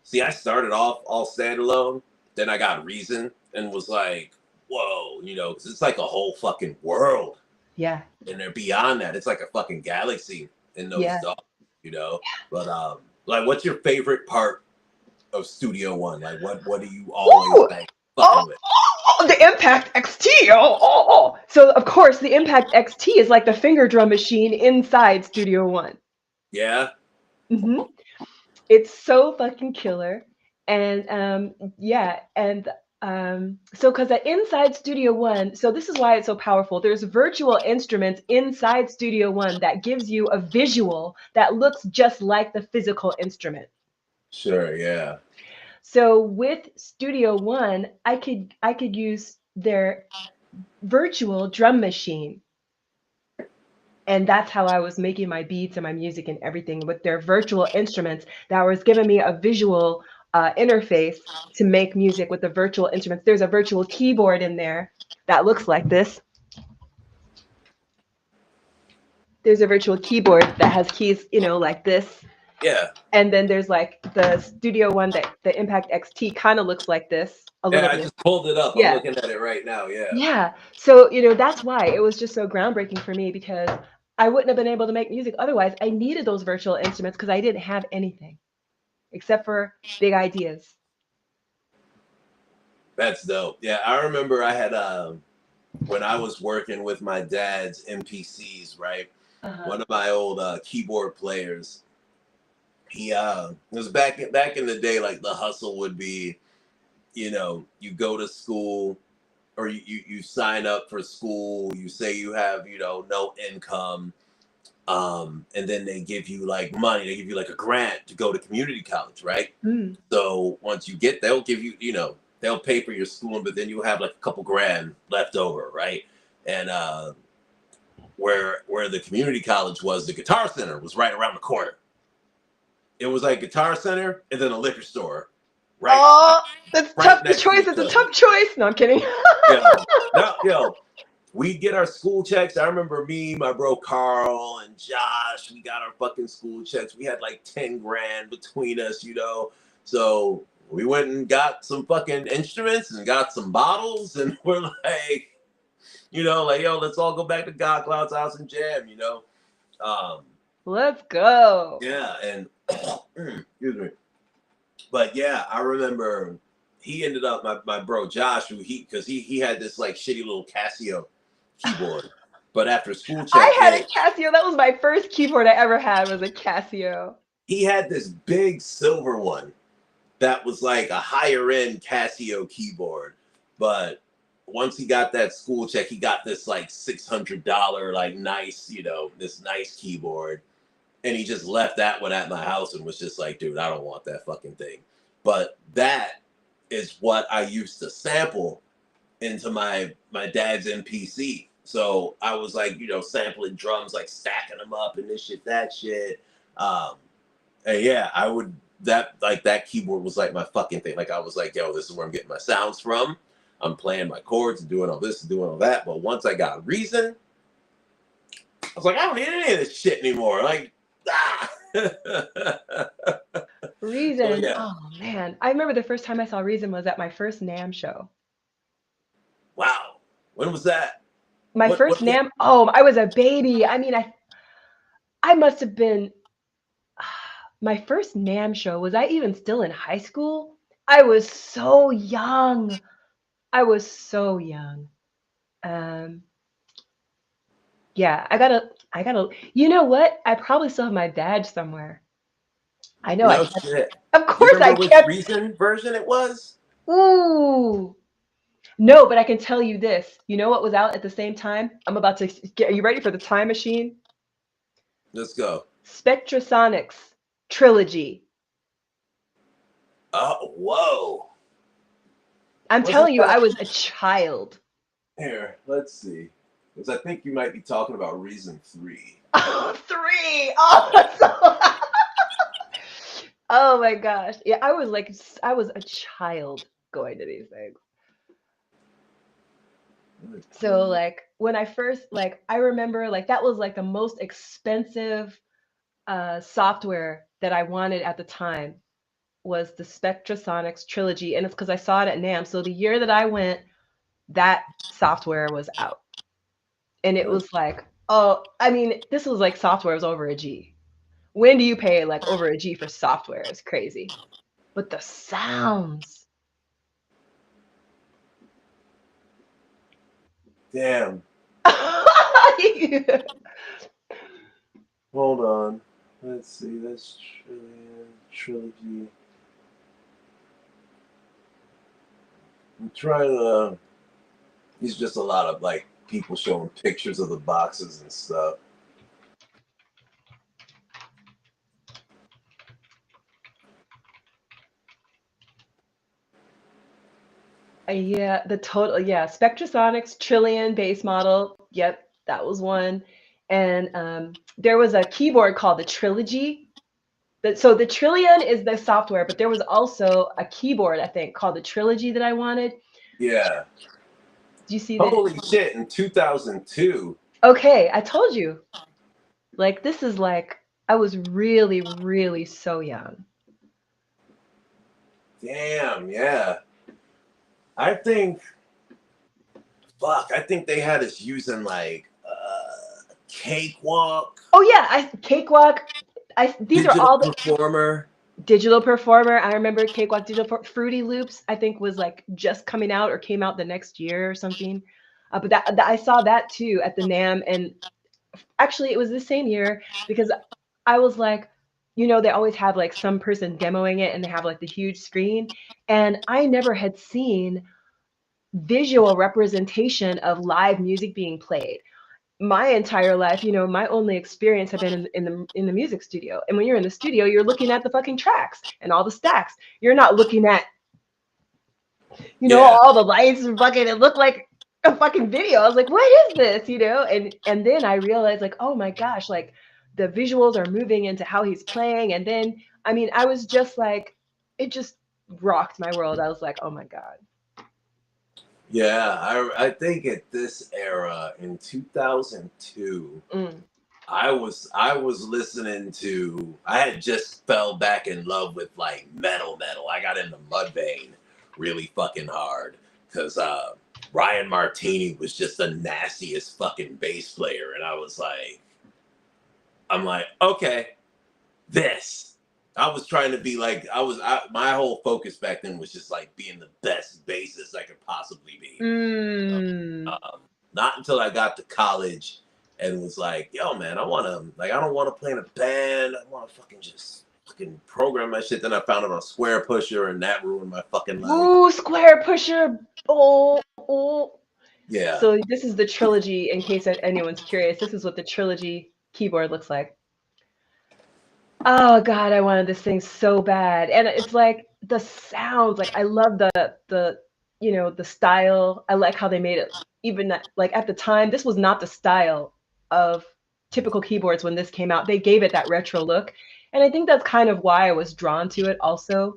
see. I started off all standalone. Then I got Reason and was like, whoa, 'cause it's like a whole fucking world.
Yeah,
And they're beyond that. It's like a fucking galaxy in those
yeah.
dogs, But like, what's your favorite part of Studio One? Like, what do you always
Ooh,
like
oh,
fucking with?
the Impact XT. Oh. So of course the Impact XT is like the finger drum machine inside Studio One.
Yeah,
hmm It's so fucking killer. And yeah, and so because inside Studio One, so this is why it's so powerful. There's virtual instruments inside Studio One that gives you a visual that looks just like the physical instrument.
sure, yeah,
So with Studio One, I could use their virtual drum machine. And that's how I was making my beats and my music and everything with their virtual instruments that was giving me a visual interface to make music with the virtual instruments. There's a virtual keyboard in there that looks like this. There's a virtual keyboard that has keys, like this.
yeah,
And then there's like the Studio One that the Impact XT kind of looks like this a
yeah.
little
I
bit.
just pulled it up. I'm
Yeah.
looking at it right now. Yeah,
Yeah. So, that's why it was just so groundbreaking for me because I wouldn't have been able to make music otherwise. I needed those virtual instruments because I didn't have anything except for big ideas.
that's dope. Yeah, I remember I had when I was working with my dad's MPCs, right?
Uh-huh.
One of my old keyboard players. He it was back in the day, like the hustle would be, you go to school or you sign up for school, you say you have, no income, and then they give you like money, they give you like a grant to go to community college, right?
Mm.
So once you get, they'll give you, they'll pay for your schooling, but then you have like a couple grand left over, right? And where the community college was, the Guitar Center was right around the corner. It was like Guitar Center and then a liquor store, right,
Oh, that's
right
tough
next to
choice.
each
It's a
other.
tough choice. No, I'm kidding.
We get our school checks. I remember me, my bro Carl, and Josh. We got our fucking school checks. We had like 10 grand between us. So we went and got some fucking instruments and got some bottles, and we're like, like, yo, let's all go back to GodCloud's house and jam. Um,
Let's go.
yeah, and excuse me. But yeah, I remember he ended up my bro Josh, because he had this like shitty little Casio keyboard. But after school check
I had a
hit,
Casio. That was my first keyboard I ever had was a Casio.
he had this big silver one that was like a higher end Casio keyboard. But once he got that school check, he got this like $600 like nice, this nice keyboard. And he just left that one at my house and was just like, dude, I don't want that fucking thing. But that is what I used to sample into my dad's MPC. So I was like, sampling drums, like stacking them up and this shit, that shit. Um, and yeah, I would that keyboard was like my fucking thing. Like I was like, yo, this is where I'm getting my sounds from. I'm playing my chords and doing all this and doing all that. But once I got Reason, I was like, I don't need any of this shit anymore. Like, ah. So
Reason.
yeah,
Oh Man, I remember the first time I saw Reason was at my first NAMM show.
Wow. When was that?
My first
What
NAMM, oh, I was a baby. I mean, I must have been, my first NAMM show, was I even still in high school? I was so young. I was so young. Yeah, I gotta, you know what? I probably still have my badge somewhere. I know I
No
kept,
shit.
of
You
course I
remember which
kept,
Reason version it was?
ooh. No, but I can tell you this. You know what was out at the same time? I'm about to get, are you ready for the time machine?
Let's go.
Spectrasonics Trilogy.
Oh, whoa.
I'm
Wasn't
telling you, I
that
was a child.
here? Let's see. Because I think you might be talking about Reason 3.
Oh, three. Oh, oh my gosh. Yeah, I was like, I was a child going to these things. So like when I first, like, I remember like that was like the most expensive software that I wanted at the time was the Spectrasonics Trilogy. And it's because I saw it at NAMM. So the year that I went, that software was out. And it was like, oh, I mean, this was like software was over a G. When do you pay like over a G for software? It's crazy. But the sounds.
Damn. Hold on. Let's see. That's trilogy. I'm trying to. It's just a lot of like people showing pictures of the boxes and stuff.
Yeah, the total, yeah, Spectrasonics Trillion base model. Yep, that was one. And there was a keyboard called the Trilogy. So the Trillion is the software, but there was also a keyboard, I think, called the Trilogy that I wanted.
Yeah.
Do you see that?
Holy shit! In 2002.
Okay, I told you. Like this is like I was really, really so young.
Damn. Yeah. I think. Fuck. I think they had us using like Cakewalk,
Oh yeah, Cakewalk. These are
Digital
all the
Performer.
Digital Performer. I remember Cakewalk Fruity Loops, I think was like just coming out or came out the next year or something. But that I saw that too at the NAMM, and actually it was the same year because I was like, you know, they always have like some person demoing it and they have like the huge screen, and I never had seen visual representation of live music being played. My entire life, you know, my only experience had been in the music studio. And when you're in the studio, you're looking at the fucking tracks and all the stacks. You're not looking at, you know,
Yeah.
all the lights and fucking, it looked like a fucking video. I was like, what is this? You know? And then I realized like, oh my gosh, like the visuals are moving into how he's playing. And then I mean, I was just like, it just rocked my world. I was like, oh my God.
Yeah, I think at this era in 2002,
Mm.
I was listening to. I had just fell back in love with like metal. I got into Mudvayne really fucking hard because Ryan Martini was just the nastiest fucking bass player, and I'm like, okay, this. I was trying to be like my whole focus back then was just like being the best bassist I could possibly be.
Mm.
Not until I got to college and was like, yo, man, I don't want to play in a band. I want to fucking just fucking program my shit. Then I found it on Square Pusher, and that ruined my fucking life.
Ooh, Square Pusher. Oh.
Yeah.
So this is the Trilogy, in case anyone's curious. This is what the Trilogy keyboard looks like. Oh God, I wanted this thing so bad. And it's like the sounds, like I love the you know, the style. I like how they made it, even like at the time, this was not the style of typical keyboards when this came out. They gave it that retro look. And I think that's kind of why I was drawn to it also,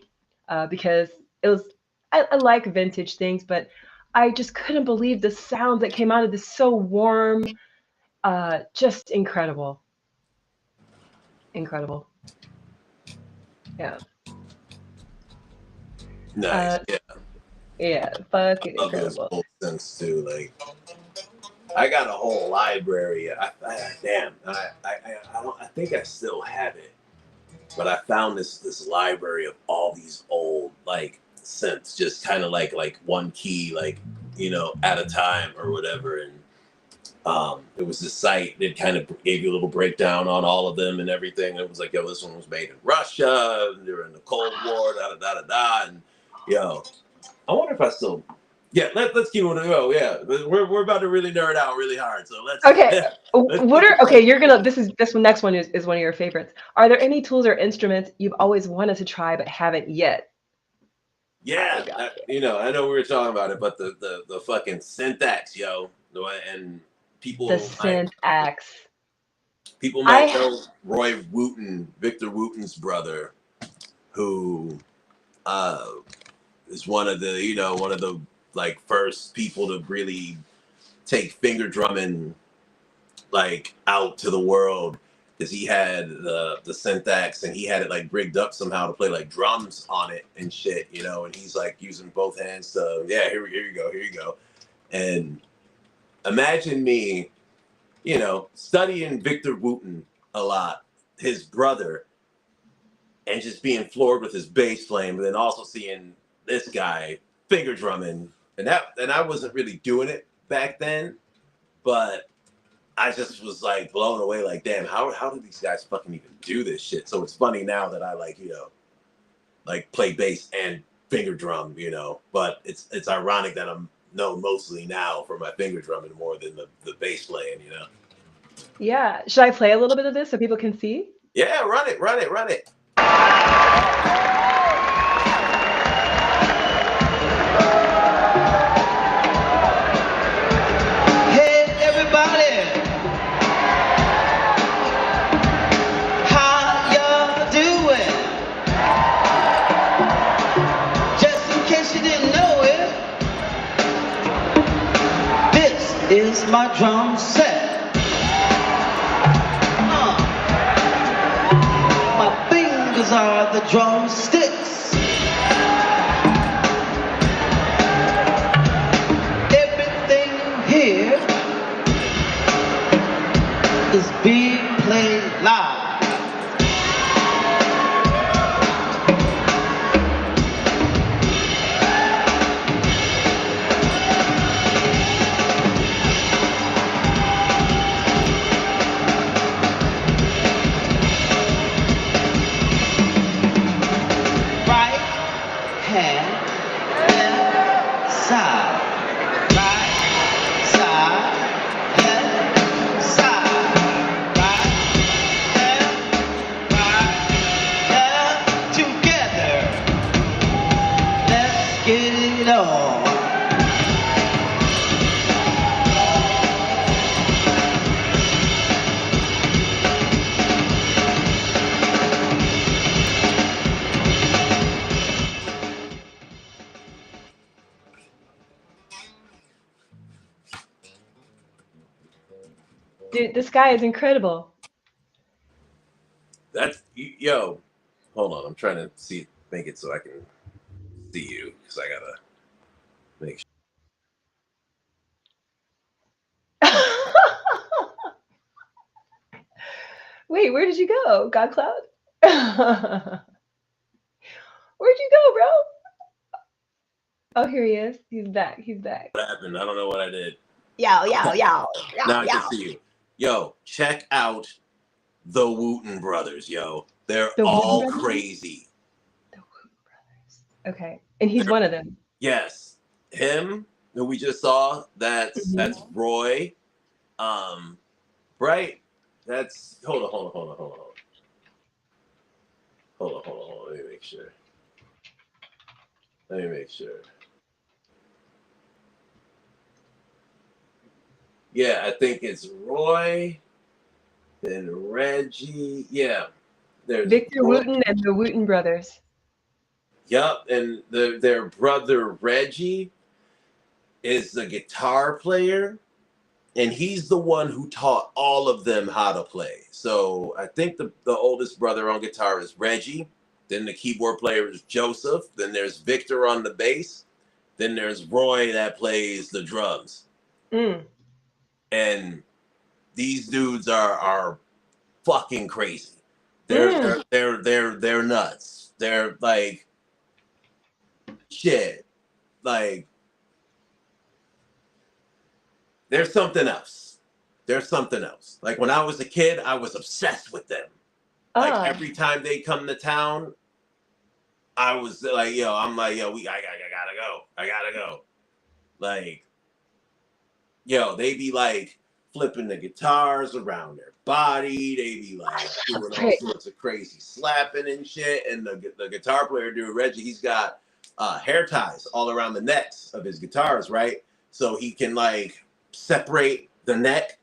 because it was, I like vintage things, but I just couldn't believe the sounds that came out of this, so warm, just incredible. Incredible. Yeah.
Nice. Yeah,
Yeah, fucking
love those
incredible.
old synths too. Like I got a whole library. Damn, I think I still have it, but I found this library of all these old like synths, just kind of like one key, like at a time or whatever. And it was this site that kind of gave you a little breakdown on all of them and everything. It was like, yo, this one was made in Russia during the Cold War, da da da da da, and yo, I wonder if I still. Yeah, let's keep on the go. Yeah, we're about to really nerd out really hard. So let's.
Okay.
let's
What
keep
are
it
okay? You're gonna. This one next one is one of your favorites. Are there any tools or instruments you've always wanted to try but haven't yet?
Yeah,
Oh god.
I know we were talking about it, but the fucking syntax, yo, and
The
people might
synth axe.
people might
I
know Roy Wooten, Victor Wooten's brother, who uh, is one of the like first people to really take finger drumming like out to the world, because he had the syntax and he had it like rigged up somehow to play like drums on it and shit, and he's like using both hands to here you go. And imagine me, studying Victor Wooten a lot, his brother, and just being floored with his bass playing, but then also seeing this guy finger drumming, and I wasn't really doing it back then, but I just was like blown away, like, damn, how do these guys fucking even do this shit? So it's funny now that I like play bass and finger drum, but it's ironic that I'm known mostly now for my finger drumming more than the bass playing.
Yeah. Should I play a little bit of this so people can see?
Yeah, run it.
Hey everybody, how y'all doing? Just in case you didn't know it, this is my drum set. My fingers are the drumsticks. Everything here is being played live. Right hand, left side. Right side, left side. Right, left, together. Let's get it on.
Dude, this guy is incredible.
That's yo. Hold on, I'm trying to make it so I can see you, because I gotta make sure.
Wait, where did you go, GodCloud? Where'd you go, bro? Oh, here he is. He's back.
What happened? I don't know what I did.
Yo.
Now I can see you. Yo, check out the Wooten brothers, yo. They're
The Wooten
all
brothers?
crazy.
The Wooten brothers. Okay, and he's one of them.
Yes. Him, who we just saw, that's Roy. Right? That's hold on. Let me make sure. Yeah, I think it's Roy, then Reggie. Yeah. There's
Victor
Roy.
Wooten and the Wooten brothers.
Yup, and their brother Reggie is the guitar player, and he's the one who taught all of them how to play. So I think the oldest brother on guitar is Reggie, Then the keyboard player is Joseph. Then there's Victor on the bass. Then there's Roy that plays the drums. And these dudes are fucking crazy. They're nuts. They're like shit. Like there's something else. There's something else. Like when I was a kid, I was obsessed with them. Like every time they come to town, I was like, yo, I'm like, yo, I gotta go. I gotta go. Like, yo, they be like flipping the guitars around their body. They be like doing all sorts of crazy slapping and shit. And the guitar player, dude, Reggie, he's got hair ties all around the necks of his guitars, right? So he can like separate the neck,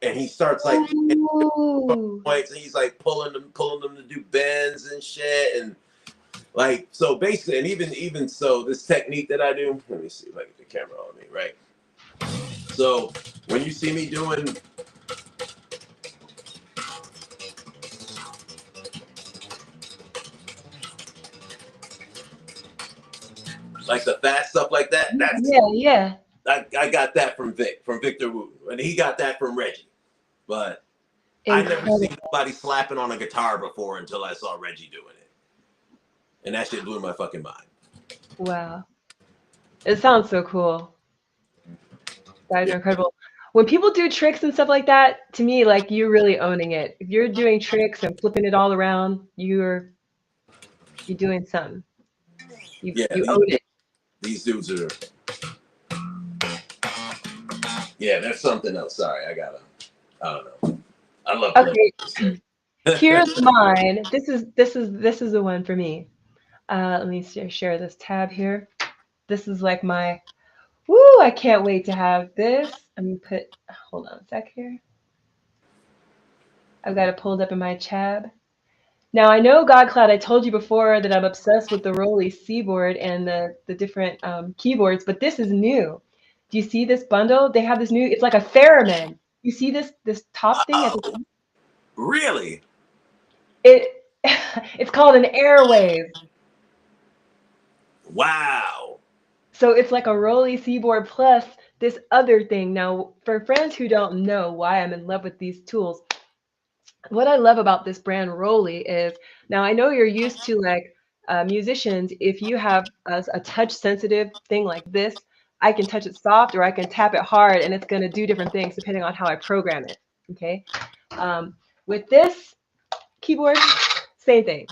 and he starts like points, and he's like pulling them to do bends and shit, and like so basically, and even so, this technique that I do. Let me see if I get the camera on me, right? So when you see me doing like the fast stuff like that, that's I got that from Victor Wooten, and he got that from Reggie. But I never seen nobody slapping on a guitar before until I saw Reggie doing it, and that shit blew my fucking mind.
Wow, it sounds so cool. Guys are incredible. When people do tricks and stuff like that, to me, like you're really owning it. If you're doing tricks and flipping it all around, you're doing something. You own it.
These dudes are. Yeah, there's something else. Sorry, I don't know. I love.
Okay, here's mine. This is the one for me. Let me share this tab here. This is like my. Woo! I can't wait to have this. Let me put. Hold on a sec here. I've got it pulled up in my tab. Now I know GodCloud. I told you before that I'm obsessed with the Rolly Seaboard and the different keyboards, but this is new. Do you see this bundle? They have this new. It's like a theremin. You see this top thing?
Really?
It's called an airwave.
Wow.
So it's like a Rolly Seaboard plus this other thing. Now, for friends who don't know why I'm in love with these tools, what I love about this brand Rolly is, now I know you're used to like musicians, if you have a touch sensitive thing like this, I can touch it soft or I can tap it hard and it's going to do different things depending on how I program it. Okay. With this keyboard, same thing.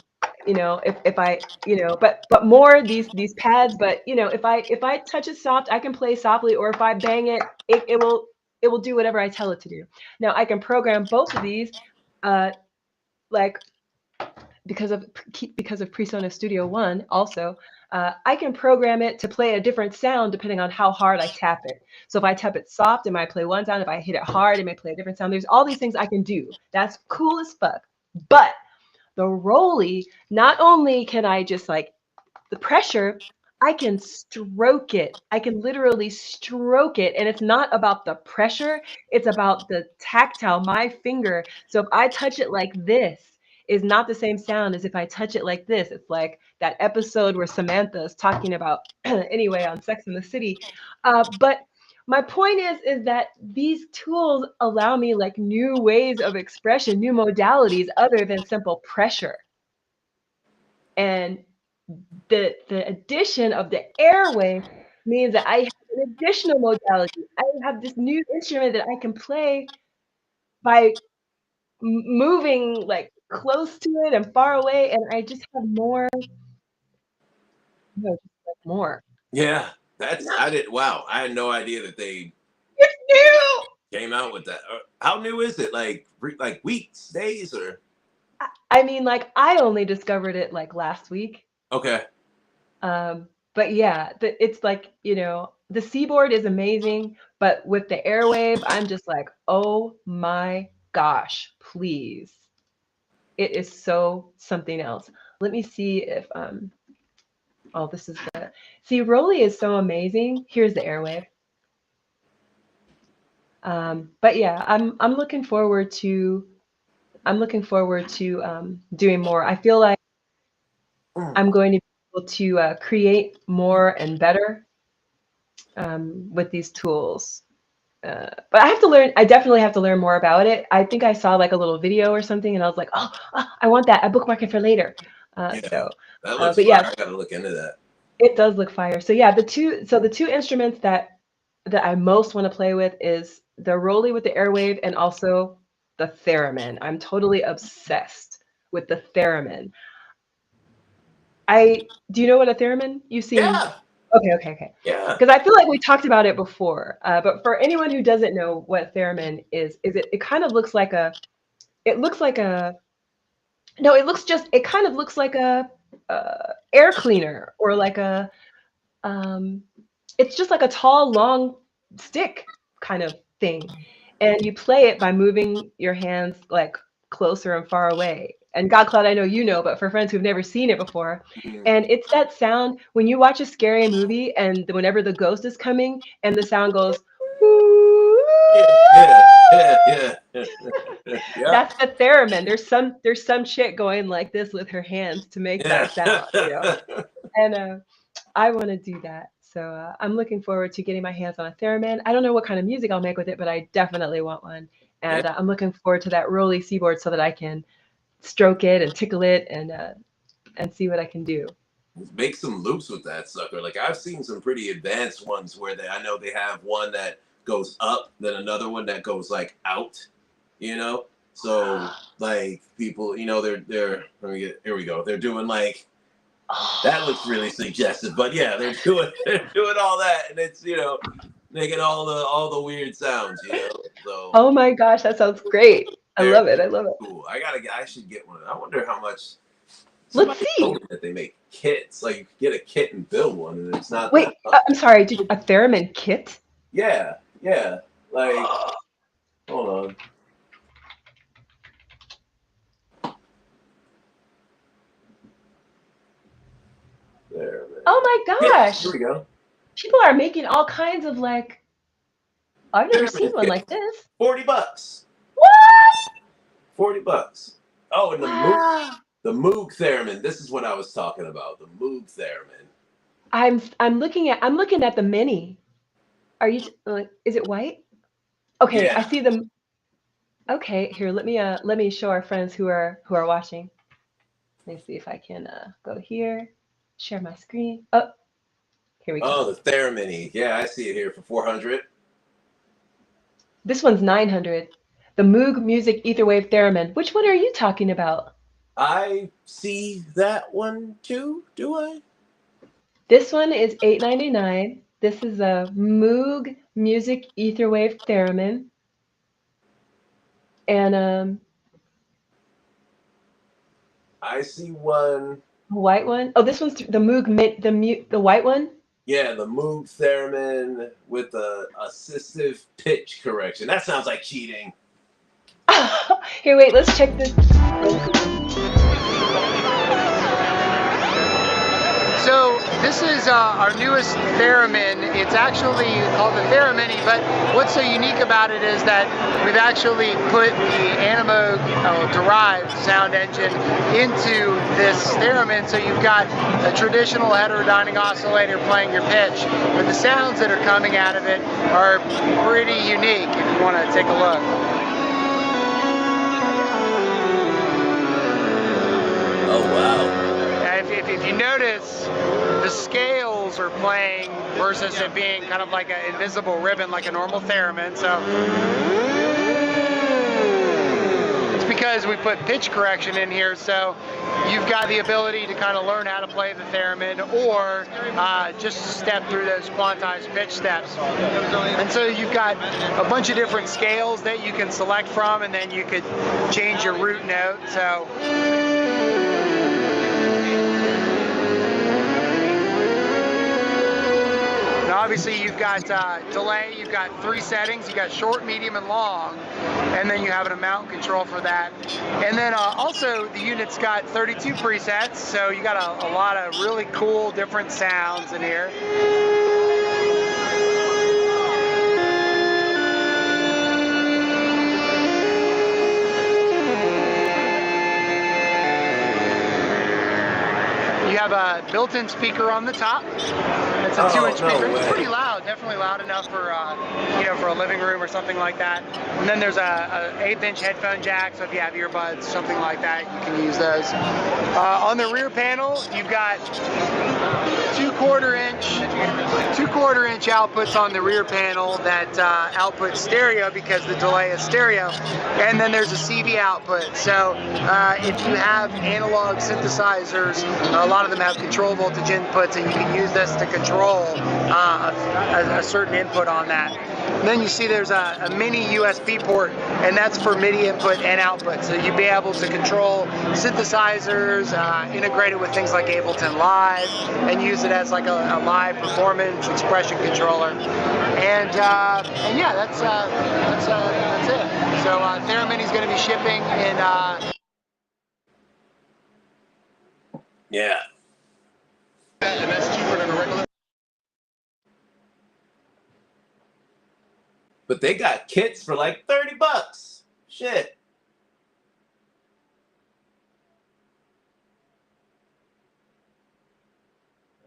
You know, if I, you know, but more these pads, but you know, if I touch it soft, I can play softly, or if I bang it, it will do whatever I tell it to do. Now I can program both of these, like because of PreSonus Studio One also, I can program it to play a different sound depending on how hard I tap it. So if I tap it soft, it might play one sound. If I hit it hard, it may play a different sound. There's all these things I can do. That's cool as fuck. But the Rolly, not only can I just like the pressure, I can stroke it. I can literally stroke it. And it's not about the pressure, it's about the tactile, my finger. So if I touch it like this, is not the same sound as if I touch it like this. It's like that episode where Samantha is talking about, anyway, on Sex and the City. But my point is that these tools allow me like new ways of expression, new modalities other than simple pressure. And the addition of the airwave means that I have an additional modality. I have this new instrument that I can play by moving like close to it and far away, and I just have more. More.
Yeah, I did. Wow, I had no idea that they came out with that. How new is it? Like weeks, days, or?
I mean, like I only discovered it like last week.
Okay.
But yeah, it's like, you know, the Seaboard is amazing, but with the airwave, I'm just like, oh my gosh, please. It is so something else. Let me see if oh, this is the see, Rolly is so amazing. Here's the airwave. But yeah, I'm looking forward to doing more. I feel like I'm going to be able to create more and better with these tools. But I have to learn. I definitely have to learn more about it. I think I saw like a little video or something, and I was like, oh, I want that. I bookmark it for later.
Yeah,
So,
that looks
but
fire.
yeah,
I gotta look into that.
it does look fire. So yeah, the two instruments that I most want to play with is the Rolly with the airwave and also the theremin. I'm totally obsessed with the theremin. Do you know what a theremin? You seem
Yeah,
okay.
yeah.
Because I feel like we talked about it before. But for anyone who doesn't know what theremin is it kind of looks like it looks like a no, it kind of looks like a air cleaner or like a um, it's just like a tall, long stick kind of thing. And you play it by moving your hands like closer and far away. And GodCloud, I know you know, but for friends who've never seen it before,
Mhm.
and it's that sound when you watch a scary movie and whenever the ghost is coming and the sound goes,
Yeah. Yeah.
that's the theremin. There's some chick going like this with her hands to make
Yeah.
that sound, And I want to do that. So I'm looking forward to getting my hands on a theremin. I don't know what kind of music I'll make with it, but I definitely want one.
Yeah.
And I'm looking forward to that Rolly keyboard so that I can stroke it and tickle it and see what I can do.
Make some loops with that sucker. Like I've seen some pretty advanced ones where I know they have one that goes up, then another one that goes like out, you know? So like people, they're here we go. They're doing like that looks really suggestive, but yeah, they're doing all that and it's, making all the weird sounds, So
Oh my gosh, that sounds great. I
very
love it. I love it.
cool. I should get one. I wonder how much.
Let's
Somebody
see.
told me that they make kits. Like you could get a kit and build one, and it's not
Wait,
that much.
I'm sorry. A theremin kit?
Yeah. Like, hold on. There, man.
Oh my
Yeah,
gosh.
here we go.
People are making all kinds of like, I've never seen one
Kit.
like this.
$40.
What?
$40. Oh, and
Wow.
the Moog theremin. This is what I was talking about. The Moog theremin.
I'm looking at the mini. Is it white? Okay, I
Yeah.
see them. Okay, here, let me show our friends who are watching. Let me see if I can go here, share my screen. Oh, here we go.
Oh, the theremin. Yeah, I see it here for 400.
This one's 900. The Moog Music Etherwave Theremin. Which one are you talking about?
I see that one too. Do I?
This one is $899. This is a Moog Music Etherwave Theremin. And
I see one.
white one. Oh, this one's the Moog the white one.
Yeah, the Moog theremin with the assistive pitch correction. That sounds like cheating.
Here, wait, let's check this.
So this is our newest theremin. It's actually called the Theremin, but what's so unique about it is that we've actually put the Animoog derived sound engine into this theremin. So you've got a traditional heterodyning oscillator playing your pitch, but the sounds that are coming out of it are pretty unique if you want to take a look.
Oh, wow.
If you notice, the scales are playing versus it being kind of like an invisible ribbon like a normal theremin. So it's because we put pitch correction in here, so you've got the ability to kind of learn how to play the theremin or just step through those quantized pitch steps. And so you've got a bunch of different scales that you can select from, and then you could change your root note. So obviously you've got delay, you've got 3 settings, you've got short, medium, and long, and then you have an amount control for that. And then also the unit's got 32 presets, so you got a lot of really cool different sounds in here. You have a built-in speaker on the top. It's a 2-inch speaker. It's pretty loud, definitely loud enough for for a living room or something like that. And then there's a 1/8-inch headphone jack, so if you have earbuds, something like that, you can use those. On the rear panel, you've got 2/4-inch outputs on the rear panel that output stereo because the delay is stereo, and then there's a CV output. So if you have analog synthesizers, a lot of them have control voltage inputs, and you can use this to control a certain input on that. And then you see there's a mini USB port, and that's for MIDI input and output. So you'll be able to control synthesizers, integrate it with things like Ableton Live, and use it as like a live performance expression controller. And yeah, that's it. So Theremin is going to be shipping in.
Yeah.
And that's cheaper than a regular.
But they got kits for like $30. Shit.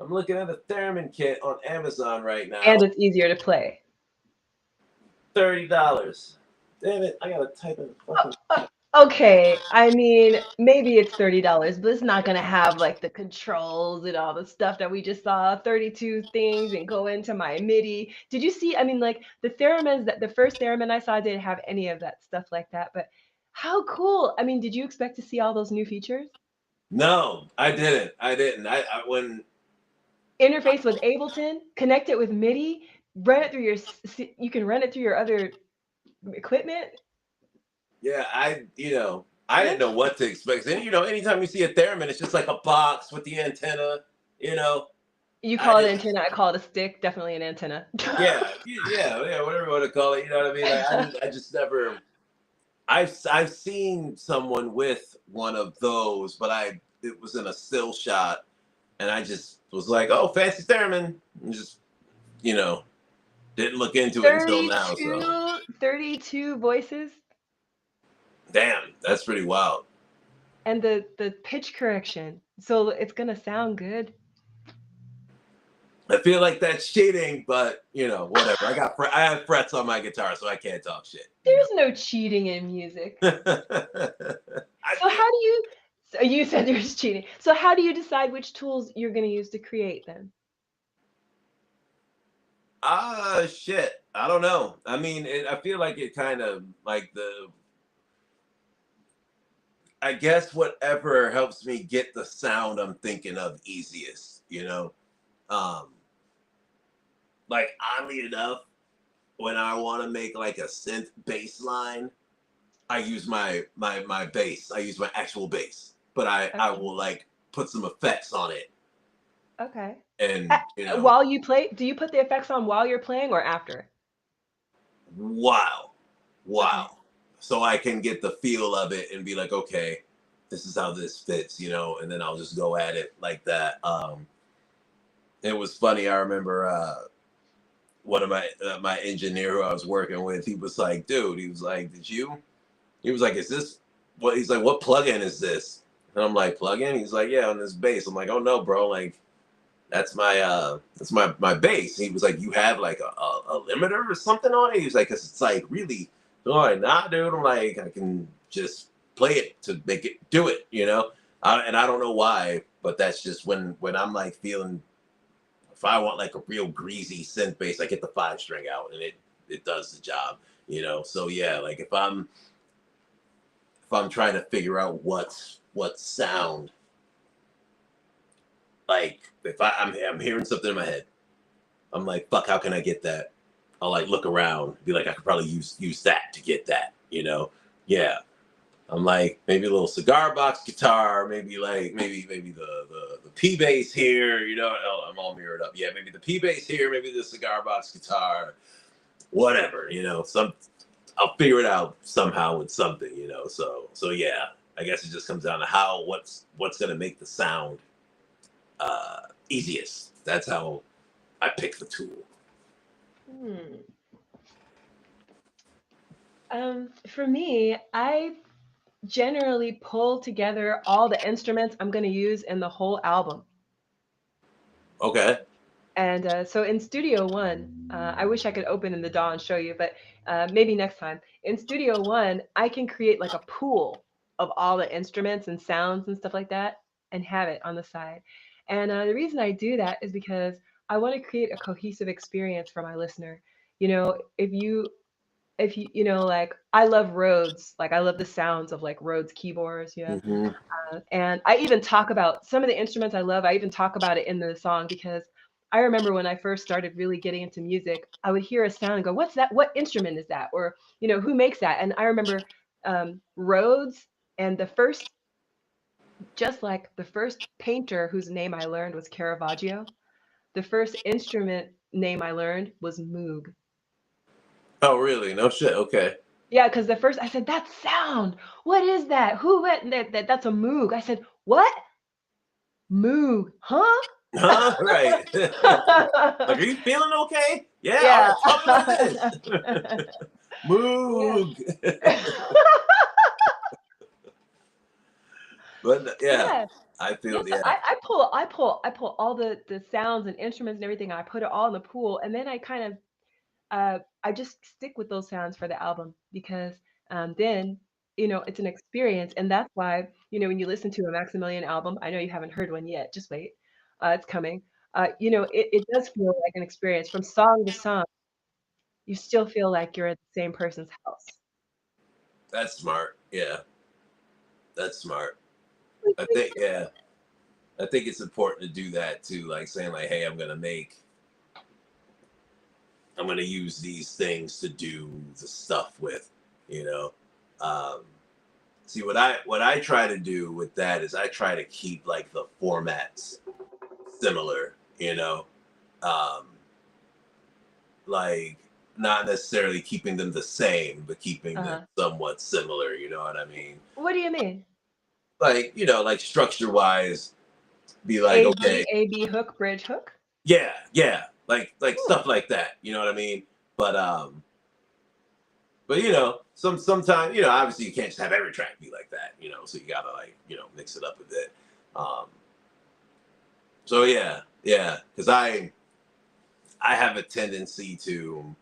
I'm looking at a Theremin kit on Amazon right now.
And it's easier to play.
$30. Damn it, I gotta type in fucking.
Okay, I mean, maybe it's $30, but it's not gonna have like the controls and all the stuff that we just saw, 32 things and go into my MIDI. Did you see? I mean, like the Theremins that the first Theremin I saw didn't have any of that stuff like that, but how cool. I mean, did you expect to see all those new features?
No, I didn't. I when
Interface with Ableton, connect it with MIDI, run it through you can run it through your other equipment.
yeah, I didn't know what to expect. And anytime you see a Theremin, it's just like a box with the antenna,
You call it an antenna, I call it a stick, definitely an antenna.
yeah, whatever you want to call it, you know what I mean? Like, I just never. I've seen someone with one of those, but it was in a still shot, and I just was like, oh, fancy Theremin, and just didn't look into it until now. So
32 voices.
damn, that's pretty wild.
And the pitch correction, so it's gonna sound good.
I feel like that's cheating, but whatever. I have frets on my guitar, so I can't talk shit.
There's no cheating in music. So you said there's cheating. So how do you decide which tools you're gonna use to create them?
Shit. I don't know. I mean, I feel like it kind of like I guess whatever helps me get the sound I'm thinking of easiest, like oddly enough, when I want to make like a synth bass line, I use my bass. I use my actual bass, but I will like put some effects on it.
Okay.
And
while you play, do you put the effects on while you're playing or after?
Wow.
Okay.
So I can get the feel of it and be like, okay, this is how this fits, and then I'll just go at it like that. It was funny. I remember one of my engineer who I was working with, he was like, dude, he was like, is this what? He's like, what plugin is this? And I'm like, plugin? He's like, yeah, on this bass. I'm like, oh no, bro, like that's my bass. He was like, you have like a limiter or something on it? He was like, 'cause it's like really. I'm like, nah, dude. I'm like, I can just play it to make it do it, and I don't know why, but that's just when I'm like feeling. If I want like a real greasy synth bass, I get the 5-string out and it does the job, So yeah, like if I'm trying to figure out what sound, like if I'm hearing something in my head, I'm like, fuck, how can I get that? I'll like look around, be like, I could probably use that to get that, Yeah. I'm like, maybe a little cigar box guitar, maybe the P bass here, Oh, I'm all mirrored up. Yeah, maybe the P bass here, maybe the cigar box guitar, whatever, I'll figure it out somehow with something, So yeah, I guess it just comes down to what's gonna make the sound easiest. That's how I pick the tool.
For me, I generally pull together all the instruments I'm going to use in the whole album.
Okay.
And so in Studio One, I wish I could open in the DAW and show you, but maybe next time. In Studio One, I can create like a pool of all the instruments and sounds and stuff like that and have it on the side. And the reason I do that is because I want to create a cohesive experience for my listener. You know, if you know, like I love Rhodes, like I love the sounds of like Rhodes keyboards,
Hmm.
and I even talk about some of the instruments I love. I even talk about it in the song because I remember when I first started really getting into music, I would hear a sound and go, "What's that? What instrument is that?" Or, who makes that? And I remember Rhodes and just like the first painter whose name I learned was Caravaggio, the first instrument name I learned was Moog.
Oh, really? No shit. Okay.
Yeah, because the first I said, "That sound. What is that? Who went that's a Moog?" I said, "What? Moog? Huh?"
Huh? Right. Like, are you feeling okay? Yeah. All
Yeah.
right. Tell me what it is.
Yeah.
Moog. But yeah,
Yeah.
I
Yeah,
feel
so
yeah.
I pull all the sounds and instruments and everything. I put it all in the pool, and then I kind of I just stick with those sounds for the album because then it's an experience, and that's why when you listen to a Maximilian album, I know you haven't heard one yet. Just wait, it's coming. It does feel like an experience from song to song. You still feel like you're at the same person's house.
That's smart. Yeah, that's smart. I think yeah. I think it's important to do that too. Like saying like, hey, I'm gonna use these things to do the stuff with, you know. Um, See what I try to do with that is I try to keep like the formats similar, um, like not necessarily keeping them the same, but keeping them
Uh-huh.
somewhat similar. You know what I mean?
What do you mean?
Like like structure wise, be like
A B
okay,
A B hook bridge hook.
yeah, yeah, like
Ooh.
stuff like that. You know what I mean? But sometimes obviously you can't just have every track be like that. So you gotta like mix it up a bit. Um, so yeah, because I have a tendency to,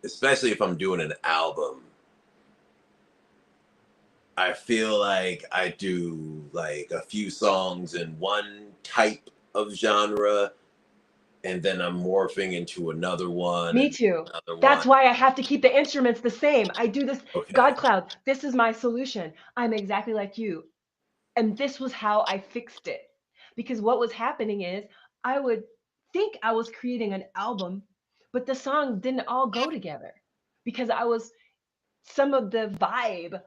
especially if I'm doing an album, I feel like I do like a few songs in one type of genre, and then I'm morphing into another one
Me
and
too.
another one.
That's why I have to keep the instruments the same. I do this.
Okay.
GodCloud, this is my solution. I'm exactly like you. And this was how I fixed it. Because what was happening is I would think I was creating an album, but the songs didn't all go together because I was some of the vibe.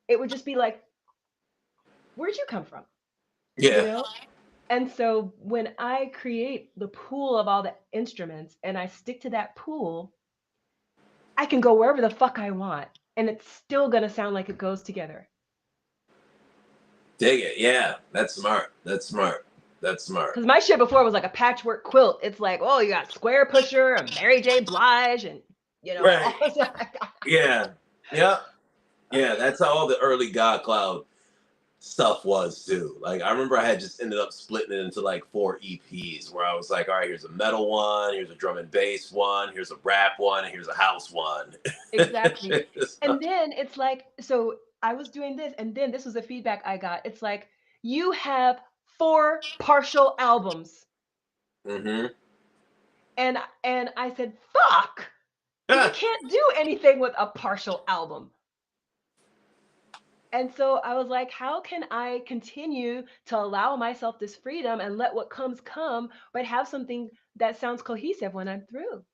It would just be like, where'd you come from? You
Yeah.
know? And so when I create the pool of all the instruments and I stick to that pool, I can go wherever the fuck I want, and it's still gonna sound like it goes together.
Dig it. Yeah. That's smart. That's smart. That's smart.
Because my shit before was like a patchwork quilt. It's like, oh, you got Square Pusher and Mary J. Blige, and
Right.
all this.
Yeah. Yeah. Yeah. That's how all the early God Cloud stuff was too. Like I remember I had just ended up splitting it into like 4 EPs where I was like, all right, here's a metal one, here's a drum and bass one, here's a rap one, and here's a house one.
Exactly.
So,
And then it's like, so I was doing this, and then this was the feedback I got. It's like, you have 4 partial albums.
mm-hmm.
And I said, fuck, you can't do anything with a partial album. And so I was like, how can I continue to allow myself this freedom and let what comes come, but have something that sounds cohesive when I'm through?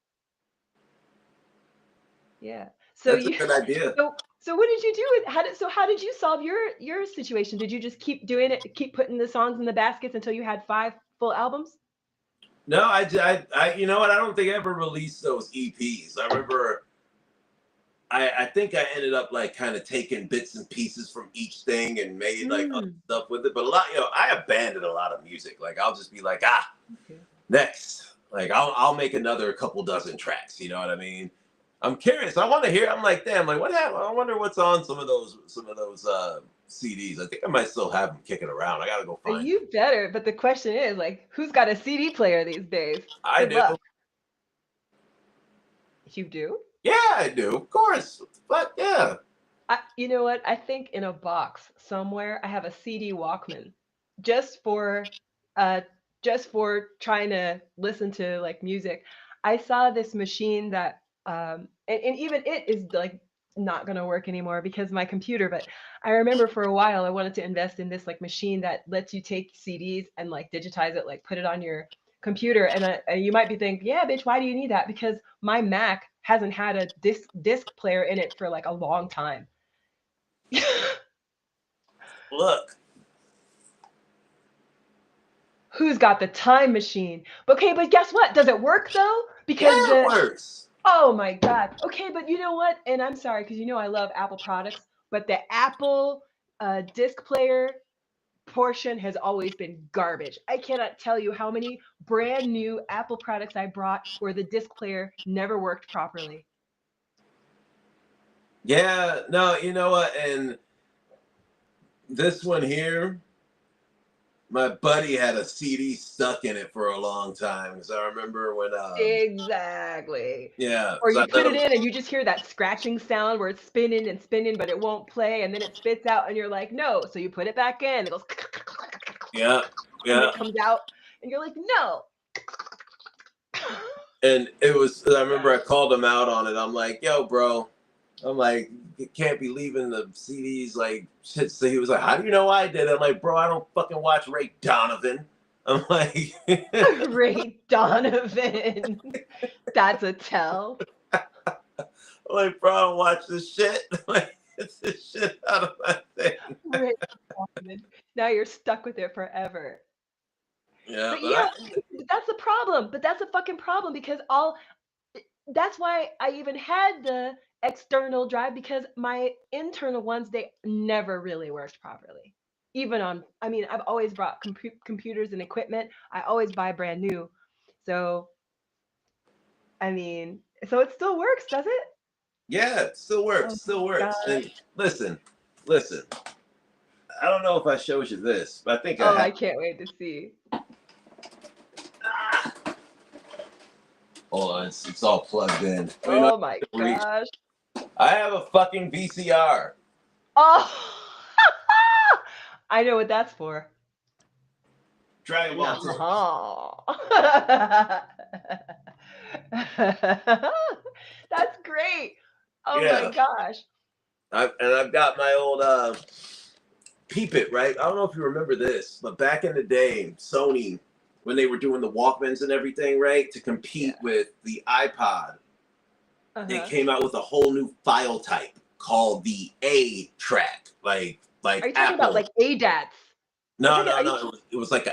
Yeah. So
That's a
you
good idea.
so what did you do with how did you solve your situation? Did you just keep doing it, keep putting the songs in the baskets until you had 5 full albums?
No, I you know what? I don't think I ever released those EPs. I remember I think I ended up like kind of taking bits and pieces from each thing and made like other
Mm,
stuff with it. But a lot, I abandoned a lot of music. Like I'll just be like,
okay.
next. Like I'll make another couple dozen tracks. You know what I mean? I'm curious. I want to hear. I'm like, damn, like what happened? I wonder what's on some of those CDs. I think I might still have them kicking around. I gotta go find.
You better, but the question is, like, who's got a CD player these days?
I
Good
do.
luck. You do?
Yeah, I do. Of course. But yeah.
You know what? I think in a box somewhere I have a CD Walkman, just for, uh, just for trying to listen to like music. I saw this machine that, and even it is like not gonna work anymore because of my computer. But I remember for a while I wanted to invest in this like machine that lets you take CDs and like digitize it, like put it on your computer. And you might be thinking, yeah, bitch, why do you need that? Because my Mac hasn't had a disc player in it for like a long time.
Look.
Who's got the time machine? Okay, but guess what? Does it work though? Because
Yeah, it works.
oh my God. Okay, but you know what? And I'm sorry, because you know I love Apple products, but the Apple disc player portion has always been garbage. I cannot tell you how many brand new Apple products I brought where the disc player never worked properly.
Yeah, no, you know what? And this one here, my buddy had a CD stuck in it for a long time. Because I remember when
Exactly.
yeah,
Or
so
you
I let
put it
him,
in and you just hear that scratching sound where it's spinning and spinning, but it won't play, and then it spits out, and you're like, no. So you put it back in, it goes,
yeah,
and
yeah.
it comes out, and you're like, no.
And it was, I remember I called him out on it. I'm like, yo, bro. I'm like, you can't be leaving the CDs like shit. So he was like, how do you know I did it? I'm like, bro, I don't fucking watch Ray Donovan. I'm like,
Ray Donovan. That's a tell.
I'm like, bro, I don't watch this shit. Like, it's this shit out of my thing.
Ray Donovan. Now you're stuck with it forever.
Yeah,
But
but
yeah, that's the problem. But that's a fucking problem because that's why I even had the external drive because my internal ones they never really worked properly. Even on, I mean, I've always brought computers and equipment. I always buy brand new. So, I mean, so it still works, does it?
yeah, it still
Oh
works,
my
still works.
God.
And listen. I don't know if I showed you this, but I think I
Oh,
have.
I can't wait to see.
Ah! Hold on, it's all plugged in. Well, you know,
Oh my gosh.
I have a fucking VCR.
Oh, I know what that's for.
Dragon Ball Z.
Uh-huh. That's great. Oh my
Yeah,
gosh.
I've got my old Peep It, right? I don't know if you remember this, but back in the day, Sony, when they were doing the Walkmans and everything, right, to compete
Yeah.
with the iPod, they
Uh-huh.
came out with a whole new file type called the A track, like
Are you talking about
Apple.
like ADATs?
No,
Are you
it was like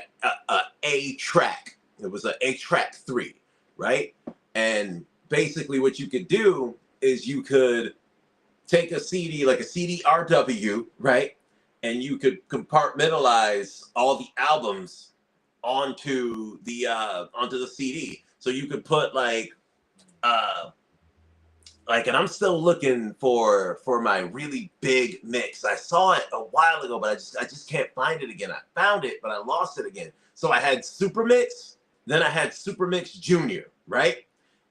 a track. It was a track 3, right? And basically, what you could do is you could take a CD, like a CD-RW, right? And you could compartmentalize all the albums onto the CD. So you could put and I'm still looking for my really big mix. I saw it a while ago, but I just can't find it again. I found it, but I lost it again. So I had Super Mix, then I had Super Mix Junior, right?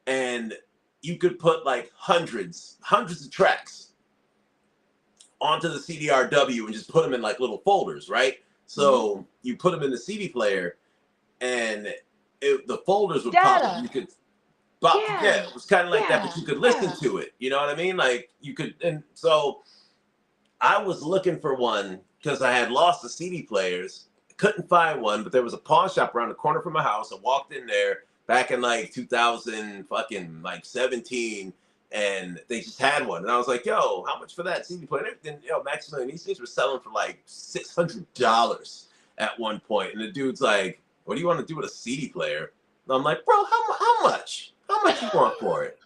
And you could put like hundreds of tracks onto the CD-RW and just put them in like little folders, right? So you put them in the CD player, and the folders would pop up.
data?
You could,
Yeah.
it was kind of like that, but
Yeah.
you could listen
Yeah.
to it. You know what I mean? Like you could, and so I was looking for one because I had lost the CD players. Couldn't find one, but there was a pawn shop around the corner from my house. I walked in there back in like 2000 fucking like 17, and they just had one. And I was like, yo, how much for that CD player? And everything, Maxximillian, these things were selling for like $600 at one point. And the dude's like, what do you want to do with a CD player? And I'm like, bro, how much? How much you want for it?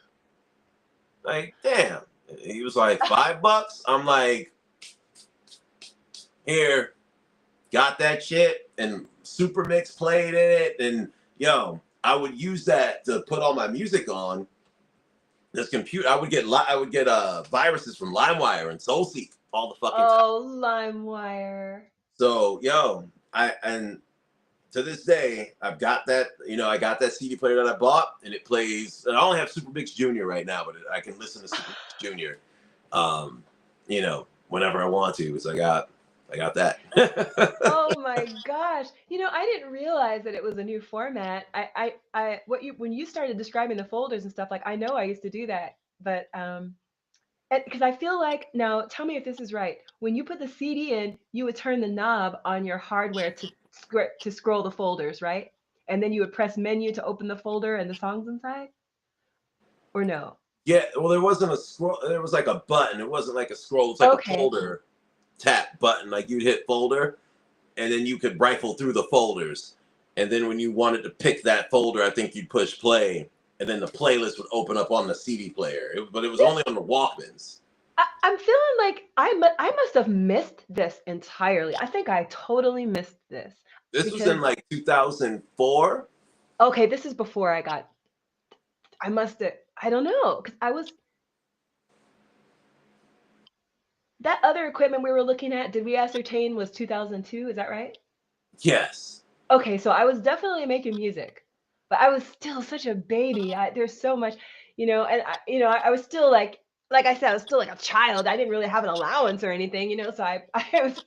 Like, damn. He was like, $5. I'm like, here, got that shit, and Super Mix played in it, and I would use that to put all my music on. this computer, I would get viruses from LimeWire and SoulSeek all the fucking time.
Oh, LimeWire.
So and to this day, I've got that, I got that CD player that I bought, and it plays, and I only have Super Mix Junior right now, but I can listen to Super Mix Junior, whenever I want to, because I got that.
Oh my gosh. I didn't realize that it was a new format. When you started describing the folders and stuff, like, I know I used to do that, but because I feel like, now tell me if this is right. When you put the CD in, you would turn the knob on your hardware to scroll the folders, right? And then you would press menu to open the folder and the songs inside? Or no?
Yeah, well, there wasn't a scroll. There was like a button. It wasn't like a scroll. It's like a
Okay.
folder tap button. Like you'd hit folder, and then you could rifle through the folders. And then when you wanted to pick that folder, I think you'd push play, and then the playlist would open up on the CD player. But it was only on the Walkmans.
I'm feeling like I must have missed this entirely. I think I totally missed this.
This was in like 2004.
Okay, this is before I don't know, because that other equipment we were looking at, did we ascertain was 2002? Is that right?
Yes.
Okay, so I was definitely making music, but I was still such a baby. There's so much, and I was still like I said, I was still like a child. I didn't really have an allowance or anything, so I it was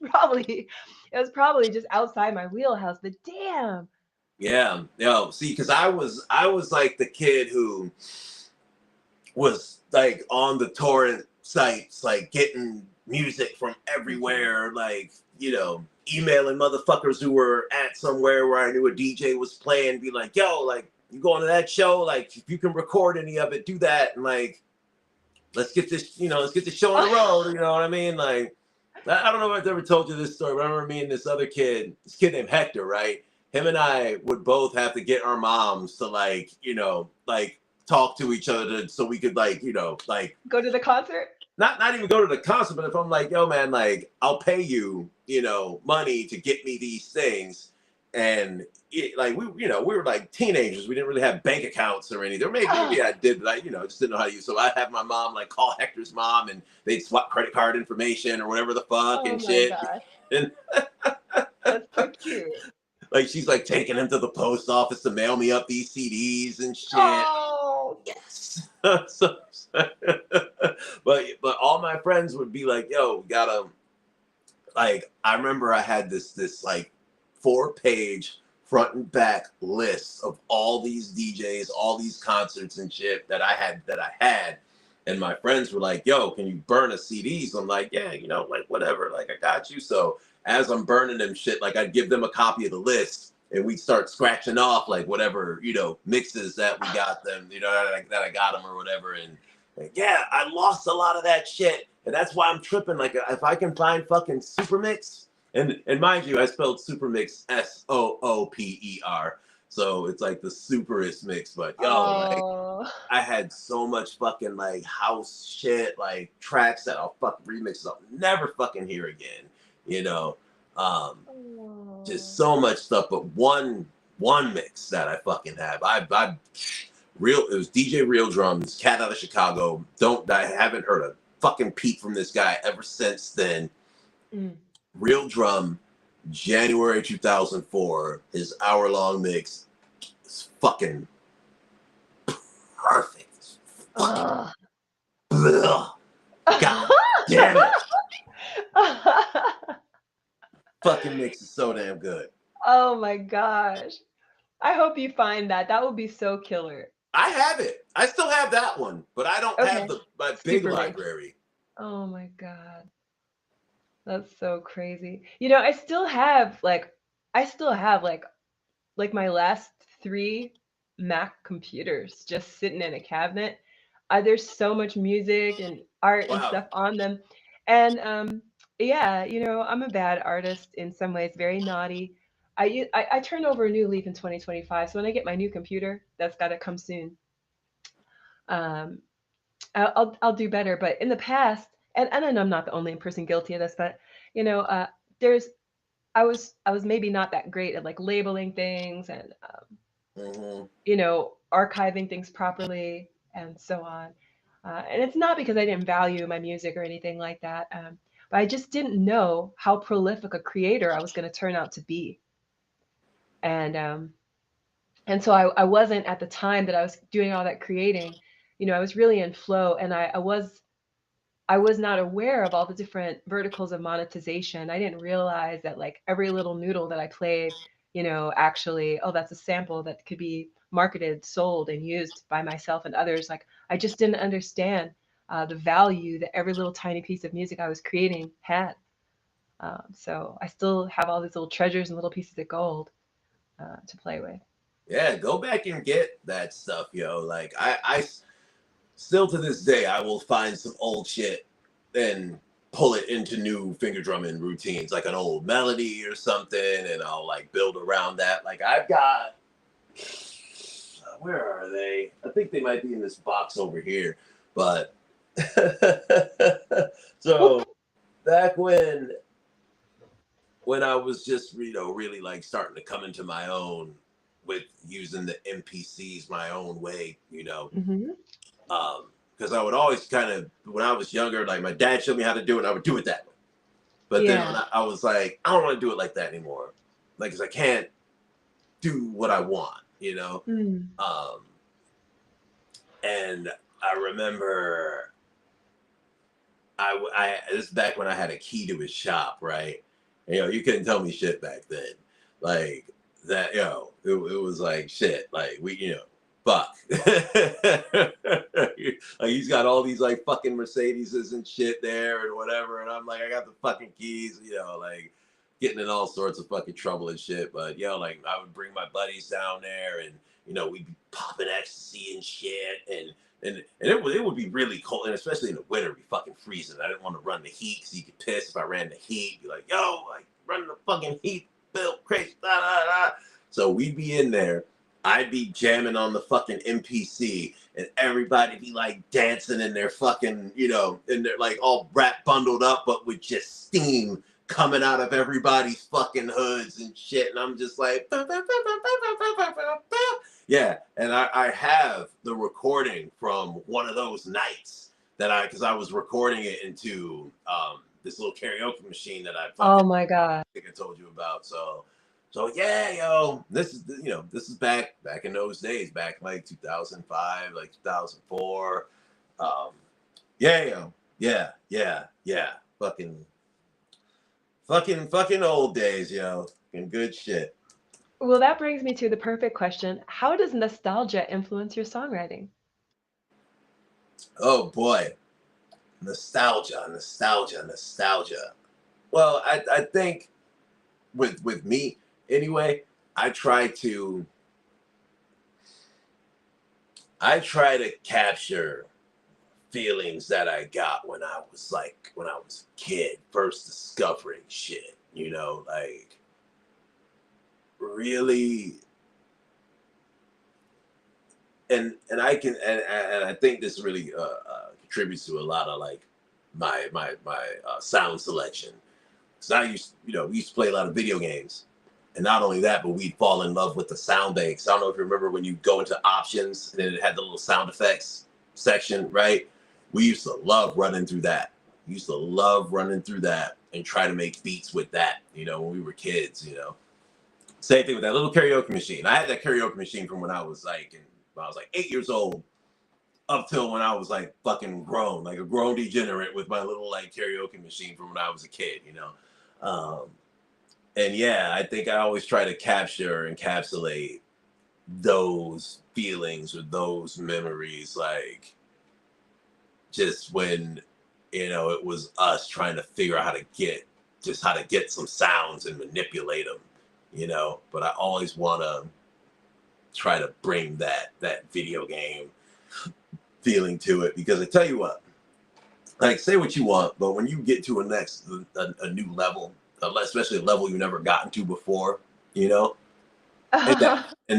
probably just outside my wheelhouse, but damn.
Yeah. See, because I was like the kid who was like on the torrent sites, like getting music from everywhere, like, emailing motherfuckers who were at somewhere where I knew a DJ was playing, be like, yo, like, you going to that show? Like, if you can record any of it, do that. And like, let's get this show on the road. You know what I mean? Like, I don't know if I've ever told you this story, but I remember me and this kid named Hector, right? Him and I would both have to get our moms to like talk to each other so we could
Go to the concert?
Not even go to the concert, but if I'm like, yo, man, like, I'll pay you, money to get me these things. And we were like teenagers. We didn't really have bank accounts or anything. Or maybe I did, but just didn't know how to use. So I have my mom like call Hector's mom, and they'd swap credit card information or whatever the fuck and shit.
Gosh.
And
That's so cute.
like she's like taking him to the post office to mail me up these CDs and shit.
Oh,
yes. But all my friends would be like, yo, we gotta, like, I remember I had this like 4-page front and back list of all these DJs, all these concerts and shit that I had. And my friends were like, yo, can you burn a CDs? I'm like, yeah, like whatever, like I got you. So as I'm burning them shit, like I'd give them a copy of the list, and we'd start scratching off like whatever, mixes that we got them, that I got them or whatever. And like, yeah, I lost a lot of that shit. And that's why I'm tripping. Like, if I can find fucking Super Mix, and mind you, I spelled Super Mix SOOPER. So it's like the superest mix. But like, I had so much fucking like house shit, like tracks that I'll fucking remix I'll never fucking hear again. Just so much stuff. But one mix that I fucking have, it was DJ Real Drums, cat out of Chicago. I haven't heard a fucking peep from this guy ever since then. Real Drum, January 2004, his hour-long mix is fucking perfect. God damn it. Fucking mix is so damn good.
Oh my gosh. I hope you find that. That would be so killer.
I have it. I still have that one, but I don't have my big
Super
library.
Oh my God. That's so crazy. I still have like my last 3 Mac computers just sitting in a cabinet. There's so much music and art and stuff on them. And yeah, I'm a bad artist in some ways, very naughty. I turned over a new leaf in 2025. So when I get my new computer, that's got to come soon. I'll do better. But in the past, and I know I'm not the only person guilty of this, but I was maybe not that great at like labeling things and archiving things properly and so on. And it's not because I didn't value my music or anything like that, but I just didn't know how prolific a creator I was going to turn out to be. And so I wasn't at the time that I was doing all that creating, I was really in flow, and I was not aware of all the different verticals of monetization. I didn't realize that like every little noodle that I played, actually, oh, that's a sample that could be marketed, sold, and used by myself and others. Like I just didn't understand the value that every little tiny piece of music I was creating had. So I still have all these little treasures and little pieces of gold to play with.
Yeah, go back and get that stuff, yo. Like I still to this day, I will find some old shit and pull it into new finger drumming routines, like an old melody or something, and I'll like build around that. Like I've got, where are they? I think they might be in this box over here, but so back when I was just, really like starting to come into my own with using the MPCs my own way,
Mm-hmm.
because I would always kind of, when I was younger, like my dad showed me how to do it, and I would do it that way. But then when I was like, I don't want to do it like that anymore, like, because I can't do what I want,
Mm.
And I remember this is back when I had a key to his shop, right? And, you couldn't tell me shit back then, like that. It was like shit, like we, fuck. Like he's got all these like fucking Mercedeses and shit there and whatever, and I'm like, I got the fucking keys, like getting in all sorts of fucking trouble and shit. But like I would bring my buddies down there, and we'd be popping ecstasy and shit, and it would be really cold, and especially in the winter, it'd be fucking freezing. I didn't want to run the heat because you get pissed if I ran the heat. Be like, yo, like running the fucking heat, Bill, crazy, da da da. So we'd be in there. I'd be jamming on the fucking MPC, and everybody be like dancing in their fucking, and they're like all wrapped, bundled up, but with just steam coming out of everybody's fucking hoods and shit. And I'm just like, yeah. And I have the recording from one of those nights because I was recording it into this little karaoke machine that I
Oh my God.
think I told you about. So yeah, yo, this is back in those days, back like 2005, like 2004. Yeah, yo, yeah, fucking old days, yo, and good shit.
Well, that brings me to the perfect question. How does nostalgia influence your songwriting?
Oh boy, nostalgia. Well, I think with me anyway, I try to capture feelings that I got when I was a kid, first discovering shit, like really. And I can, and I think this really contributes to a lot of like my sound selection. So I used to play a lot of video games, and not only that, but we'd fall in love with the sound banks. I don't know if you remember when you go into options and it had the little sound effects section, right? We used to love running through that. And try to make beats with that, when we were kids, Same thing with that little karaoke machine. I had that karaoke machine from when I was like 8 years old up till when I was like fucking grown, like a grown degenerate with my little like karaoke machine from when I was a kid, And yeah, I think I always try to encapsulate those feelings or those memories, like just when, it was us trying to figure out how to get some sounds and manipulate them, but I always want to try to bring that video game feeling to it, because I tell you what, like say what you want, but when you get to a new level, especially a level you've never gotten to before, and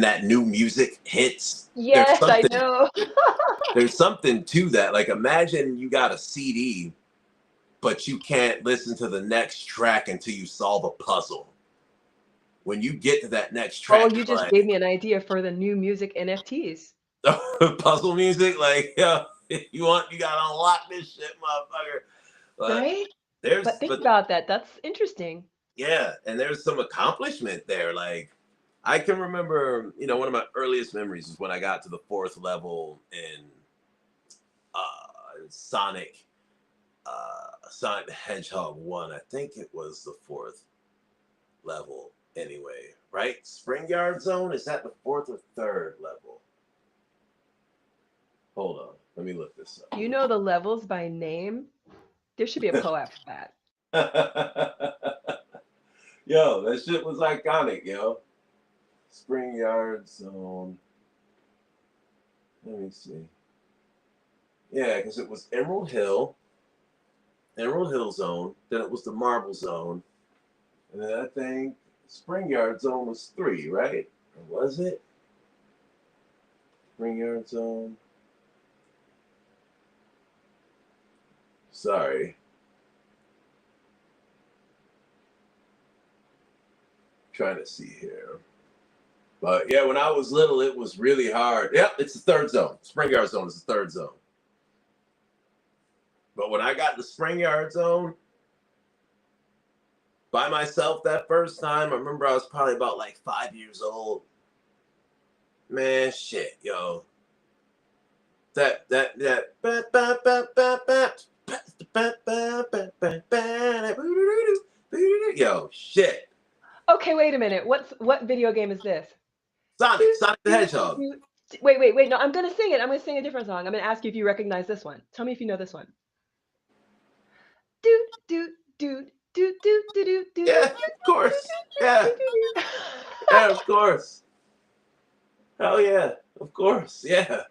that new music hits.
Yes, I know.
There's something to that. Like imagine you got a CD, but you can't listen to the next track until you solve a puzzle. When you get to that next track,
Oh, you just gave me an idea for the new music NFTs.
puzzle music, like yeah, You gotta unlock this shit, motherfucker. But
Right?
there's
But think about that. That's interesting.
yeah, and there's some accomplishment there. Like I can remember, one of my earliest memories is when I got to the 4th level in Sonic Sonic the Hedgehog 1. I think it was the 4th level anyway, right? Spring Yard Zone, is that the 4th or 3rd level? Hold on, let me look this
You know the levels by name? There should be a poem for that.
up. Yo, that shit was iconic, yo. Spring Yard Zone. Let me see. Yeah, because it was Emerald Hill Zone, then it was the Marble Zone, and then I think Spring Yard Zone was 3, right? Or was it? Spring Yard Zone. Sorry. Trying to see here. But yeah, when I was little, it was really hard. Yep, it's the 3rd zone. Spring Yard Zone is the 3rd zone. But when I got the Spring Yard Zone by myself that first time, I remember I was probably about like 5 years old. Man, shit, yo. That yo, shit.
Okay, wait a minute. What video game is this?
Sonic the Hedgehog.
Wait. No, I'm gonna sing it. I'm gonna sing a different song. I'm gonna ask you if you recognize this one. Tell me if you know this one. Doot doot doot doot doot doot doot.
Yeah, of course. Yeah. Yeah, of course. Hell yeah, of course. Yeah.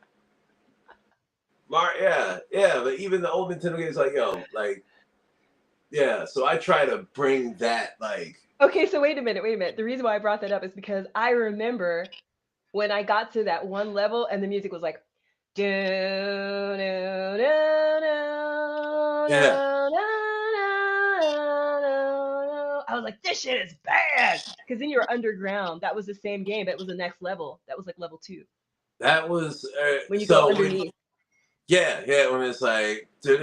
Yeah, but even the old Nintendo games, like, yo, like, yeah, so I try to bring that, like...
Okay, so wait a minute. The reason why I brought that up is because I remember when I got to that one level and the music was like... Yeah. I was like, this shit is bad! Because then you're underground. That was the same game, but it was the next level. That was like level 2.
That was...
when you go underneath.
Yeah, when it's like... Yeah,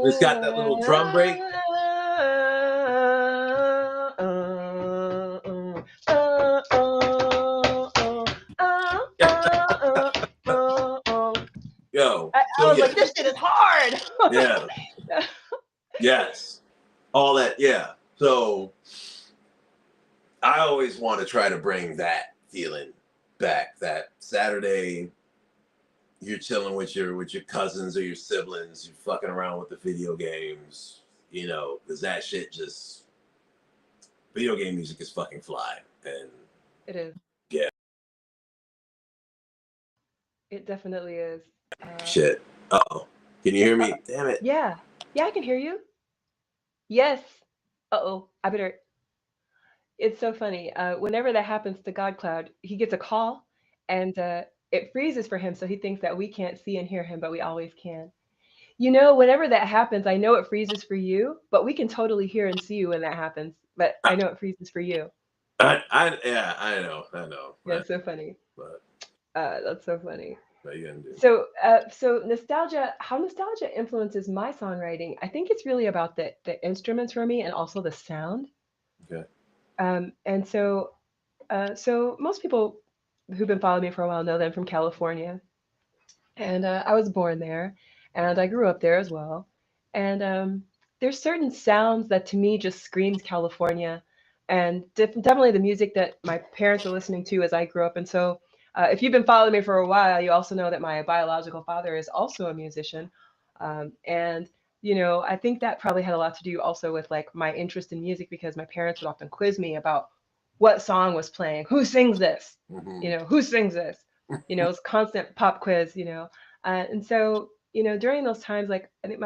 it's got that little drum break. Yo,
I was like, this shit is hard.
Yeah. Yes. All that, yeah. So I always want to try to bring that feeling back. That Saturday, you're chilling with your cousins or your siblings, you're fucking around with the video games, because that shit just... Video game music is fucking fly. And
it is.
Yeah.
It definitely is.
Shit. Uh-oh. Can you hear me? Damn it.
Yeah, I can hear you. Yes. Uh-oh. I better... It's so funny. Whenever that happens to GodCloud, he gets a call and it freezes for him, so he thinks that we can't see and hear him, but we always can. Whenever that happens, I know it freezes for you, but we can totally hear and see you when that happens. But I know it freezes for you.
I know.
That's so funny.
But
that's so funny.
What you gonna do?
So nostalgia, how nostalgia influences my songwriting, I think it's really about the instruments for me and also the sound.
Okay.
And so most people who've been following me for a while know that I'm from California, and I was born there, and I grew up there as well. And there's certain sounds that to me just screams California, and definitely the music that my parents were listening to as I grew up. And so if you've been following me for a while, you also know that my biological father is also a musician. And I think that probably had a lot to do also with like my interest in music, because my parents would often quiz me about what song was playing, who sings this,
Mm-hmm.
who sings this, it's constant pop quiz, and so, during those times, like I think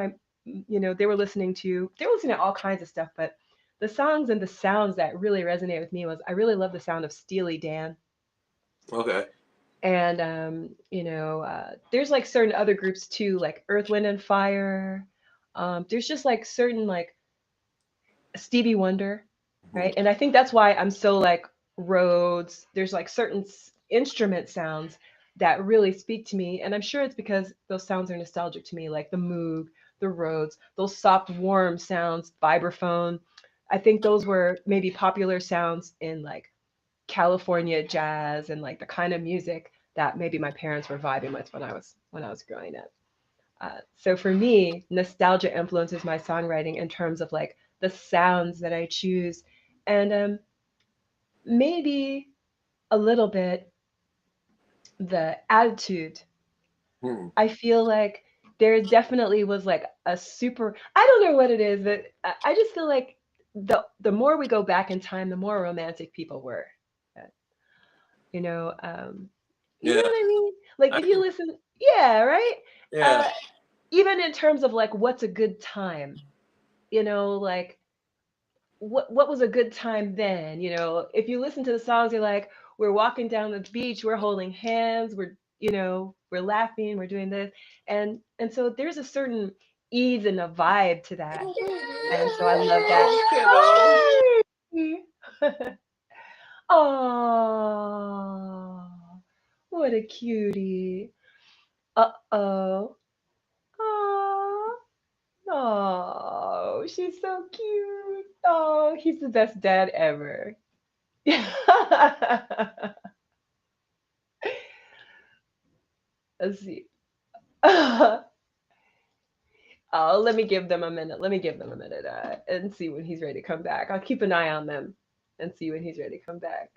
they were listening to all kinds of stuff, but the songs and the sounds that really resonate with me was I really love the sound of Steely Dan.
Okay.
And there's like certain other groups too, like Earth, Wind and Fire. There's just like certain like Stevie Wonder, right? And I think that's why I'm so like Rhodes. There's like certain instrument sounds that really speak to me. And I'm sure it's because those sounds are nostalgic to me, like the Moog, the Rhodes, those soft, warm sounds, vibraphone. I think those were maybe popular sounds in like California jazz and like the kind of music that maybe my parents were vibing with when I was growing up. So for me, nostalgia influences my songwriting in terms of like the sounds that I choose, and maybe a little bit the attitude.
Hmm.
I feel like there definitely was like a super. I don't know what it is, but I just feel like the more we go back in time, the more romantic people were. Uh, You know, you know
Yeah.
what I mean? Like
I
if you
can,
listen, yeah, right.
yeah.
Uh, Even in terms of like what's a good time, like what was a good time then? If you listen to the songs, you're like, we're walking down the beach, we're holding hands, we're laughing, we're doing this, and so there's a certain ease and a vibe to that, and so I love that.
Oh, kiddo.
Hi. Oh, what a cutie. Uh-oh. Oh, oh, she's so cute. Oh, he's the best dad ever. Let's see. Oh, let me give them a minute. Let me give them a minute and see when he's ready to come back. I'll keep an eye on them and see when he's ready to come back.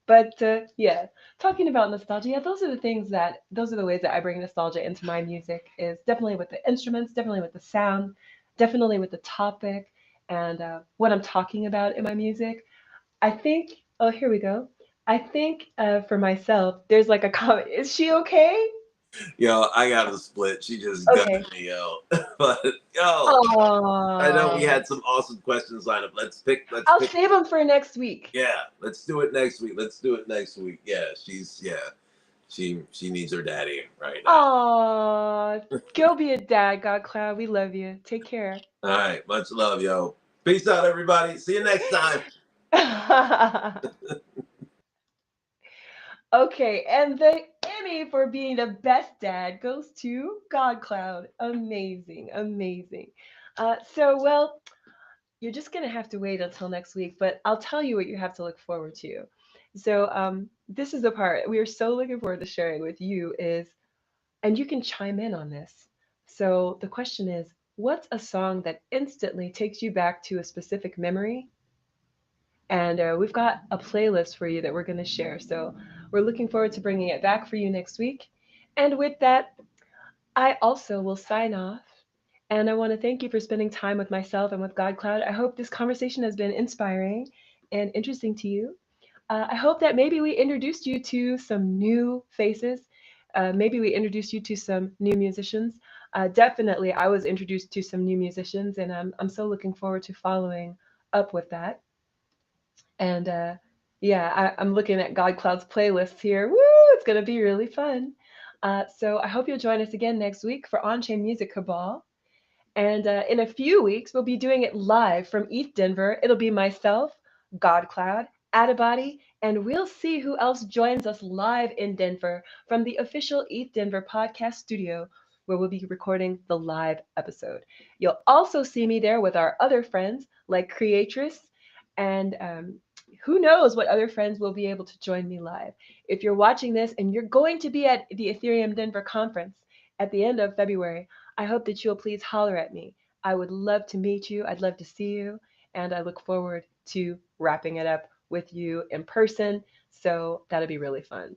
But yeah, talking about nostalgia, yeah, those are the ways that I bring nostalgia into my music. Is definitely with the instruments, definitely with the sound, definitely with the topic, and what I'm talking about in my music. I think. Oh, here we go. I think for myself, there's like a comment. Is she okay?
Yo, I got to split. She just
Okay.
gutted me, yo. But yo, I know we
Oh,
had some awesome questions lined up. Let's pick. Let's
I'll
pick.
save them for next week.
Yeah, let's do it next week. Let's do it next week. Yeah, she needs her daddy right now.
Oh, go be a dad, GodCloud. We love you. Take care.
All right, much love, yo. Peace out, everybody. See you next time.
Okay, and the Emmy for being the best dad goes to GodCloud. Amazing, amazing. Well, you're just gonna have to wait until next week, but I'll tell you what you have to look forward to. This is the part we are so looking forward to sharing with you is, and you can chime in on this. So the question is, what's a song that instantly takes you back to a specific memory? And we've got a playlist for you that we're going to share. So we're looking forward to bringing it back for you next week. And with that, I also will sign off. And I want to thank you for spending time with myself and with GodCloud. I hope this conversation has been inspiring and interesting to you. I hope that maybe we introduced you to some new faces. Maybe we introduced you to some new musicians. Definitely, I was introduced to some new musicians, and I'm so looking forward to following up with that. And yeah, I'm looking at GodCloud's playlist here. Woo! It's going to be really fun. So I hope you'll join us again next week for On-Chain Music Cabal. And in a few weeks, we'll be doing it live from East Denver. It'll be myself, GodCloud, Adibody, and we'll see who else joins us live in Denver from the official East Denver podcast studio, where we'll be recording the live episode. You'll also see me there with our other friends like Creatress, and who knows what other friends will be able to join me live. If you're watching this and you're going to be at the Ethereum Denver conference at the end of February, I hope that you'll please holler at me. I would love to meet you. I'd love to see you. And I look forward to wrapping it up with you in person. So that'll be really fun.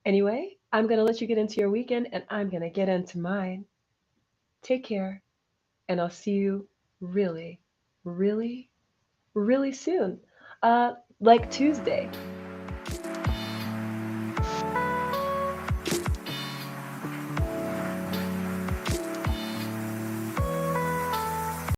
Anyway, I'm going to let you get into your weekend and I'm going to get into mine. Take care. And I'll see you really, really, really soon. Like Tuesday.